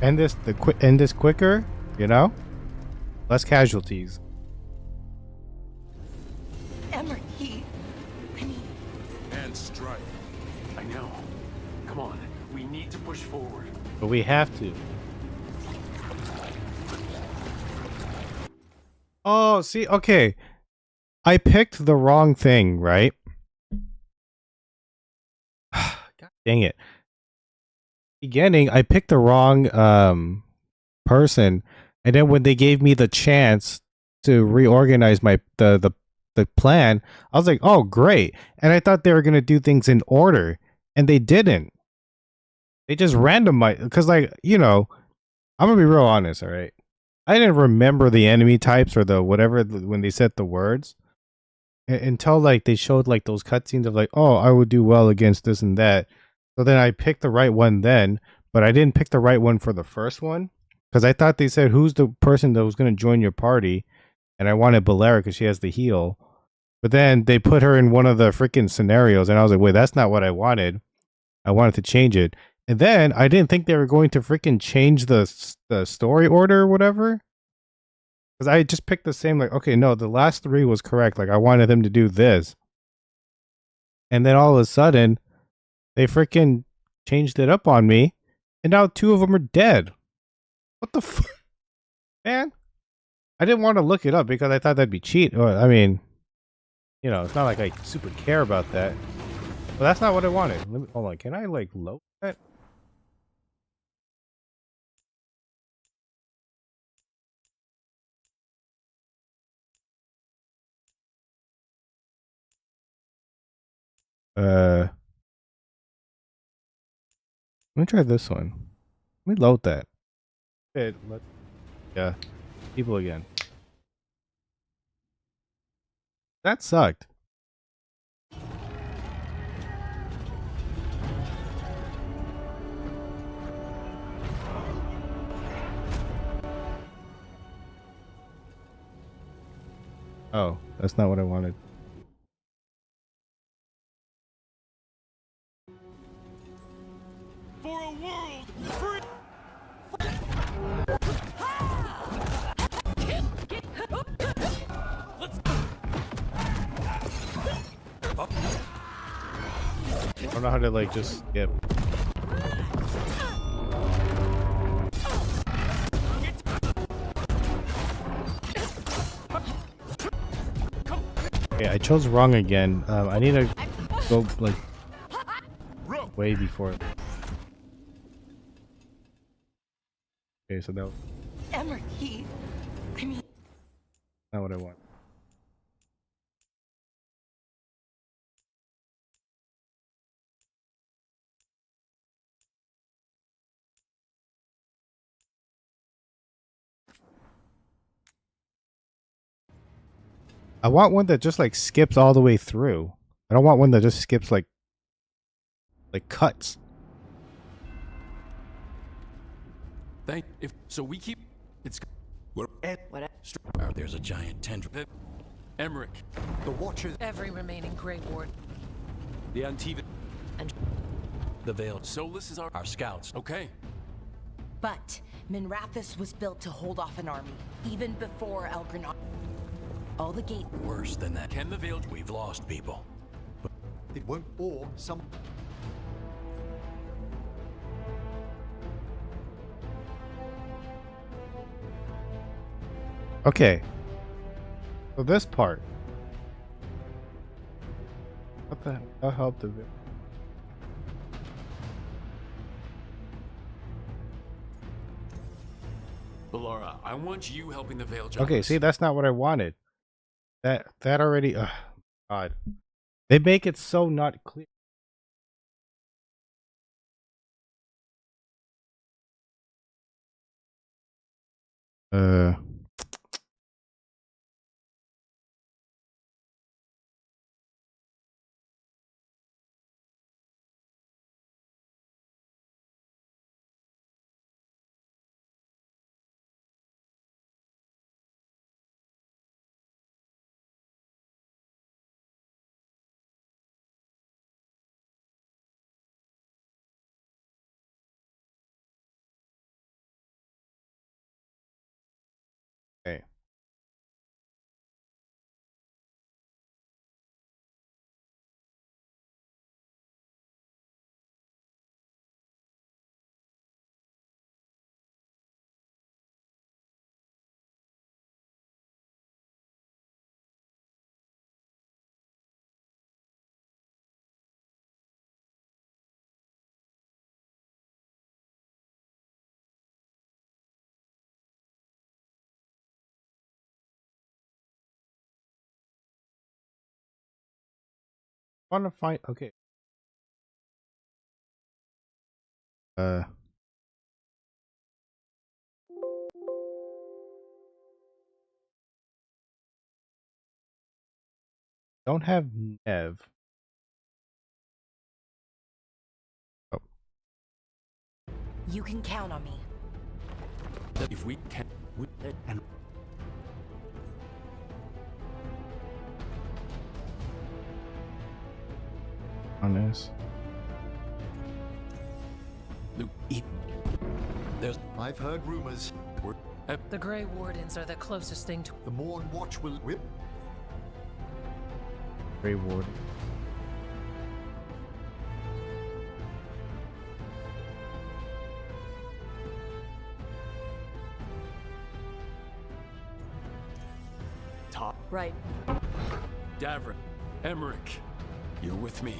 End this quicker, you know? Less casualties. Emmer, And strike. I know. Come on. We need to push forward. But we have to. Oh, see, okay. I picked the wrong thing, right? God dang it. Beginning, I picked the wrong person, and then when they gave me the chance to reorganize my the plan, I was like, "Oh, great." And I thought they were going to do things in order, and they didn't. They just randomized cuz like, you know, I'm going to be real honest, all right? I didn't remember the enemy types or the whatever when they said the words until like they showed like those cutscenes of like, oh, I would do well against this and that. So then I picked the right one then, but I didn't pick the right one for the first one because I thought they said who's the person that was going to join your party, and I wanted Balera because she has the heal. But then they put her in one of the freaking scenarios, and I was like, wait, that's not what I wanted. I wanted to change it. And then I didn't think they were going to freaking change the story order or whatever. Because I just picked the same, like, okay, no, the last three was correct. Like, I wanted them to do this. And then all of a sudden, they freaking changed it up on me. And now two of them are dead. What the fuck? Man? I didn't want to look it up because I thought that'd be cheat. Or, I mean, you know, it's not like I super care about that. But that's not what I wanted. Let me, hold on, can I, like, load that? Let me try this one. Let me load that. Okay, yeah, people again. That sucked. Oh, that's not what I wanted. For a world free. I don't know how to like just skip. Okay, I chose wrong again. I need to go like way before. Okay, so that was Emmer, I mean, not what I want. I want one that just like skips all the way through. I don't want one that just skips like cuts. If so, we keep. It's. What? There's a giant tendril. Emmerich. The Watchers. Every remaining Grey Ward. The Antiva. And the Veil. Solus is our scouts. Okay. But Minrathous was built to hold off an army, even before Elgrenard. All the gate. Worse than that. Can the Veil? We've lost people. It won't bore some. Okay. So this part. What the hell? That helped a bit. Laura, I want you helping the Veil. Okay, see, that's not what I wanted. That already. God, they make it so not clear. want to find. Okay. Don't have Nev. Oh. You can count on me. If we can, and Honest. I've heard rumors. The Grey Wardens are the closest thing to. The Morn Watch will whip. Grey Warden. Top. Right. Davrin, Emmerich, you're with me.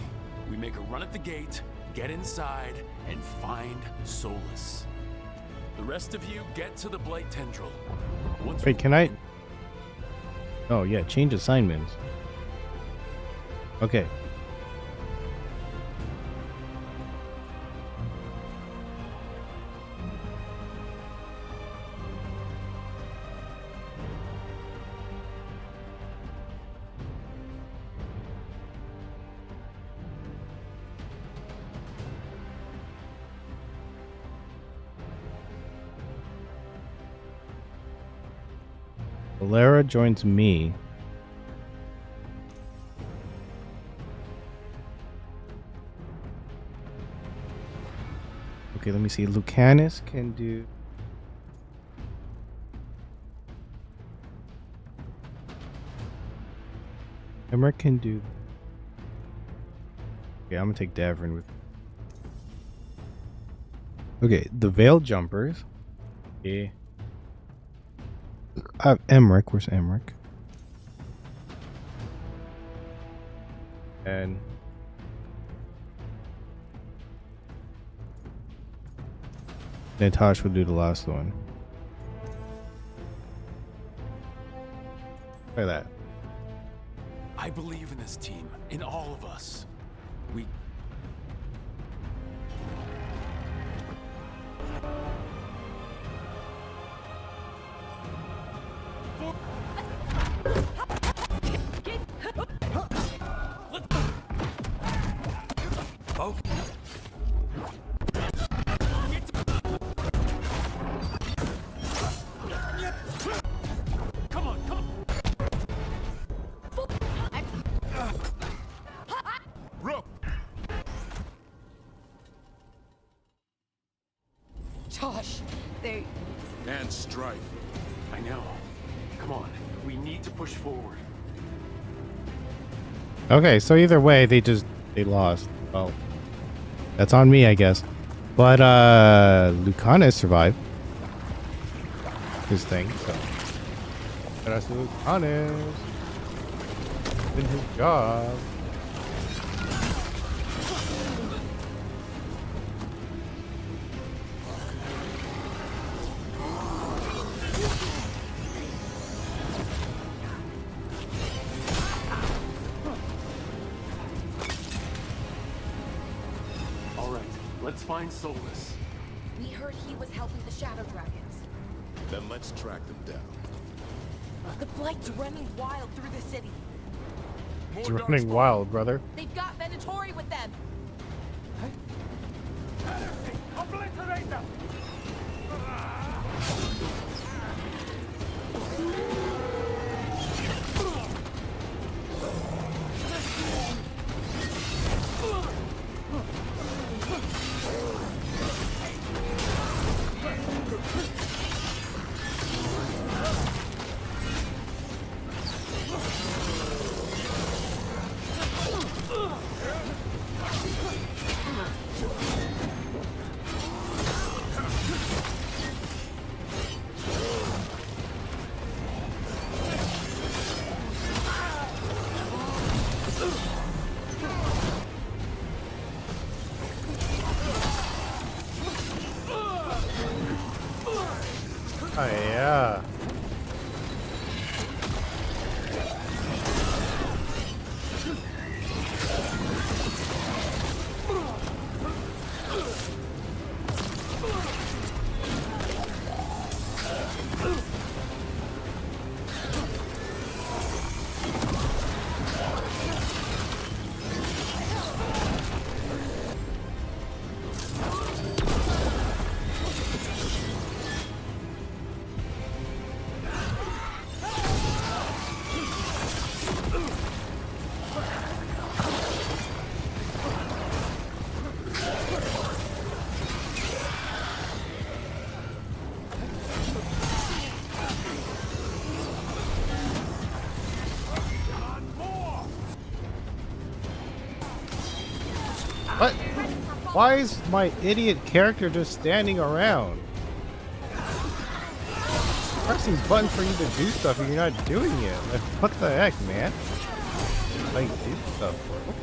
We make a run at the gate, get inside, and find Solus. The rest of you get to the Blight Tendril. Wait, can I? Oh yeah, change assignments. Okay. Valera joins me. Okay, let me see. Lucanus can do. Emmerich can do. Okay, I'm gonna take Davrin with. Okay, the Veil Jumpers. Okay. I have Emmerich. Where's Emmerich? And Natash will do the last one. Look at that. I believe in this team, in all of us. We... Josh, they... And strife. I know. Come on, we need to push forward. Okay, so either way, they lost. Well, that's on me, I guess. But Lucanus survived his thing, so shout out to Lucanus. Did his job. Let's find Solus. We heard he was helping the Shadow Dragons. Then let's track them down. The Blight's running wild through the city. It's running wild, brother. They've got Venatori with them. Obliterate them! Oh yeah. Why is my idiot character just standing around? Press these buttons for you to do stuff and you're not doing it. Like, what the heck, man? Like, do stuff for it.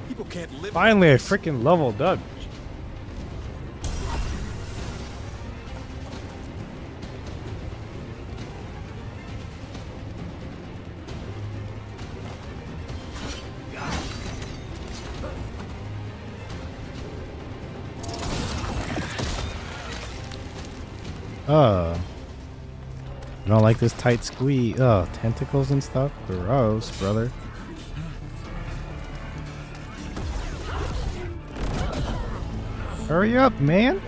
People can't live. Finally, I freaking leveled up. I don't like this tight squeeze. Oh, tentacles and stuff. Gross, brother. Hurry up, man.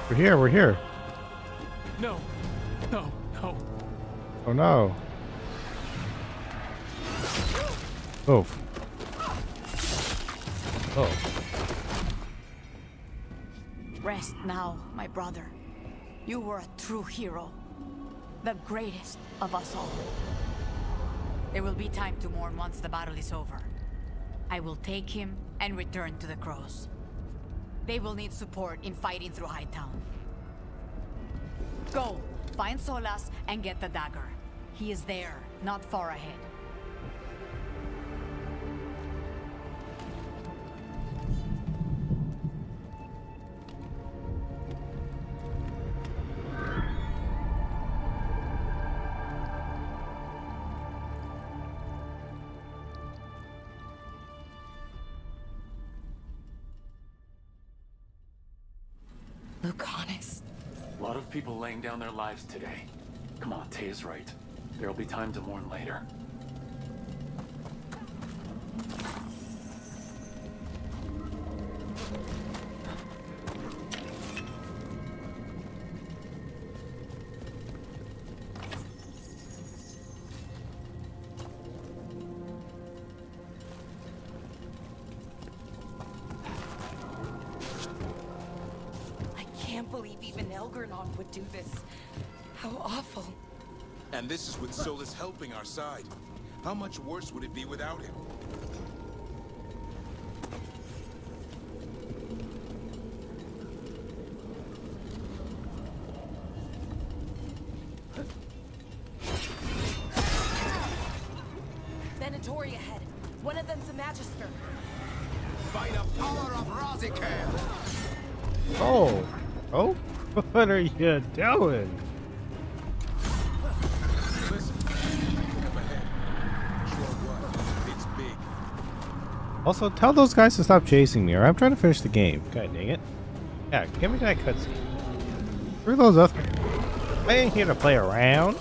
We're here, we're here. No, no, no. Oh no. Oof. Oh. Rest now, my brother. You were a true hero. The greatest of us all. There will be time to mourn once the battle is over. I will take him and return to the Crows. They will need support in fighting through Hightown. Go, find Solas and get the dagger. He is there, not far ahead. Lucanus. A lot of people laying down their lives today. Come on, Taya's right. There'll be time to mourn later. Would do this. How awful. And this is with Solus helping our side. How much worse would it be without him? Venatori ahead. One of them's a Magister. By the power of Razikale! Oh. Oh? What are you doing? Also, tell those guys to stop chasing me, or I'm trying to finish the game. God dang it. Yeah, give me that cutscene. Screw those other. I ain't here to play around.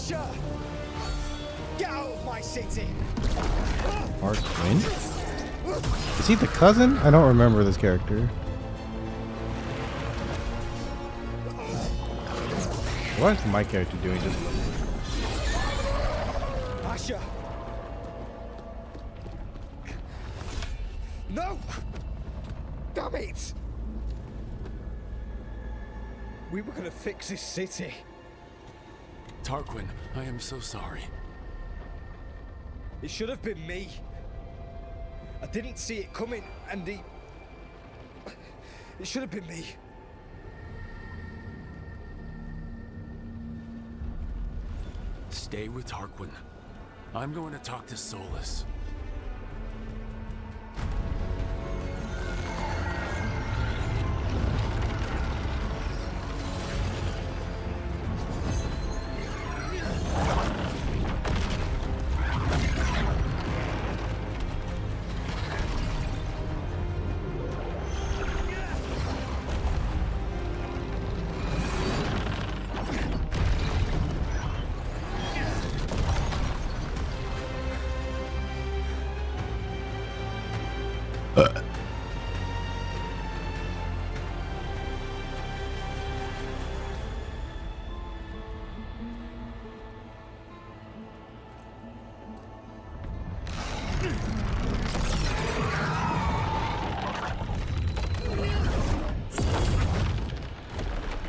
Asher! Get out of my city! Mark Quinn? Is he the cousin? I don't remember this character. What is my character doing? Just Asher! No! Damn it! We were gonna fix this city. Tarquin, I am so sorry. It should have been me. I didn't see it coming, and it should have been me. Stay with Tarquin. I'm going to talk to Solus.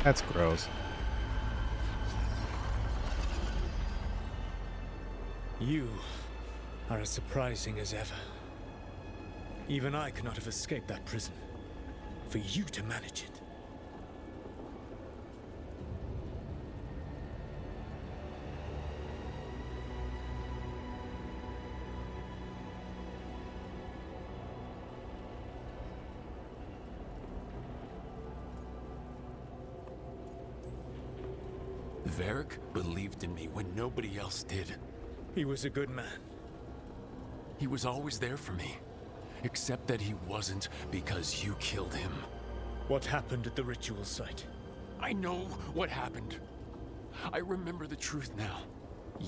That's gross. You are as surprising as ever. Even I could not have escaped that prison. For you to manage it. Varric believed in me when nobody else did. He was a good man. He was always there for me. Except that he wasn't, because you killed him. What happened at the ritual site? I know what happened. I remember the truth now.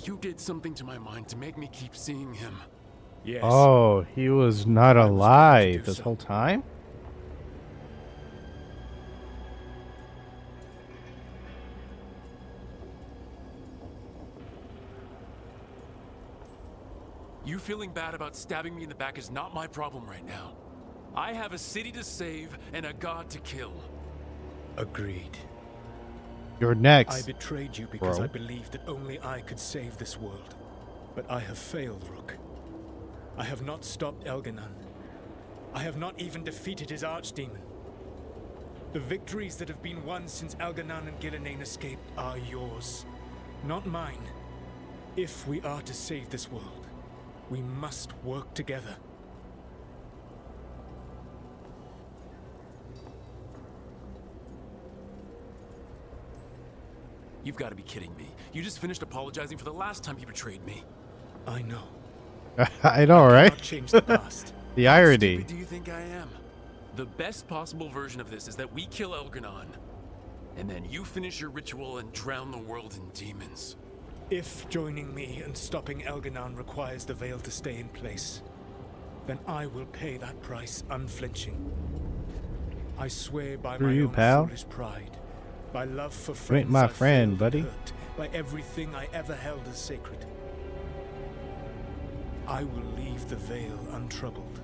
You did something to my mind to make me keep seeing him. Yes. Oh, he was not alive this whole time? You feeling bad about stabbing me in the back is not my problem right now. I have a city to save and a god to kill. Agreed. You're next. I betrayed you because bro. I believed that only I could save this world. But I have failed, Rook. I have not stopped Elganon. I have not even defeated his archdemon. The victories that have been won since Elganon and Gillenane escaped are yours, not mine. If we are to save this world, we must work together. You've got to be kidding me. You just finished apologizing for the last time you betrayed me. I know. I know, right? Change the past. The irony. How stupid do you think I am? The best possible version of this is that we kill Elganon, and then you finish your ritual and drown the world in demons. If joining me and stopping Elganon requires the veil to stay in place, then I will pay that price unflinching. I swear by my own foolish pride, by love for friends, You ain't my friend, buddy. Hurt, by everything I ever held as sacred. I will leave the veil untroubled.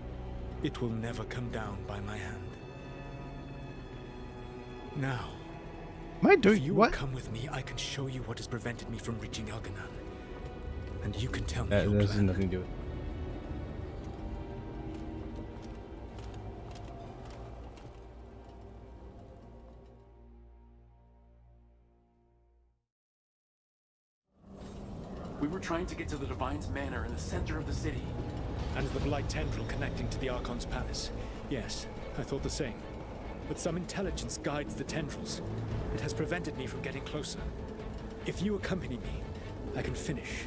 It will never come down by my hand. Now, am I doing if you what? will come with me, I can show you what has prevented me from reaching Elganon. And you can tell me That your has plan. nothing to do with it. We were trying to get to the Divine's Manor in the center of the city. And the Blight Tendril connecting to the Archon's palace. Yes, I thought the same. But some intelligence guides the tendrils. It has prevented me from getting closer. If you accompany me, I can finish,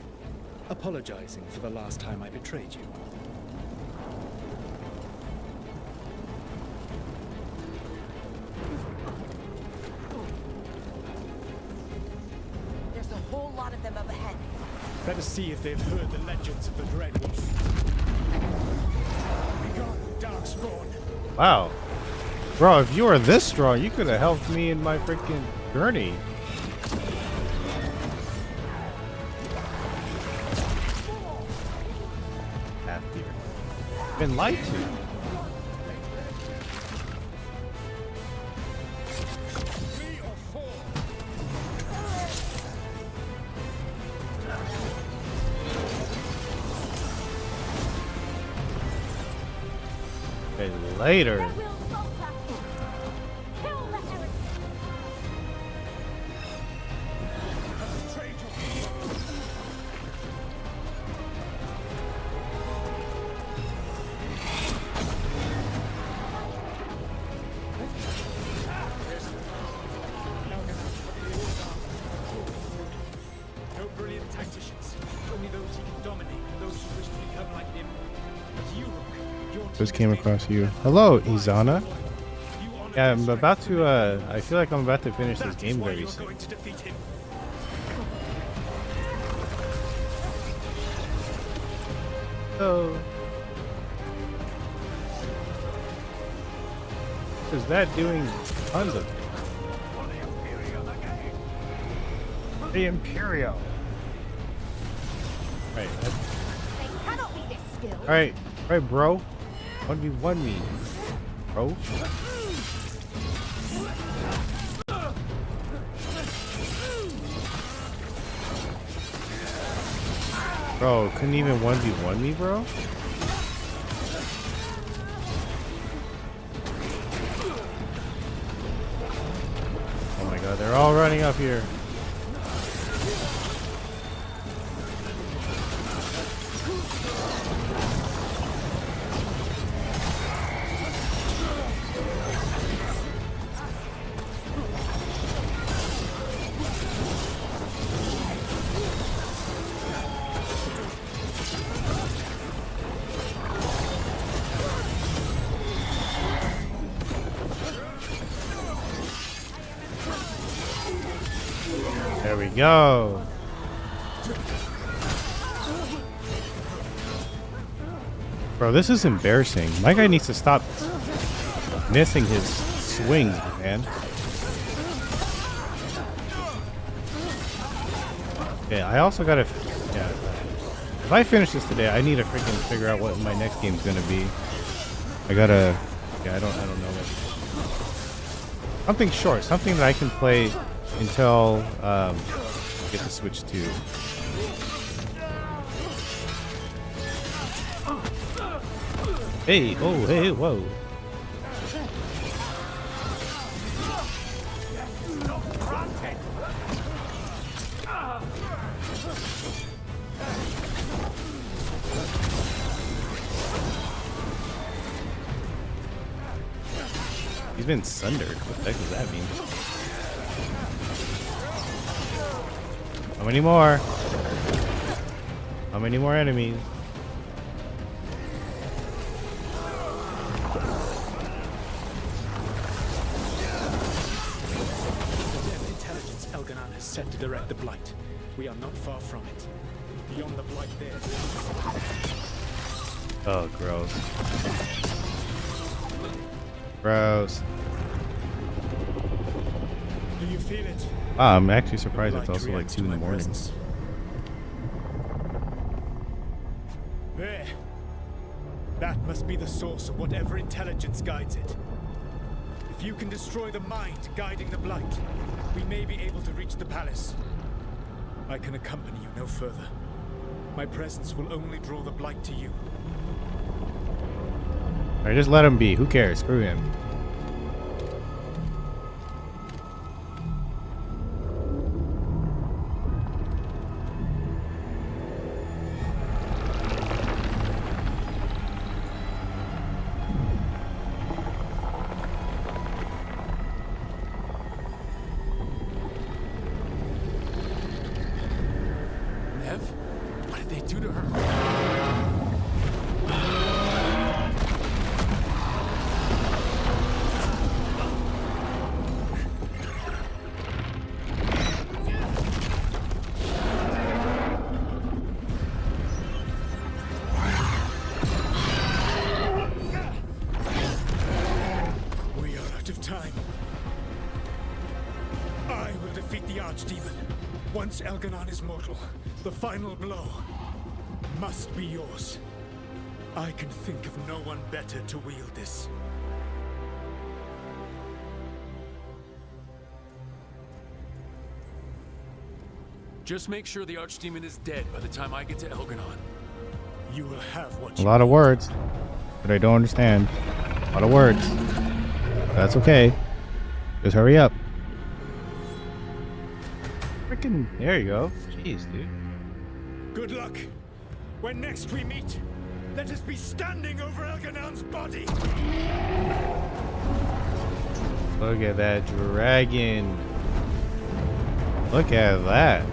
apologizing for the last time I betrayed you. There's a whole lot of them up ahead. Let us see if they've heard the legends of the Dread Wolf. Be gone, Darkspawn. Wow. Bro, if you were this strong, you could have helped me in my freaking journey. Half here. Been lied to. Later. No brilliant tacticians, only those who can dominate and those who wish to become like him. But you, Rook, your Just came across you. Hello, Izana. Yeah, I'm about to, I feel like I'm about to finish this game very soon. So, is that doing tons of things? The Imperial. Right. Alright, right, bro. 1v1 me, bro. Bro, couldn't even 1v1 me, bro? Oh my god, they're all running up here. There we go. Bro, this is embarrassing. My guy needs to stop missing his swings, man. Yeah, I also gotta... Yeah. If I finish this today, I need to freaking figure out what my next game's gonna be. I gotta... Yeah, I don't know what... Something short. Something that I can play until get the Switch 2. Hey, oh, hey, whoa. He's been sundered. What the heck does that mean? How many more? How many more enemies? Intelligence Elganon has sent to direct the Blight. We are not far from it. Beyond the Blight there. Oh, gross. Gross. Do you feel it? Wow, I'm actually surprised it's also like 2 in the morning. There. That must be the source of whatever intelligence guides it. If you can destroy the mind guiding the Blight, we may be able to reach the palace. I can accompany you no further. My presence will only draw the Blight to you. Alright, just let him be. Who cares? Screw him. Nev? What did they do to her? Once Elganon is mortal, the final blow must be yours. I can think of no one better to wield this. Just make sure the Archdemon is dead by the time I get to Elganon. You will have what A lot of words that I don't understand. A lot of words. That's okay. Just hurry up. Freaking, there you go. Jeez, dude. Good luck. When next we meet, let us be standing over Elganon's body. Look at that dragon. Look at that.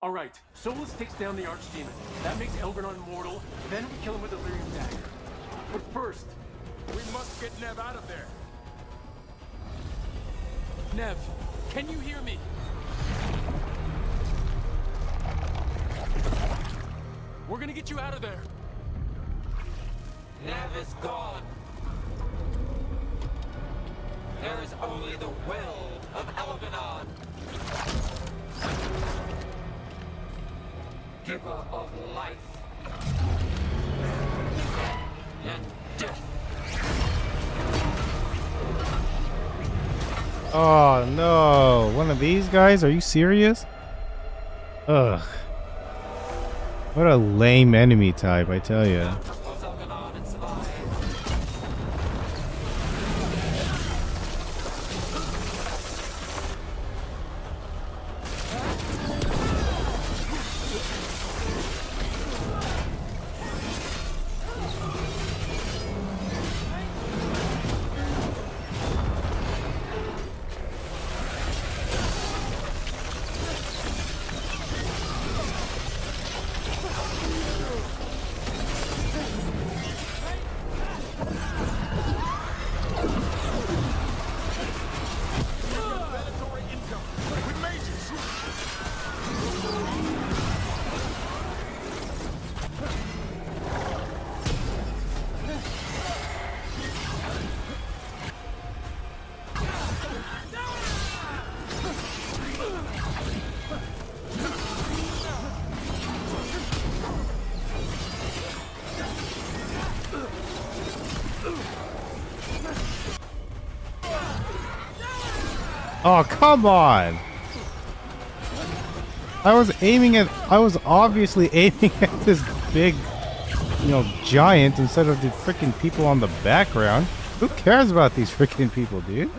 All right, Solus takes down the Archdemon. That makes Elganon mortal. Then we kill him with a Lyrium dagger. But first, We must get Nev out of there. Nev, can you hear me? We're gonna get you out of there. Nev is gone. There is only the will of Elganon. Giver of life and death. Oh no, one of these guys? Are you serious? Ugh. What a lame enemy type, I tell you. Oh, come on! I was obviously aiming at this big, giant instead of the freaking people on the background. Who cares about these freaking people, dude?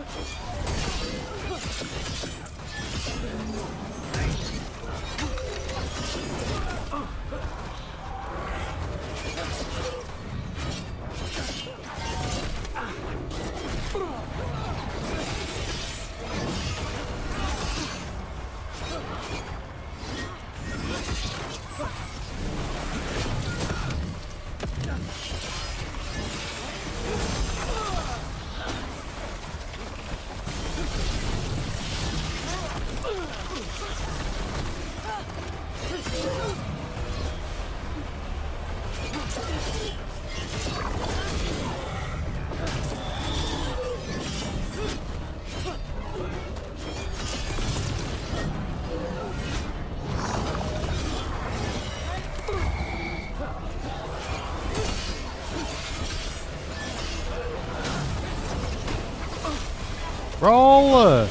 Roll!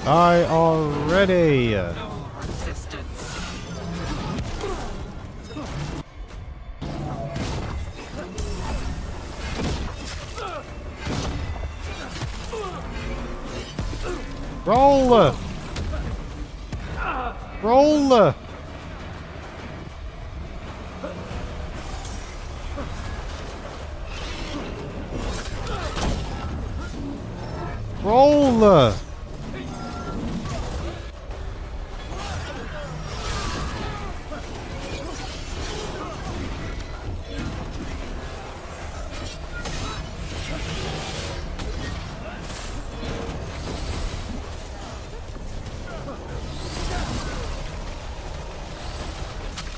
Die already! Roll! Roll! Roll!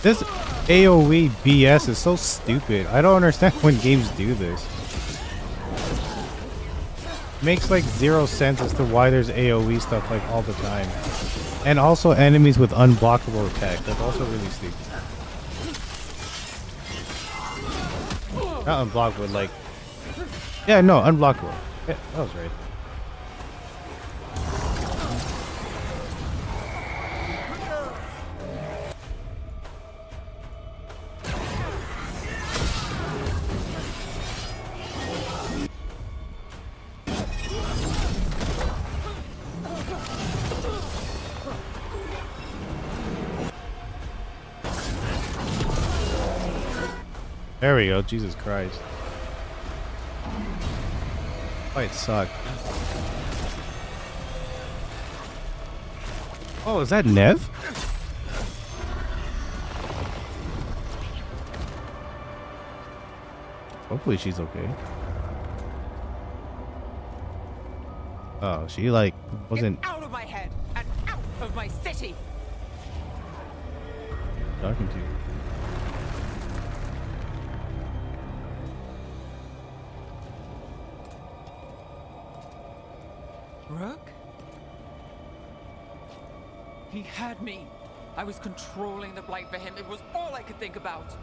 This AoE BS is so stupid. I don't understand when games do this. Makes like zero sense as to why there's AoE stuff like all the time. And also enemies with unblockable attack. That's also really stupid. Not unblockable, like... Yeah, no, unblockable. Yeah, that was right. There we go. Jesus Christ. Fight sucked. Oh, is that Nev? Hopefully she's okay. Oh, she like wasn't Get out of my head and out of my city. talking to you. Rook? He had me. I was controlling the blight for him. It was all I could think about.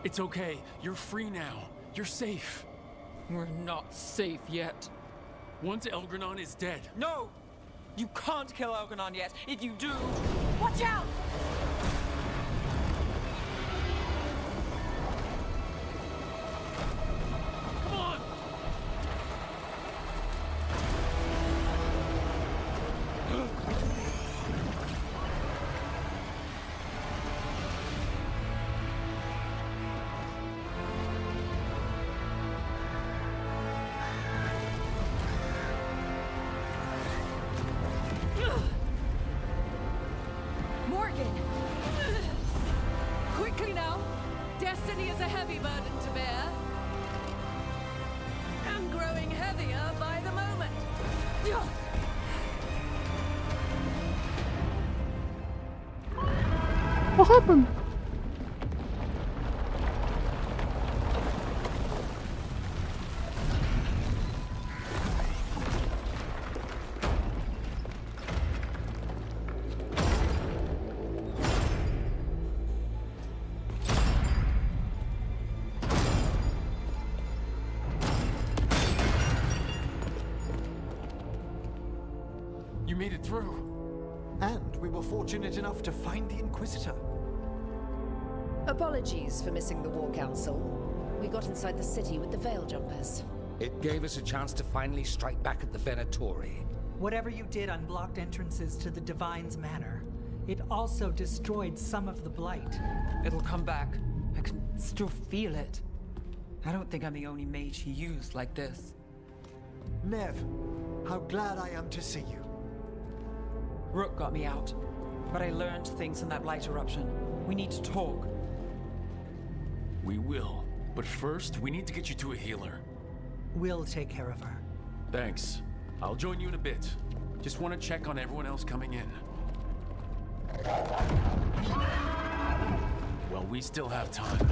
It's okay. You're free now. You're safe. We're not safe yet. Once Elgranon is dead. No! You can't kill Elgranon yet. If you do... Watch out! Come on! Morgan! Quickly now! Destiny is a heavy burden to bear. And growing heavier by the moment. What happened? You made it through. And we were fortunate enough to find the Inquisitor. Apologies for missing the War Council. We got inside the city with the Veil Jumpers. It gave us a chance to finally strike back at the Venatori. Whatever you did unblocked entrances to the Divine's Manor. It also destroyed some of the Blight. It'll come back. I can still feel it. I don't think I'm the only mage he used like this. Nev, how glad I am to see you. Rook got me out, but I learned things in that Blight eruption. We need to talk. We will. But first, we need to get you to a healer. We'll take care of her. Thanks. I'll join you in a bit. Just want to check on everyone else coming in. Well, we still have time.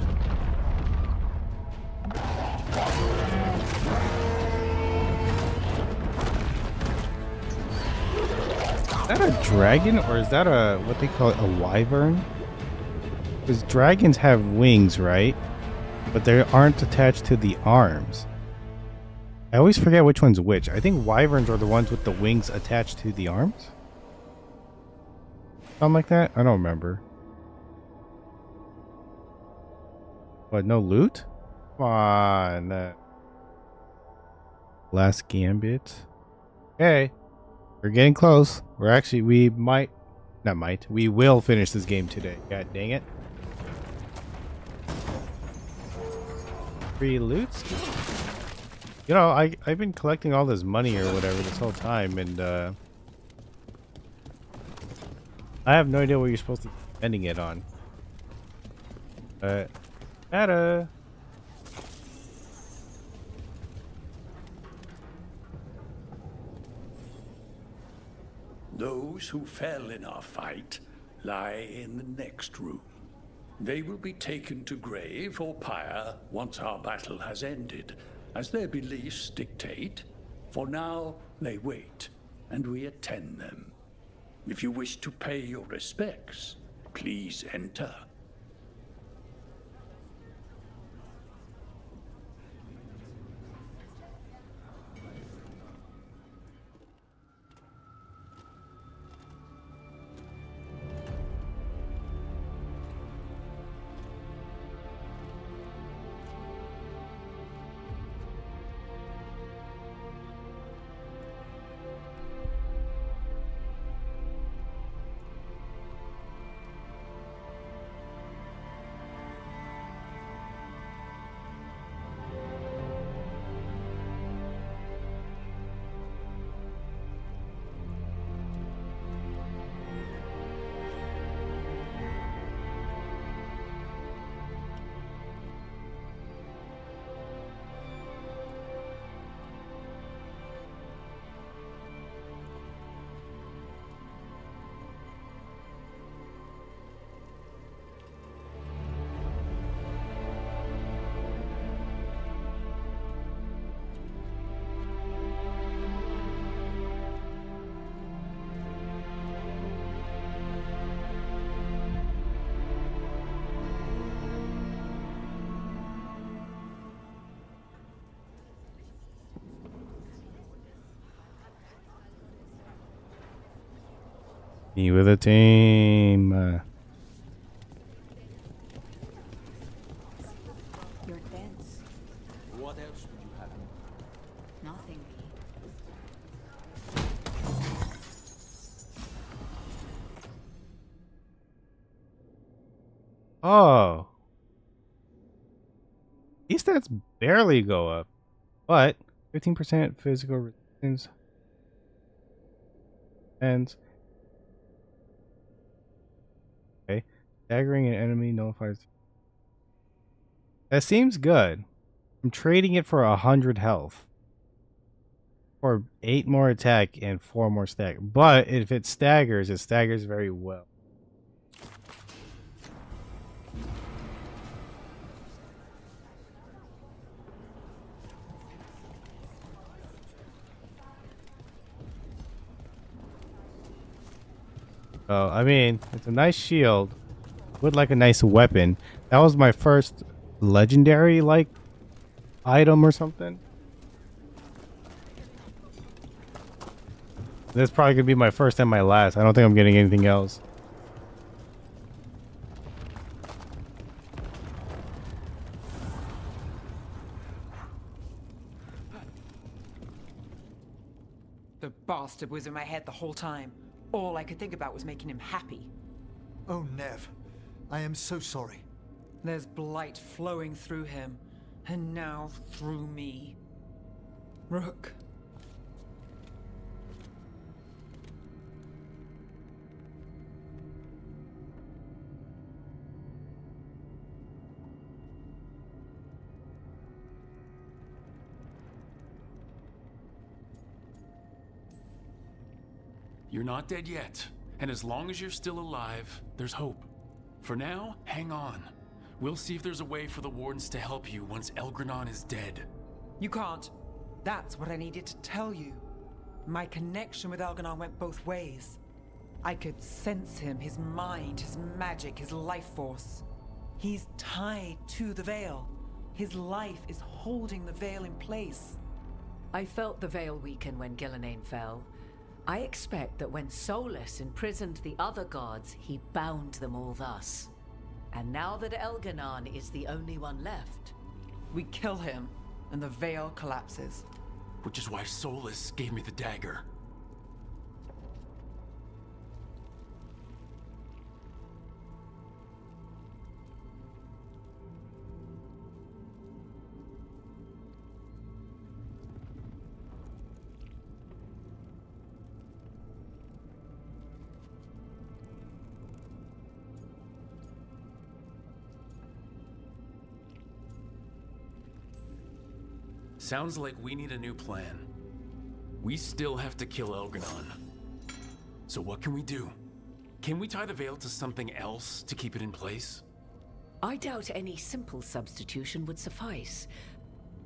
Is that a dragon or is that a what they call it, a wyvern? Because dragons have wings, right? But they aren't attached to the arms. I always forget which one's which. I think wyverns are the ones with the wings attached to the arms. Something like that? I don't remember. What, no loot? Come on. Last gambit. Okay. We're getting close. We will finish this game today. God dang it. Free loots? You know, I've been collecting all this money or whatever this whole time, and I have no idea what you're supposed to be spending it on. Meta. Those who fell in our fight lie in the next room. They will be taken to grave or pyre once our battle has ended, as their beliefs dictate. For now, they wait, and we attend them. If you wish to pay your respects, please enter. Me with a team. You're dense. What else would you have? Nothing. Oh. These stats barely go up, but 15% physical resistance. And okay, staggering an enemy nullifies. That seems good. I'm trading it for 100 health, or 8 more attack and 4 more stagger. But if it staggers very well. Oh, I mean, it's a nice shield. Would like a nice weapon. That was my first legendary, like, item or something. This is probably going to be my first and my last. I don't think I'm getting anything else. The bastard was in my head the whole time. All I could think about was making him happy. Oh, Nev. I am so sorry. There's blight flowing through him, and now through me. Rook. You're not dead yet, and as long as you're still alive, there's hope. For now, hang on. We'll see if there's a way for the Wardens to help you once Elgranon is dead. You can't. That's what I needed to tell you. My connection with Elganon went both ways. I could sense him, his mind, his magic, his life force. He's tied to the Veil. His life is holding the Veil in place. I felt the veil weaken when Gillenane fell. I expect that when Solus imprisoned the other gods, he bound them all thus. And now that Elganon is the only one left... We kill him, and the veil collapses. Which is why Solus gave me the dagger. Sounds like we need a new plan. We still have to kill Elganon. So what can we do? Can we tie the veil to something else to keep it in place? I doubt any simple substitution would suffice.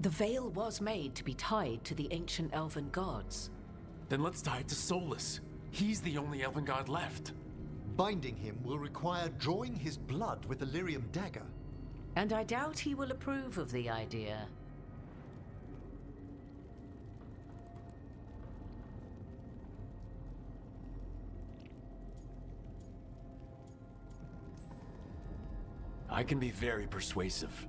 The veil was made to be tied to the ancient elven gods. Then let's tie it to Solus. He's the only elven god left. Binding him will require drawing his blood with the lyrium dagger. And I doubt he will approve of the idea. I can be very persuasive,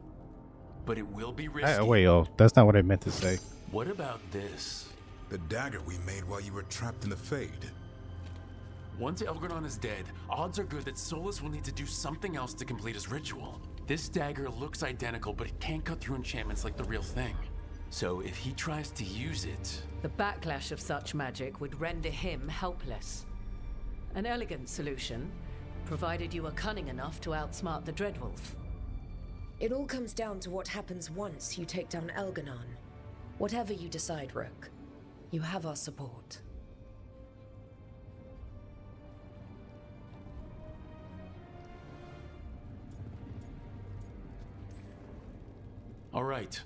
but it will be risky. Wait, that's not what I meant to say. What about this? The dagger we made while you were trapped in the Fade. Once Elganon is dead, odds are good that Solus will need to do something else to complete his ritual. This dagger looks identical, but it can't cut through enchantments like the real thing. So if he tries to use it... The backlash of such magic would render him helpless. An elegant solution, provided you are cunning enough to outsmart the Dreadwolf. It all comes down to what happens once you take down Elganon. Whatever you decide, Rook, you have our support. All right.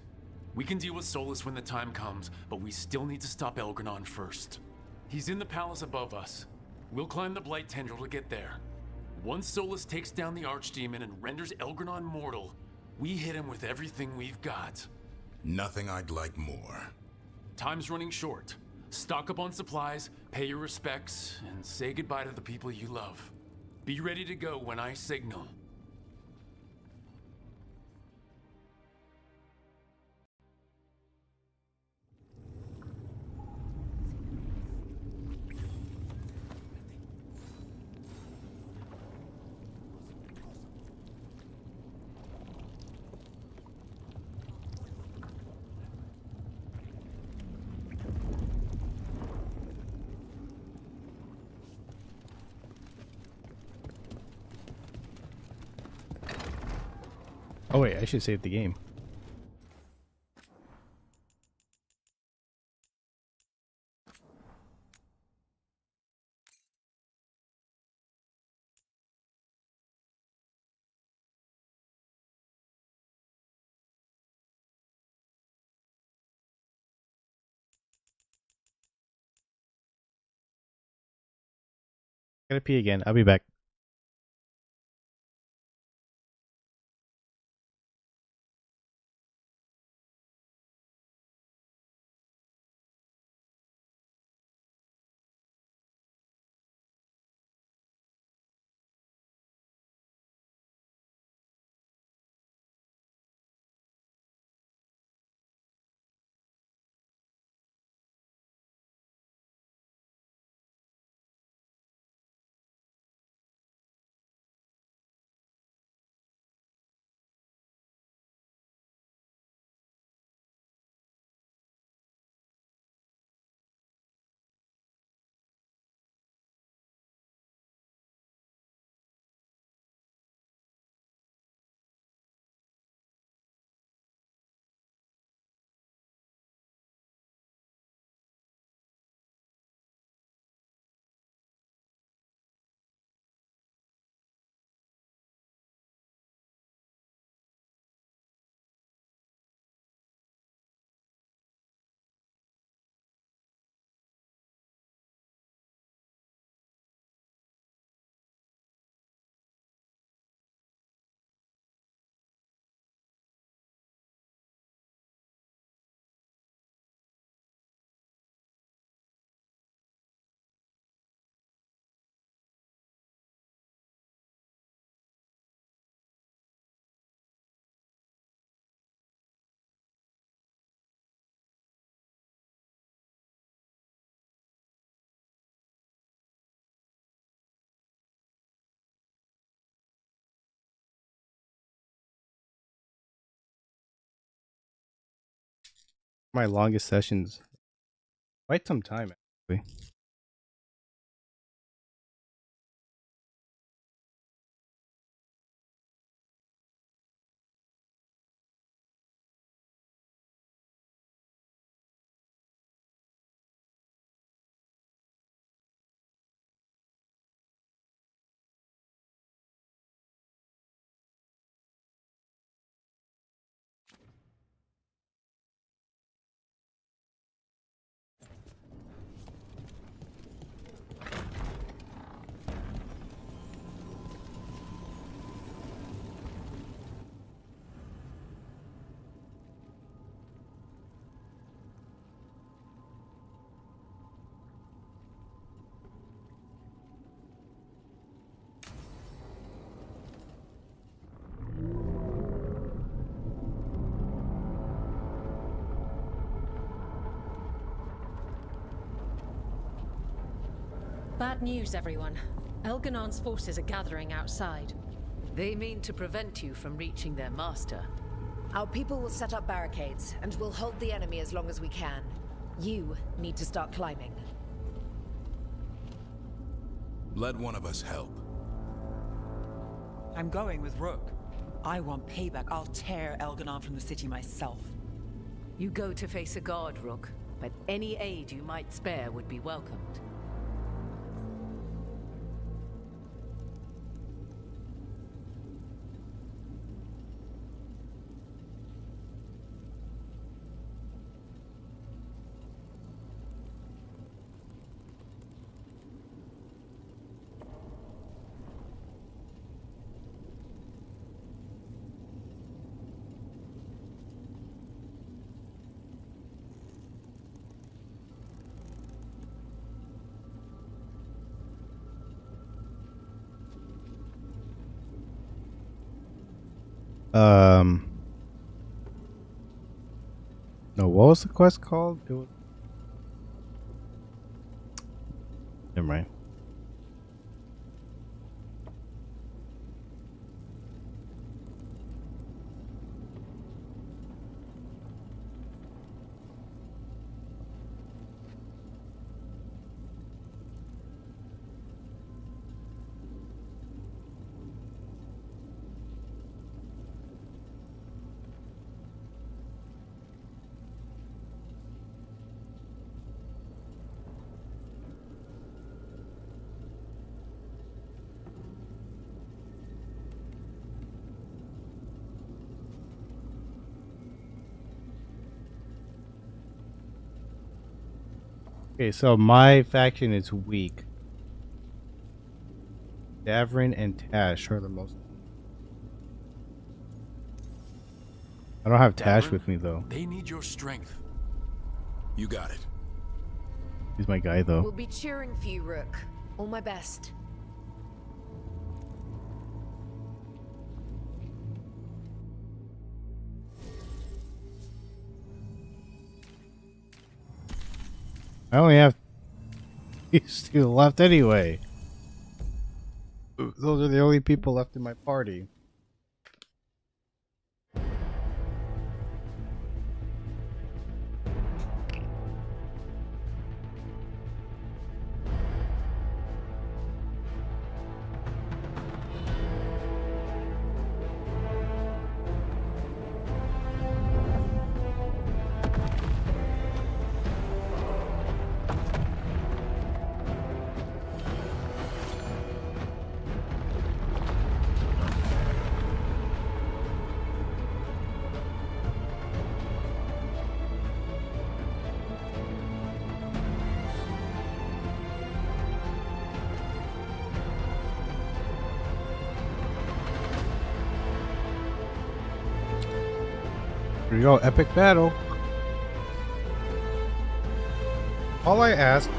We can deal with Solus when the time comes, but we still need to stop Elganon first. He's in the palace above us. We'll climb the Blight Tendril to get there. Once Solus takes down the Archdemon and renders Elganon mortal, we hit him with everything we've got. Nothing I'd like more. Time's running short. Stock up on supplies, pay your respects, and say goodbye to the people you love. Be ready to go when I signal. Oh wait, I should save the game. Gotta pee again. I'll be back. My longest sessions. Quite some time, actually. Bad news, everyone. Elganon's forces are gathering outside. They mean to prevent you from reaching their master. Our people will set up barricades, and we'll hold the enemy as long as we can. You need to start climbing. Let one of us help. I'm going with Rook. I want payback. I'll tear Elganon from the city myself. You go to face a guard, Rook, but any aid you might spare would be welcomed. No, what was the quest called? It was... Never mind. Okay, so my faction is weak. Davrin and Tash are the most. I don't have Tash with me though. They need your strength. You got it. He's my guy though. We'll be cheering for you, Rook. All my best. I only have these two left anyway. Those are the only people left in my party. Here we go, epic battle. All I ask,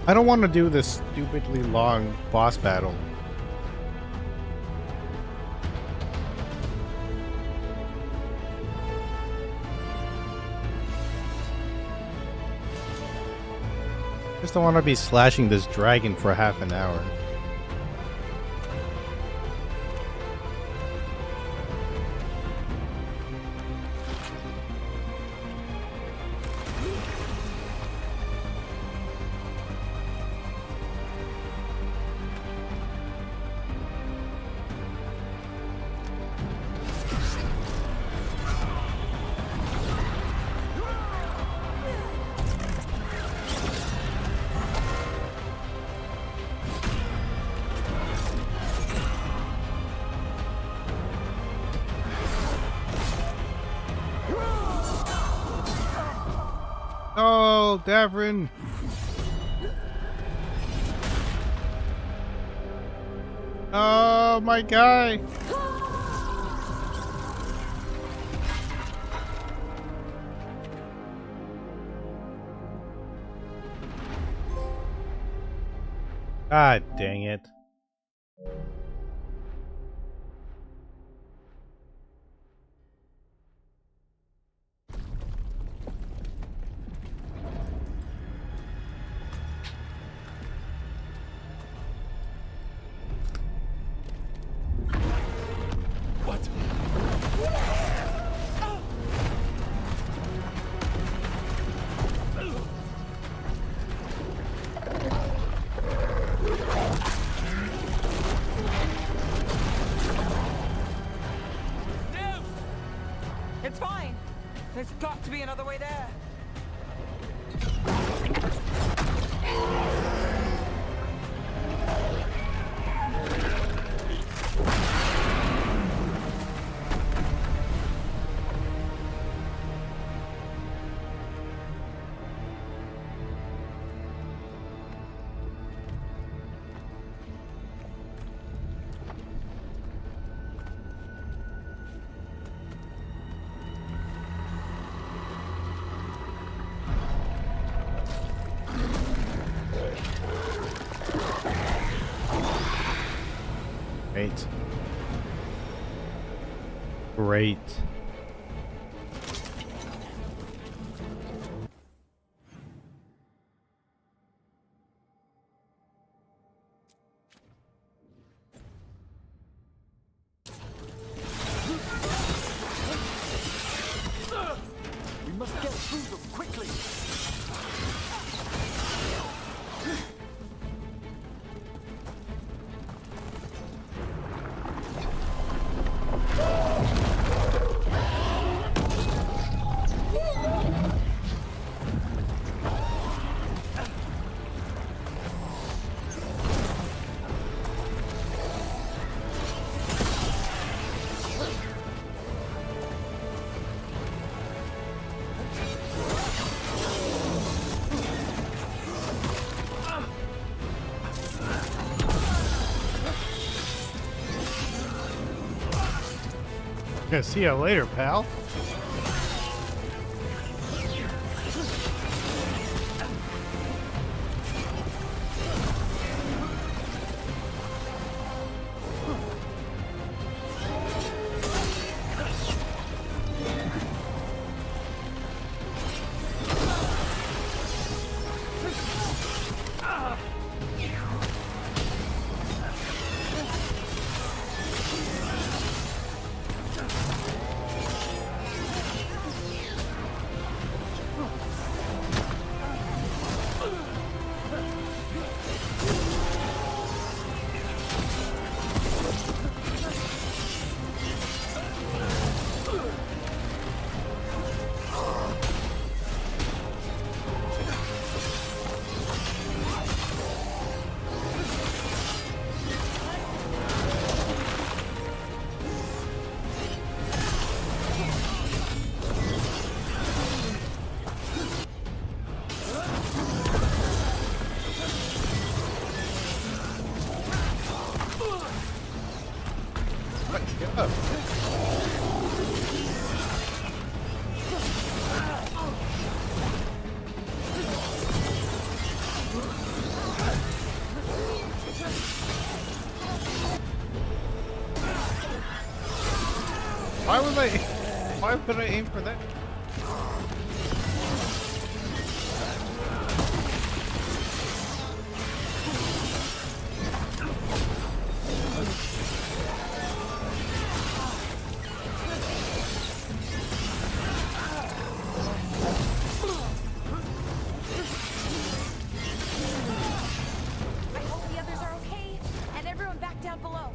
I don't want to do this stupidly long boss battle. Just don't want to be slashing this dragon for half an hour. Davrin. Oh, my guy. God dang it. What? It's fine. There's got to be another way there. Great. Great. We must get through them quickly. Gonna see you later, pal. Why would I aim for that? I hope the others are okay, and everyone back down below.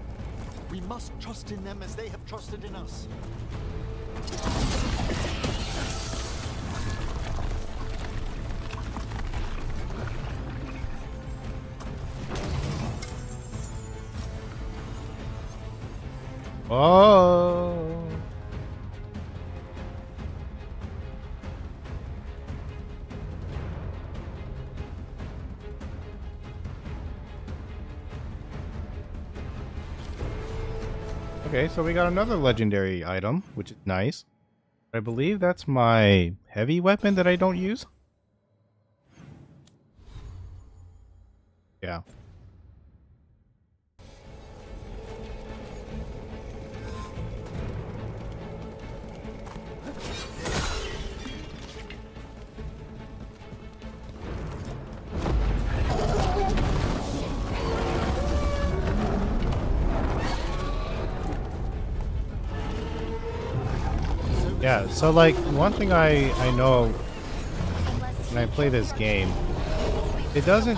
We must trust in them as they have trusted in us. Oh. Okay, so we got another legendary item, which is nice. I believe that's my heavy weapon that I don't use. Yeah. Yeah, so like one thing I know when I play this game, it doesn't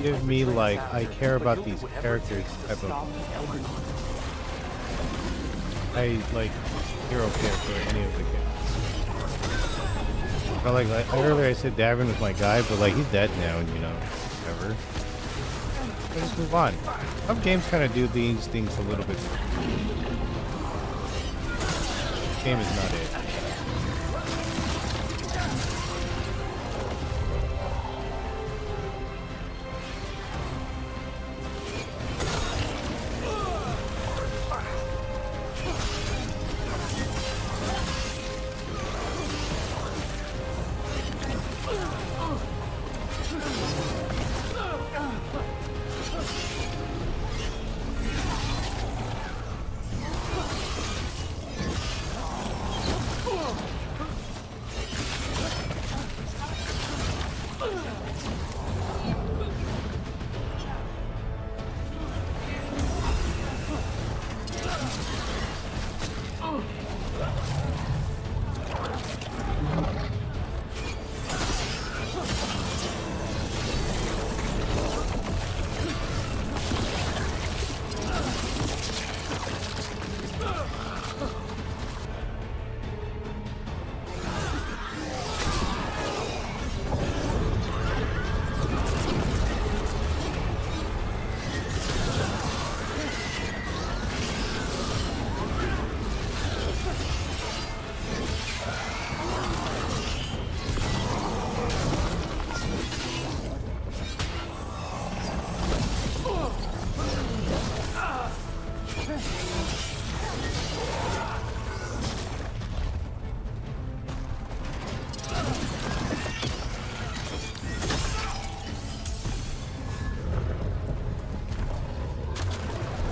give me like I care about these characters type of I like hero character or any of the characters. But like earlier I said Davin was my guy, but like he's dead now, and you know, whatever. Let's just move on. Some games kind of do these things a little bit. This game is not it.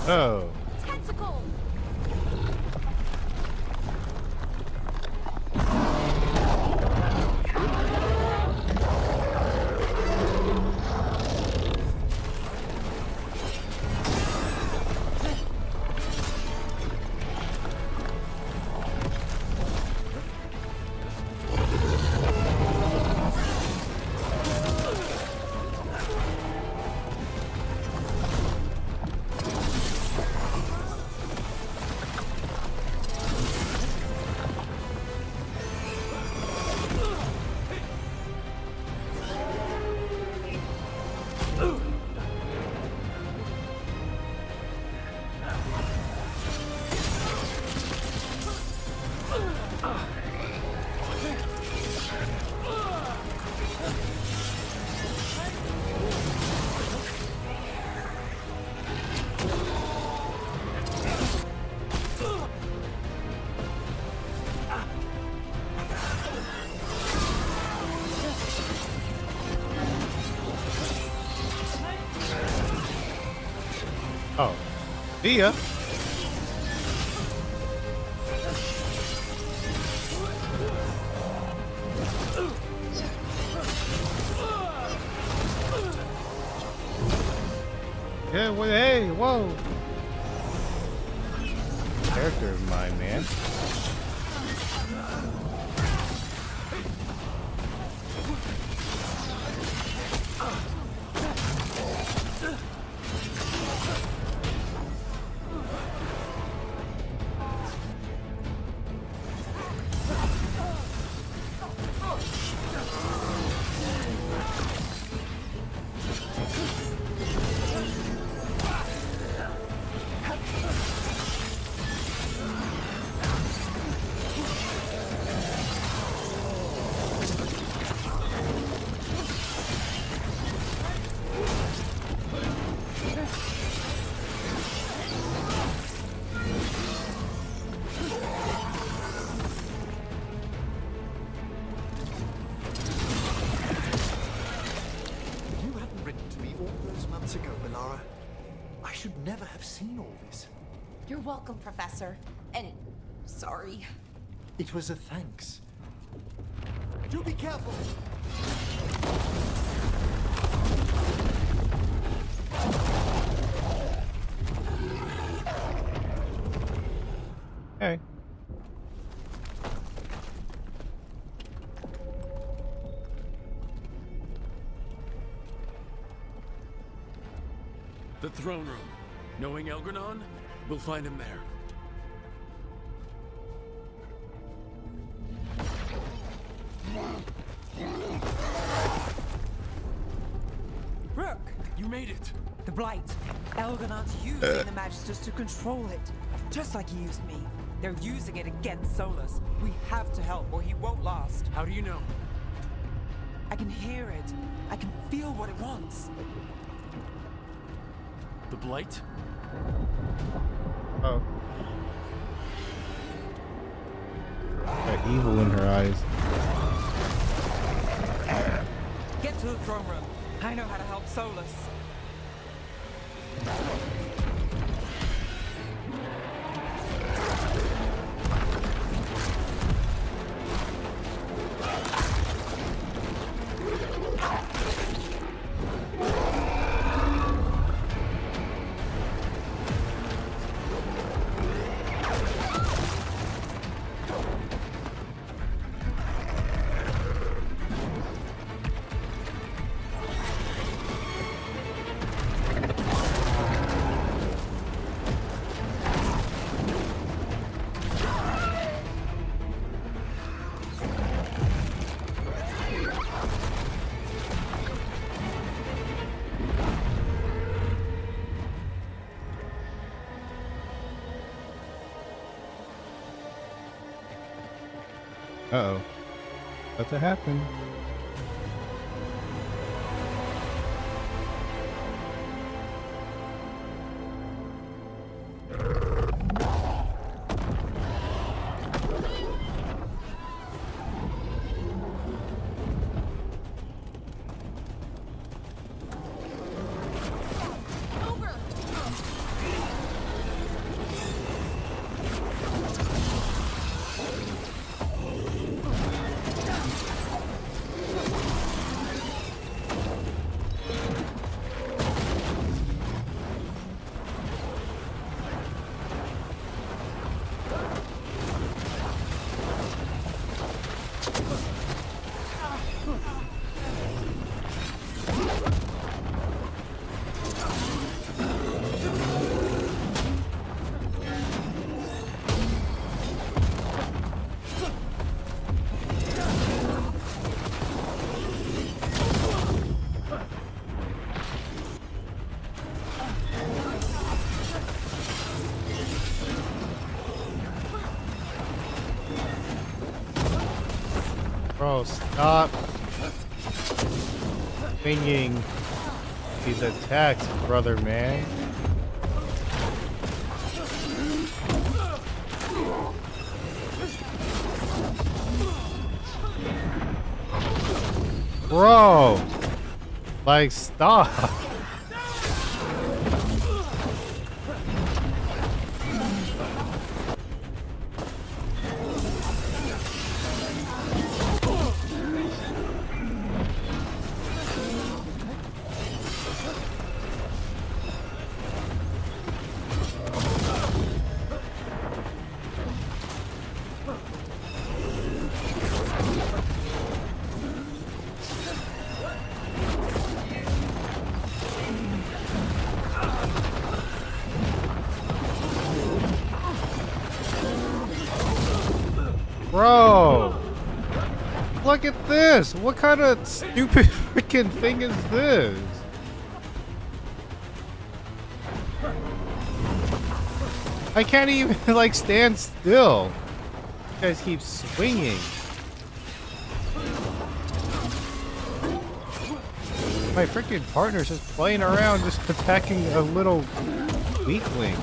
Oh. Tentacle! Oh. See ya. Yeah, well, hey, whoa. Character of mine, man. Liara. I should never have seen all this. You're welcome, Professor. And sorry. It was a thanks. Do be careful! Okay. The throne room. Knowing Elgranon, we'll find him there. Rook! You made it! The Blight. Elganon's using the Magisters to control it. Just like he used me. They're using it against Solus. We have to help or he won't last. How do you know? I can hear it. I can feel what it wants. The Blight? Oh. Got evil in her eyes. Get to the throne room. I know how to help Solus. Uh-oh. That's what happened. Bro, stop swinging these attacks, brother, man. Bro, like, stop. Bro, look at this. What kind of stupid freaking thing is this? I can't even like stand still. You guys keep swinging. My freaking partner's just playing around, just attacking a little weakling.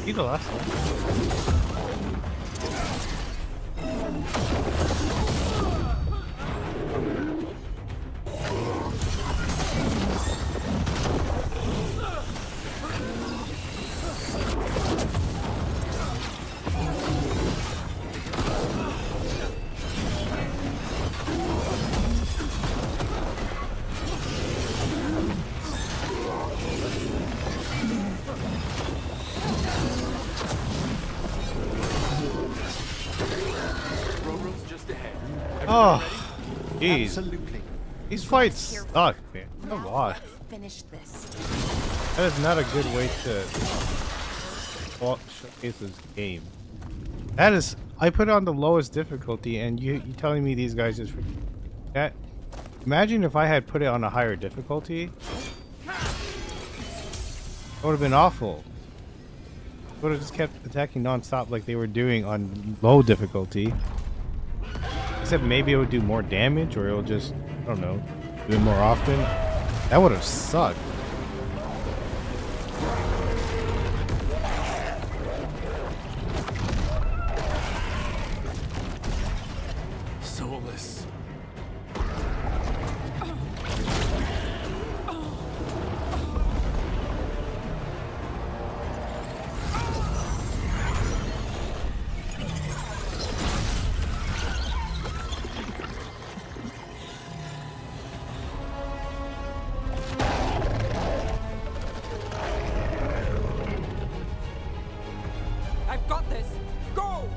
He the last one. Oh, jeez. Absolutely. These fights suck, man. Come on. Finish this. That is not a good way to showcase this game. That is, I put it on the lowest difficulty, and you telling me these guys just that? Imagine if I had put it on a higher difficulty. It would have been awful. Would have just kept attacking non-stop like they were doing on low difficulty. Except maybe it would do more damage, or it will just, I don't know, do it more often. That would have sucked. Soulless. I've got this. Go!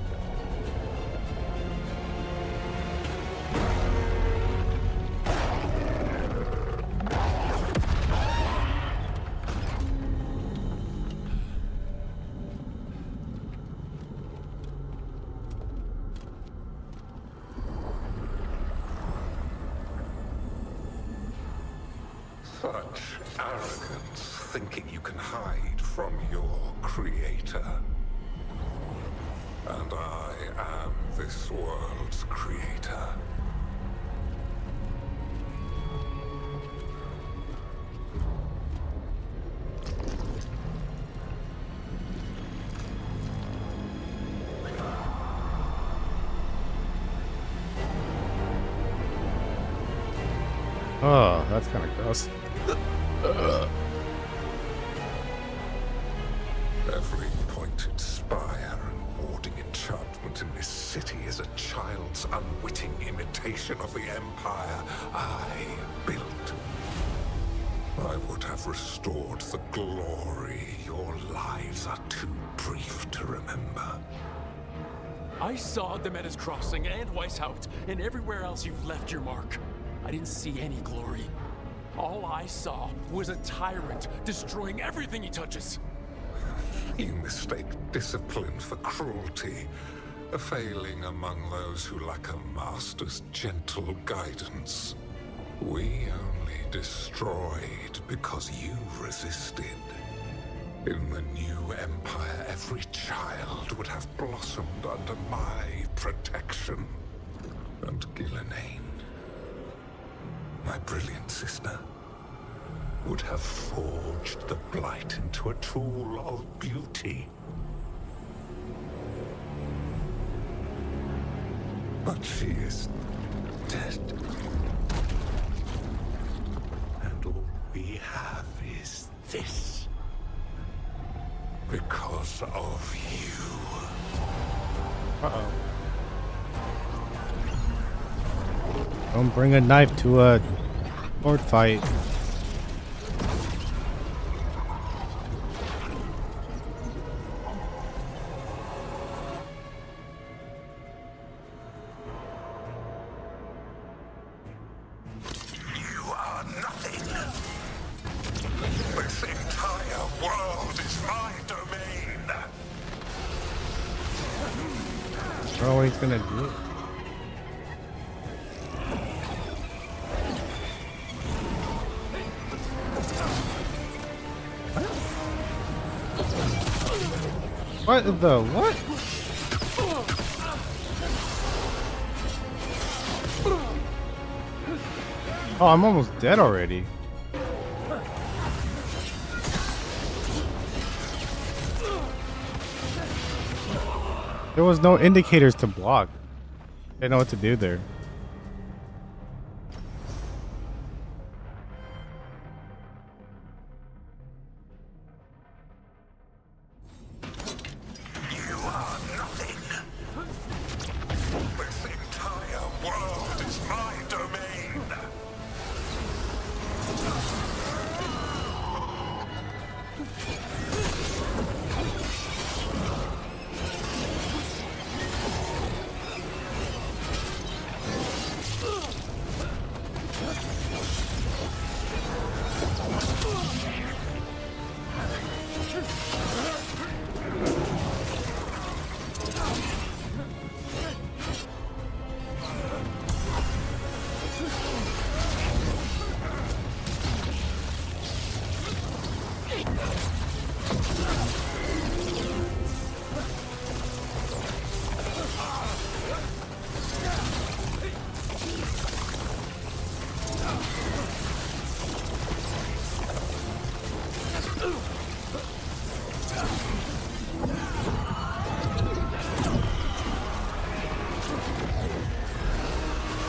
Such arrogance, thinking you can hide from your creator. And I am this world's creator. Oh, that's kind of gross. Every pointed spire and warding enchantment in this city is a child's unwitting imitation of the empire I built. I would have restored the glory. Your lives are too brief to remember. I saw Demeter's Crossing and Weishaupt and everywhere else you've left your mark. I didn't see any glory. All I saw was a tyrant destroying everything he touches. You mistake discipline for cruelty, a failing among those who lack a master's gentle guidance. We only destroyed because you resisted. In the new empire, every child would have blossomed under my protection. And Gillenane, my brilliant sister, would have forged the Blight into a tool of beauty. But she is dead. And all we have is this. Because of you. Uh-oh. Don't bring a knife to a sword fight. You are nothing. This entire world is my domain. I don't know what he's gonna do. What the what? Oh, I'm almost dead already. There was no indicators to block. I didn't know what to do there. You are nothing. This entire world is my domain.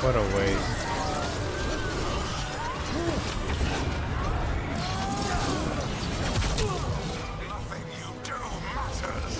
What a waste. Nothing you do matters.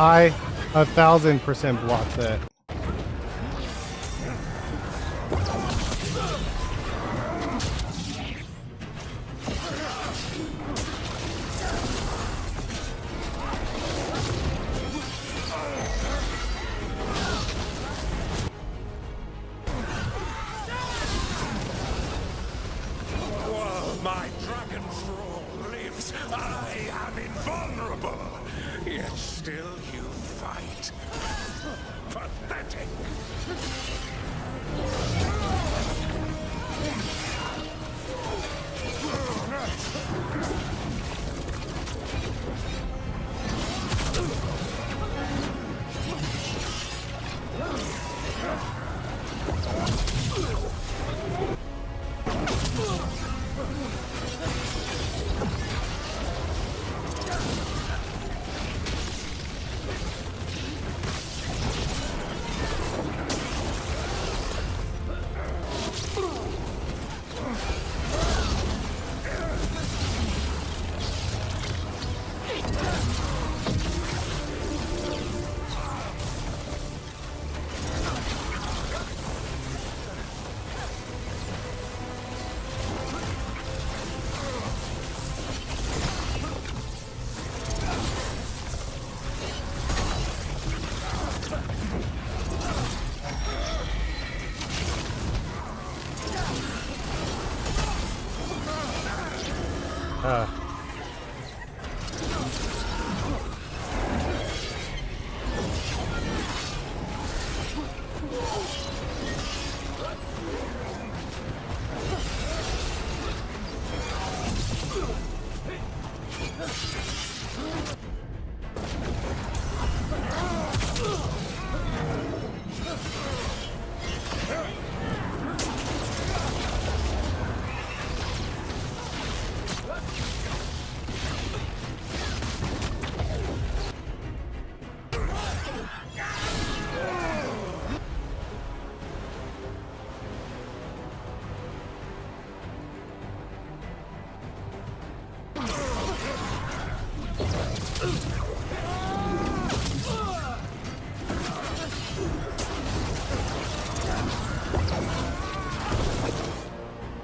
I 1000% blocked that. While my dragon thrall lives, I am invulnerable. Yet still you fight. Pathetic.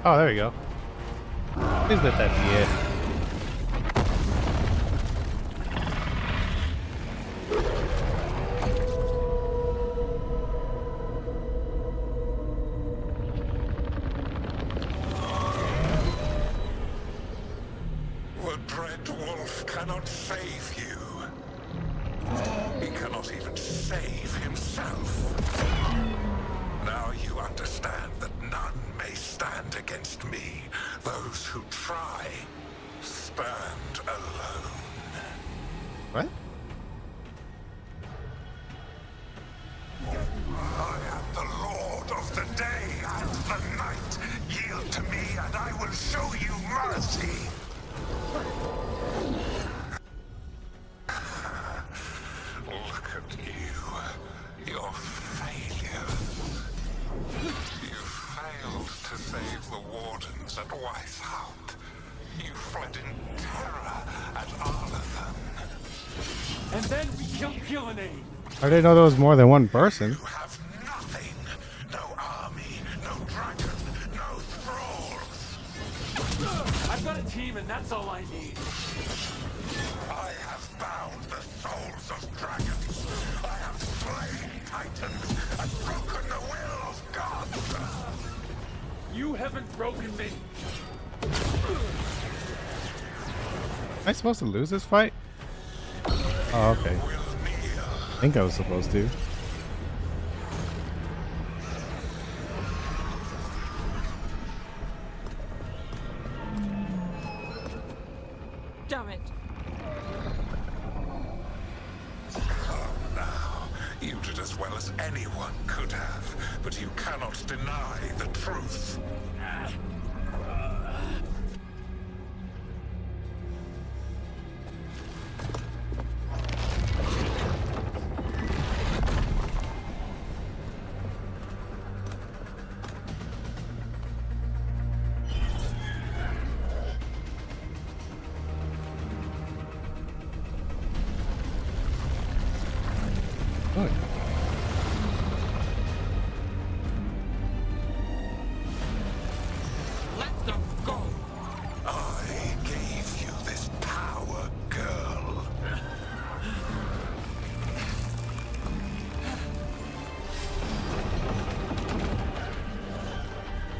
Oh, there you go. Please let that be it. The Dread Wolf cannot save you. He cannot even save himself. Now you understand that none may stand against me. Those who try stand alone. What? I am the Lord of the day and the night. Yield to me and I will show you mercy. Look at you. Your failures. You failed to save the wardens at Weishaupt. You fled in terror at Arlathan. And then we killed Gillenane. I didn't know there was more than one person. You have nothing. No army, no dragon, no thralls. I've got a team and that's all I need. I have bound the souls of dragons. I have slain titans and broken the will of gods. You haven't broken me. Am I supposed to lose this fight? Oh, okay. I think I was supposed to. Damn it. Now, you did as well as anyone could have, but you cannot deny the truth. Let them go. I gave you this power, girl.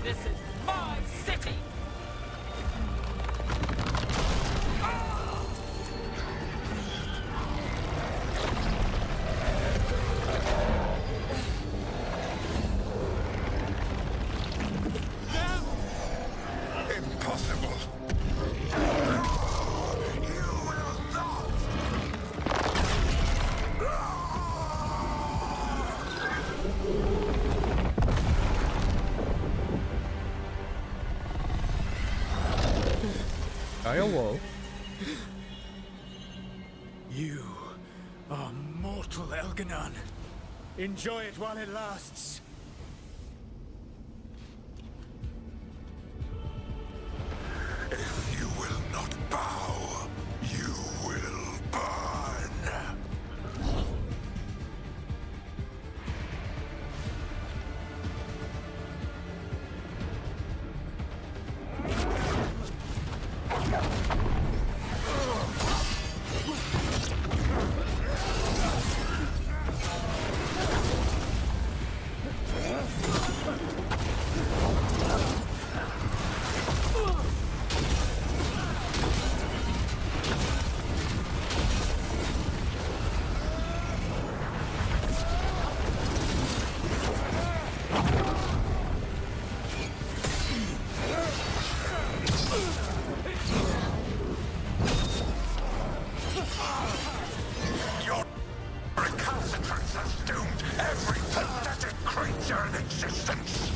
This is my city. Impossible. You will not. Kyle Wolf. You are mortal, Elganon. Enjoy it while it lasts. If you will not bow, you will burn. Your recalcitrance has doomed every pathetic creature in existence.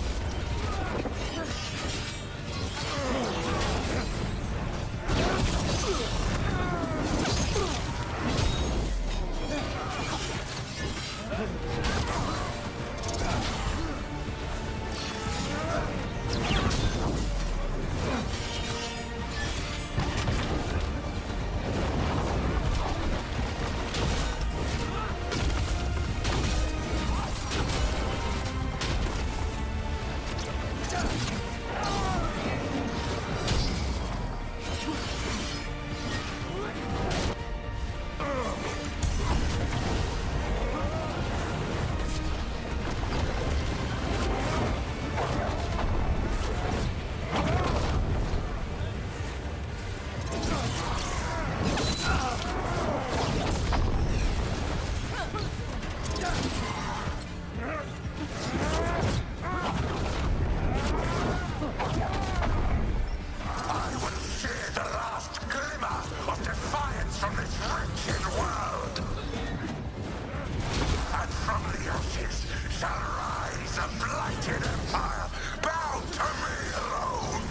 shall rise a blighted empire bound to me alone.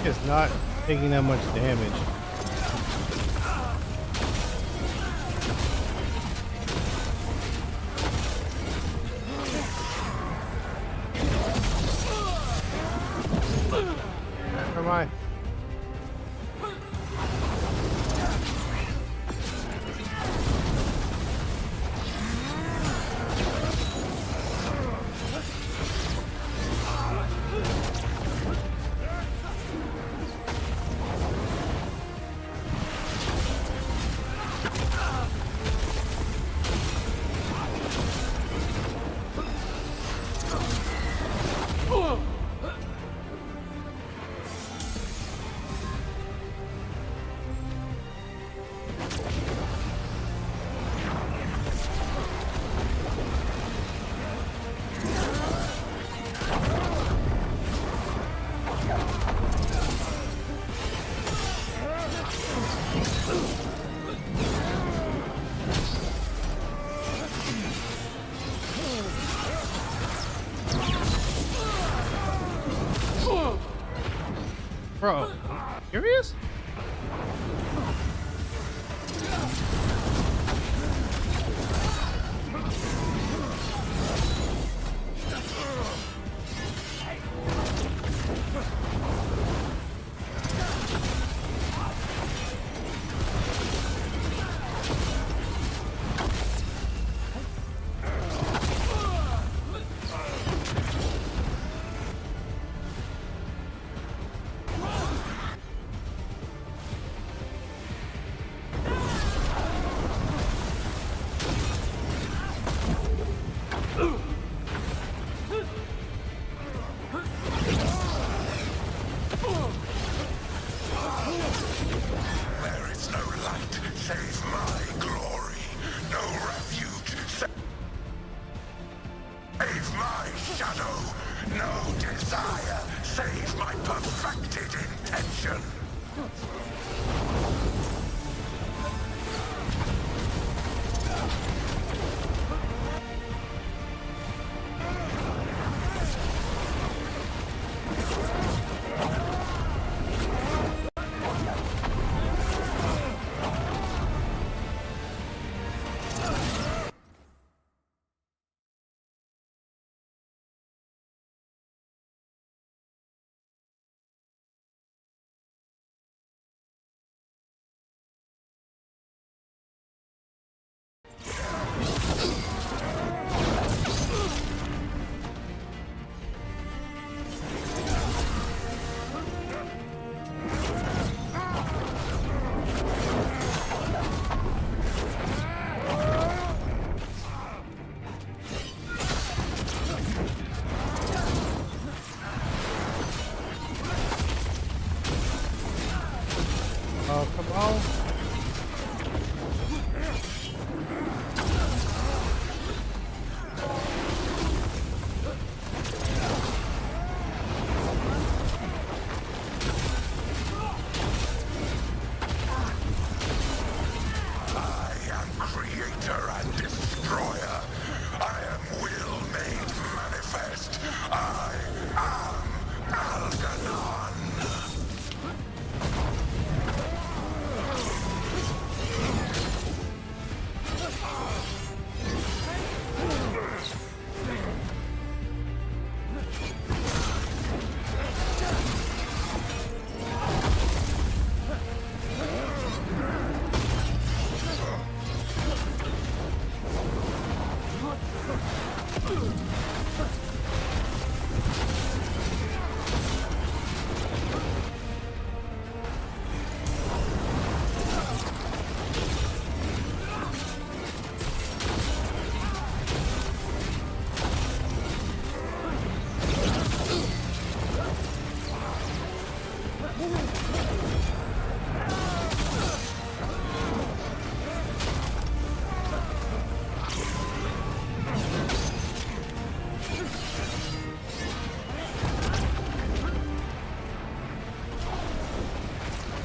It's not taking that much damage. Never mind. Bro, serious? There is no light save my glory, no refuge save my shadow, no desire save my perfected intention. Oh, come on. I am creator and destroyer. I am will made manifest. I am Algernon.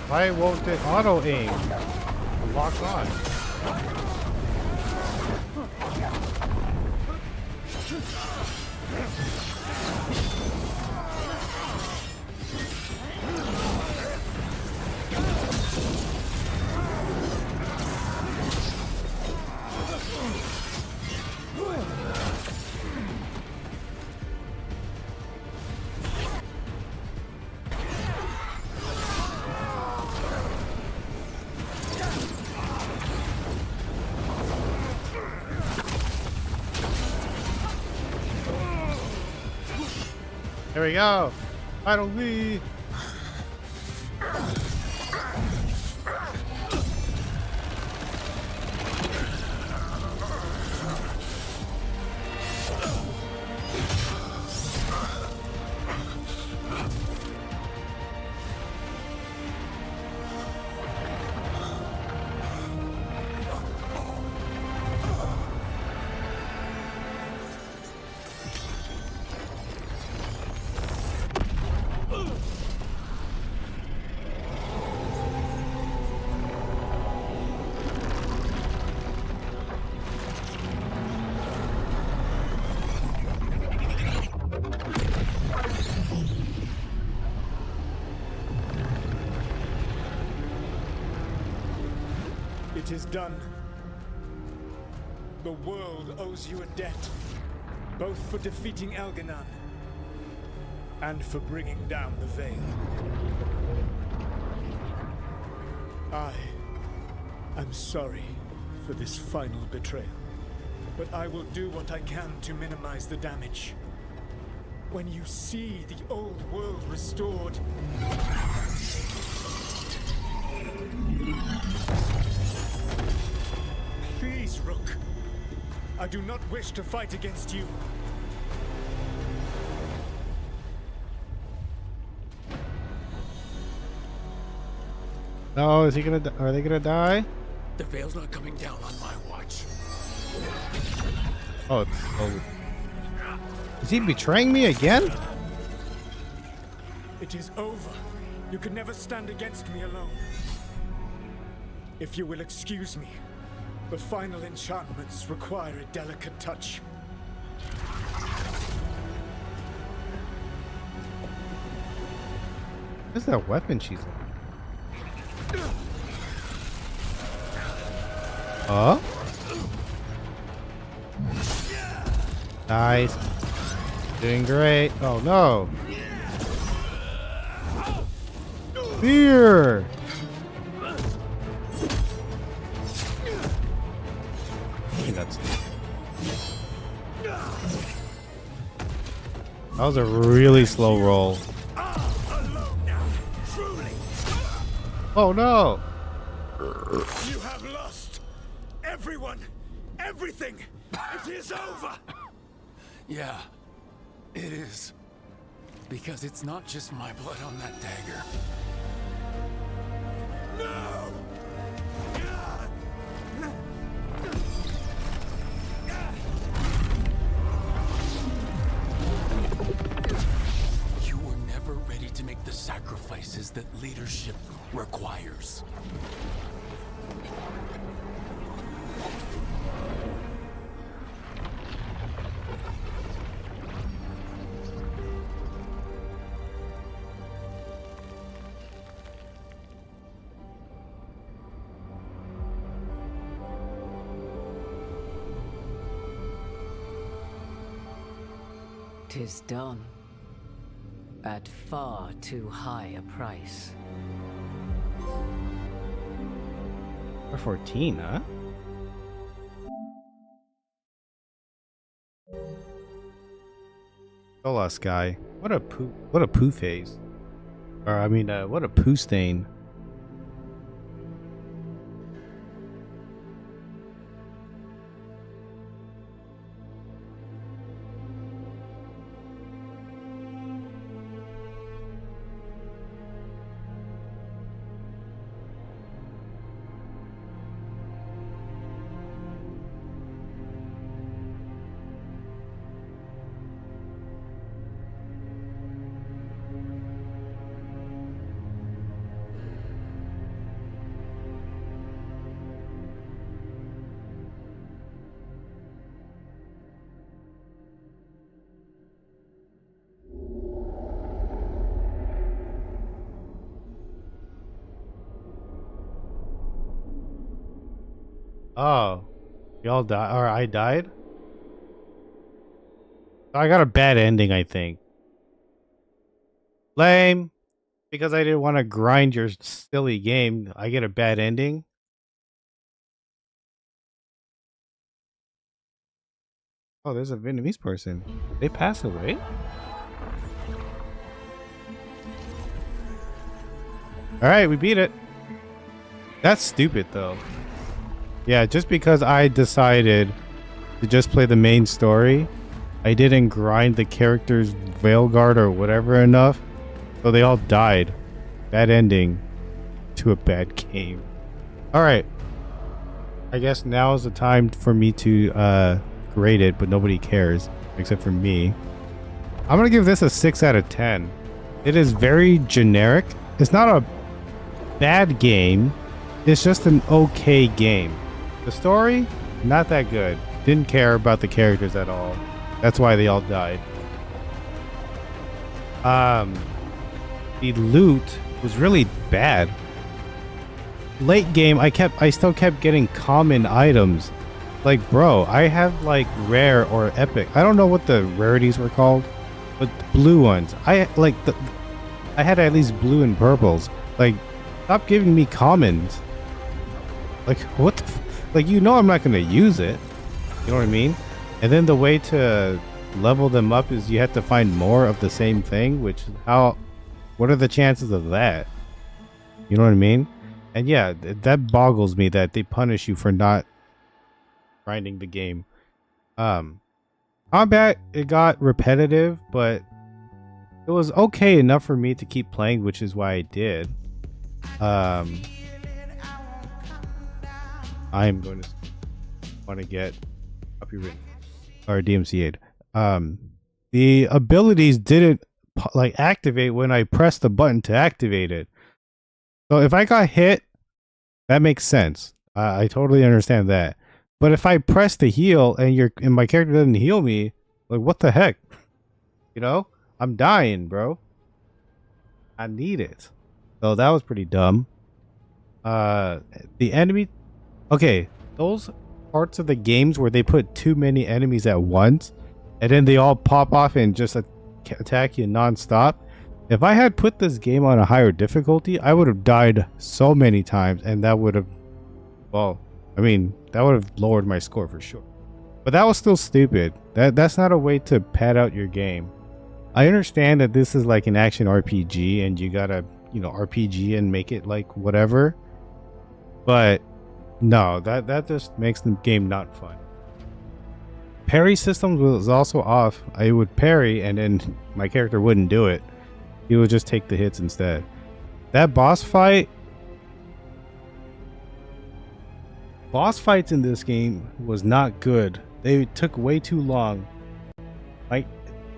Why won't it auto aim? Lock on. Here we go. Finally. It is done. The world owes you a debt, both for defeating Elganon and for bringing down the Veil. I am sorry for this final betrayal, but I will do what I can to minimize the damage. When you see the old world restored, please, Rook. I do not wish to fight against you. No, is he gonna? Are they gonna die? The Veil's not coming down on my watch. Oh, is he betraying me again? It is over. You can never stand against me alone. If you will excuse me, the final enchantments require a delicate touch. What's that weapon she's on? Oh? Nice. Doing great. Oh no. Fear. That was a really slow roll. Oh no! You have lost everyone, everything. It is over. Yeah, it is. Because it's not just my blood on that dagger. No! You were never ready to make the sacrifices that leadership requires. Tis done. At far too high a price. We're 14, huh? Solas guy. What a poo face. Or I mean what a poo stain. Oh, y'all died, or I died? I got a bad ending, I think. Lame. Because I didn't want to grind your silly game, I get a bad ending. Oh, there's a Vietnamese person. They pass away? All right, we beat it. That's stupid, though. Yeah, just because I decided to just play the main story, I didn't grind the characters Veilguard or whatever enough, so they all died. Bad ending to a bad game. All right. I guess now is the time for me to grade it, but nobody cares except for me. I'm gonna give this a 6 out of 10. It is very generic. It's not a bad game. It's just an okay game. The story, not that good. Didn't care about the characters at all. That's why they all died. The loot was really bad. Late game, I still kept getting common items. Like, bro, I have like rare or epic. I don't know what the rarities were called, but blue ones. I had at least blue and purples. Like, stop giving me commons. Like, what the like, you know I'm not gonna use it. You know what I mean? And then the way to level them up is you have to find more of the same thing, which what are the chances of that? You know what I mean? And yeah, that boggles me that they punish you for not grinding the game. Combat, it got repetitive, but it was okay enough for me to keep playing, which is why I did. I'm going to want to get copyright or DMCA'd. The abilities didn't like activate when I pressed the button to activate it. So if I got hit, that makes sense. I totally understand that. But if I press the heal and my character doesn't heal me, like, what the heck? You know, I'm dying, bro. I need it. So that was pretty dumb. The enemy. Okay, those parts of the games where they put too many enemies at once, and then they all pop off and just attack you non-stop. If I had put this game on a higher difficulty, I would have died so many times, and that would have, well, I mean, that would have lowered my score for sure. But that was still stupid. That's not a way to pad out your game. I understand that this is like an action RPG, and you gotta, you know, RPG and make it like whatever. But no, that just makes the game not fun. Parry system was also off. I would parry, and then my character wouldn't do it. He would just take the hits instead. That boss fights in this game was not good. They took way too long. Like,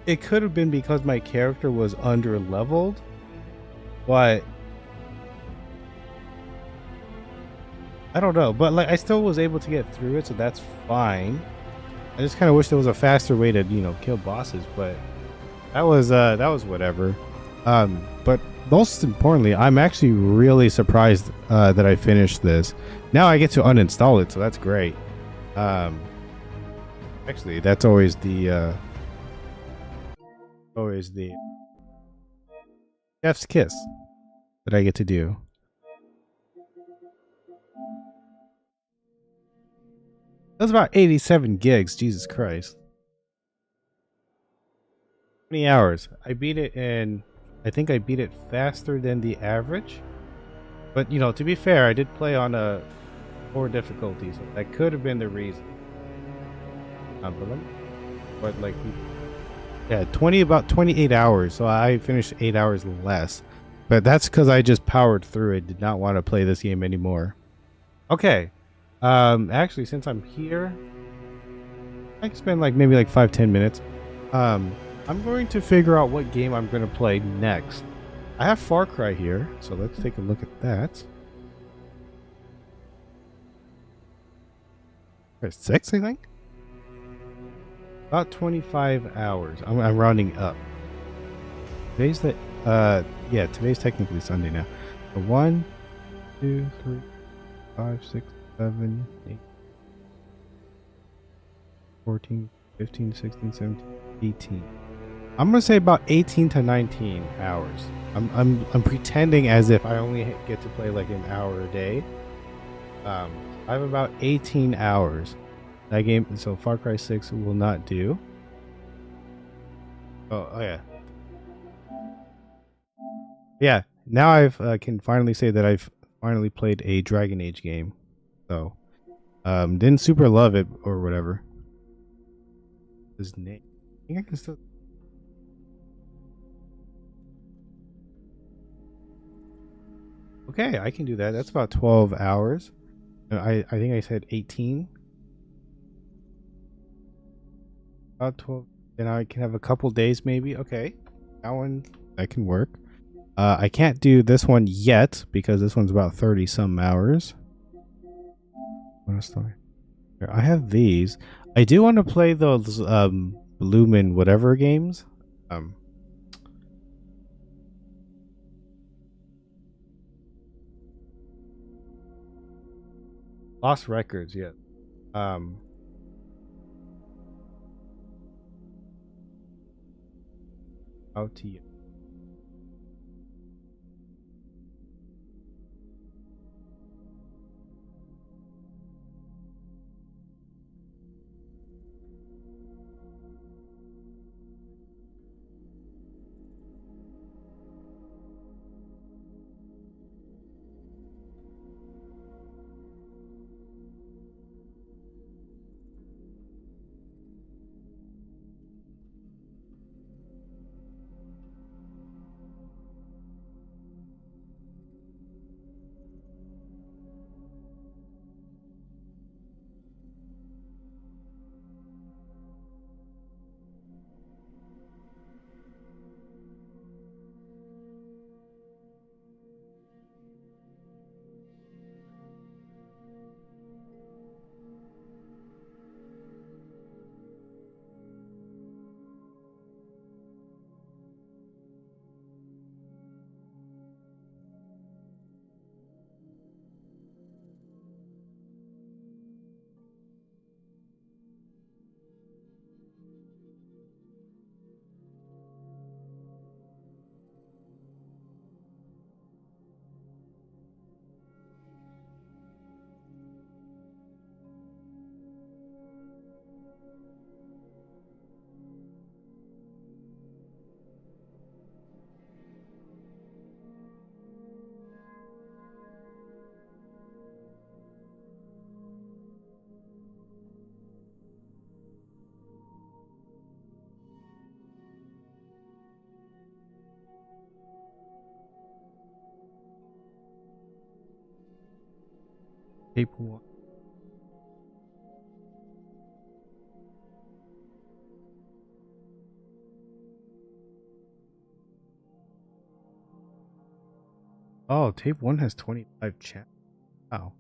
it could have been because my character was under leveled, but I don't know. But like, I still was able to get through it, so that's fine. I just kind of wish there was a faster way to, you know, kill bosses, but that was whatever. But most importantly, I'm actually really surprised that I finished this. Now I get to uninstall it, so that's great. Actually, that's always the chef's kiss that I get to do. That's about 87 gigs. Jesus Christ. 20 hours. I beat it in, I think I beat it faster than the average. But, you know, to be fair, I did play on a 4 difficulty, so that could have been the reason. But like, yeah, about 28 hours. So I finished 8 hours less. But that's because I just powered through it. Did not want to play this game anymore. Okay. Actually, since I'm here, I can spend like maybe like 5-10 minutes. I'm going to figure out what game I'm going to play next. I have Far Cry here, so let's take a look at that. 6, I think. About 25 hours. I'm rounding up. Today's today's technically Sunday now. So 1, 2, 3, 5, 6, 7, 8, 14, 15, 16, 17, 18. I'm gonna say about 18 to 19 hours. I'm pretending as if I only get to play like an hour a day. I have about 18 hours. That game, so Far Cry 6 will not do. Oh yeah. Yeah, now I've can finally say that I've finally played a Dragon Age game. So, didn't super love it or whatever. His name. I think I can still. Okay, I can do that. That's about 12 hours. I think I said 18. About 12. Then I can have a couple days maybe. Okay, that can work. I can't do this one yet because this one's about 30 some hours. I have these. I do want to play those Lumen whatever games. Lost Records, yeah. Out to you. Tape 1. Oh, tape 1 has 25 chat. Wow.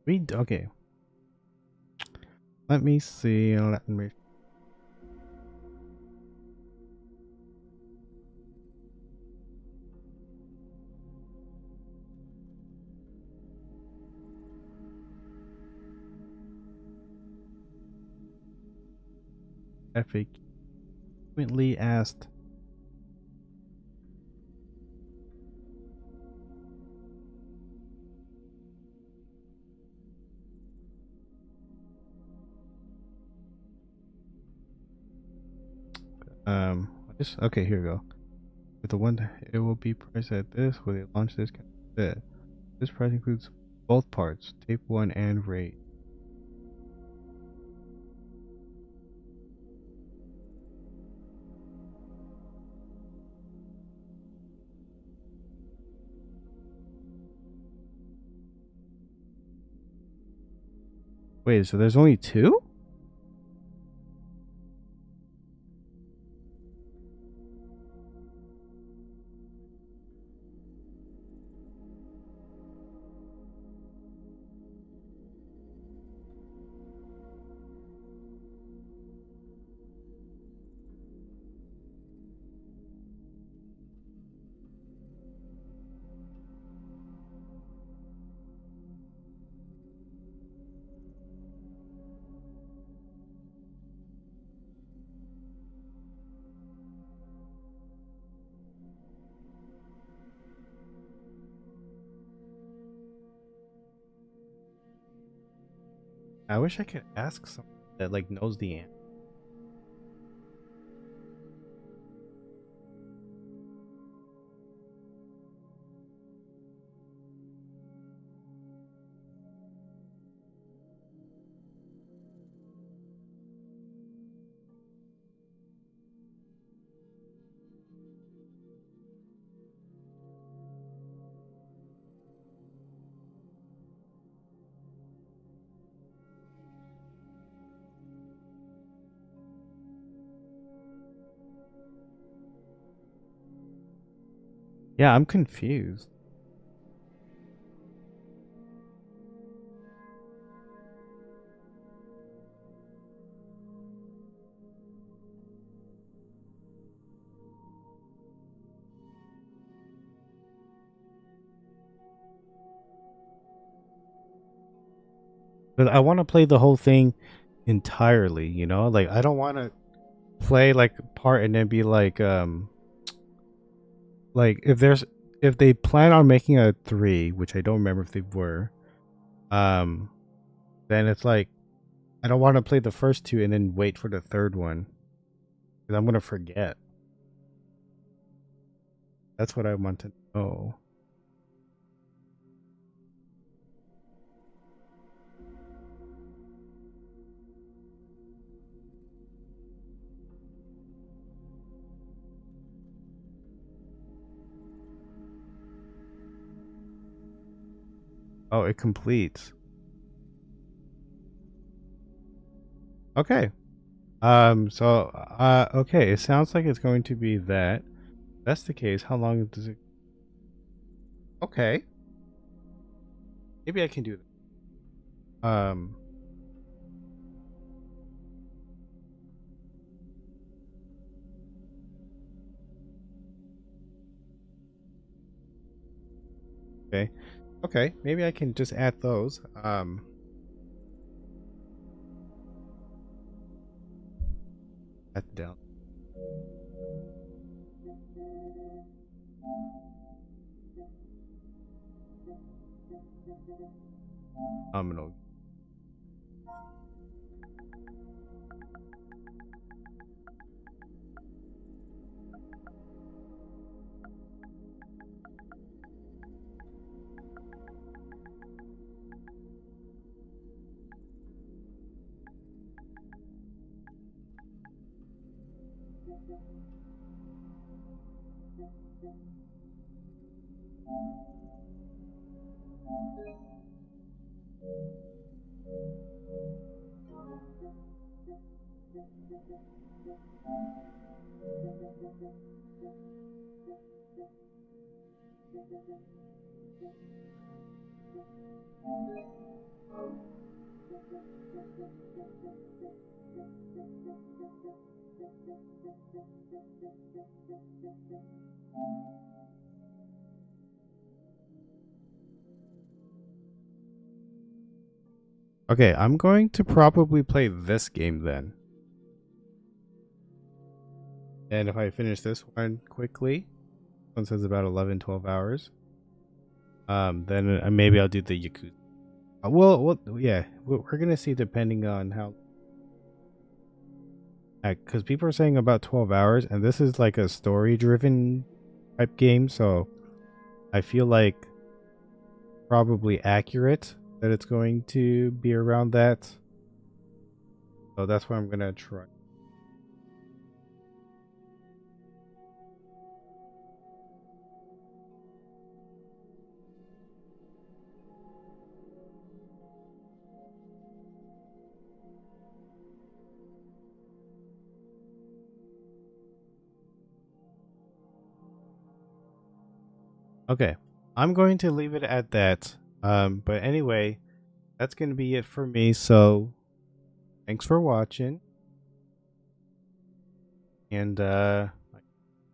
Okay. Let me see. Let me. FAQ frequently asked. Okay, here we go. With the one, it will be priced at this. Will they launch this? This price includes both parts, tape 1 and RAID. Wait, so there's only 2? I wish I could ask some that like knows the answer. Yeah, I'm confused. But I want to play the whole thing entirely, you know? Like I don't want to play like a part and then be like if they plan on making a 3, which I don't remember if they were, then it's like I don't want to play the first 2 and then wait for the third one because I'm gonna forget. That's what I want to know. Oh, it completes. Okay. Okay, it sounds like it's going to be that. If that's the case, how long does it? Okay. Maybe I can do that. Okay. Okay, maybe I can just add those. Add down. Nominal. Okay, I'm going to probably play this game then. And if I finish this one quickly, one says about 11-12 hours. Then maybe I'll do the Yakuza. Yeah, we're gonna see depending on how. Because people are saying about 12 hours, and this is like a story-driven type game, so I feel like probably accurate that it's going to be around that. So that's what I'm gonna try. Okay, I'm going to leave it at that. But anyway, that's going to be it for me. So thanks for watching. And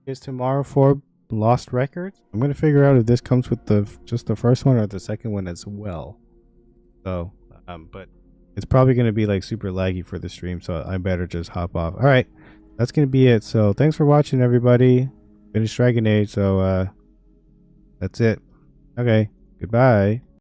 is tomorrow for Lost Records. I'm going to figure out if this comes with just the first one or the second one as well. So, but it's probably going to be like super laggy for the stream, so I better just hop off. All right, that's going to be it. So thanks for watching, everybody. Finished Dragon Age, so that's it. Okay, goodbye.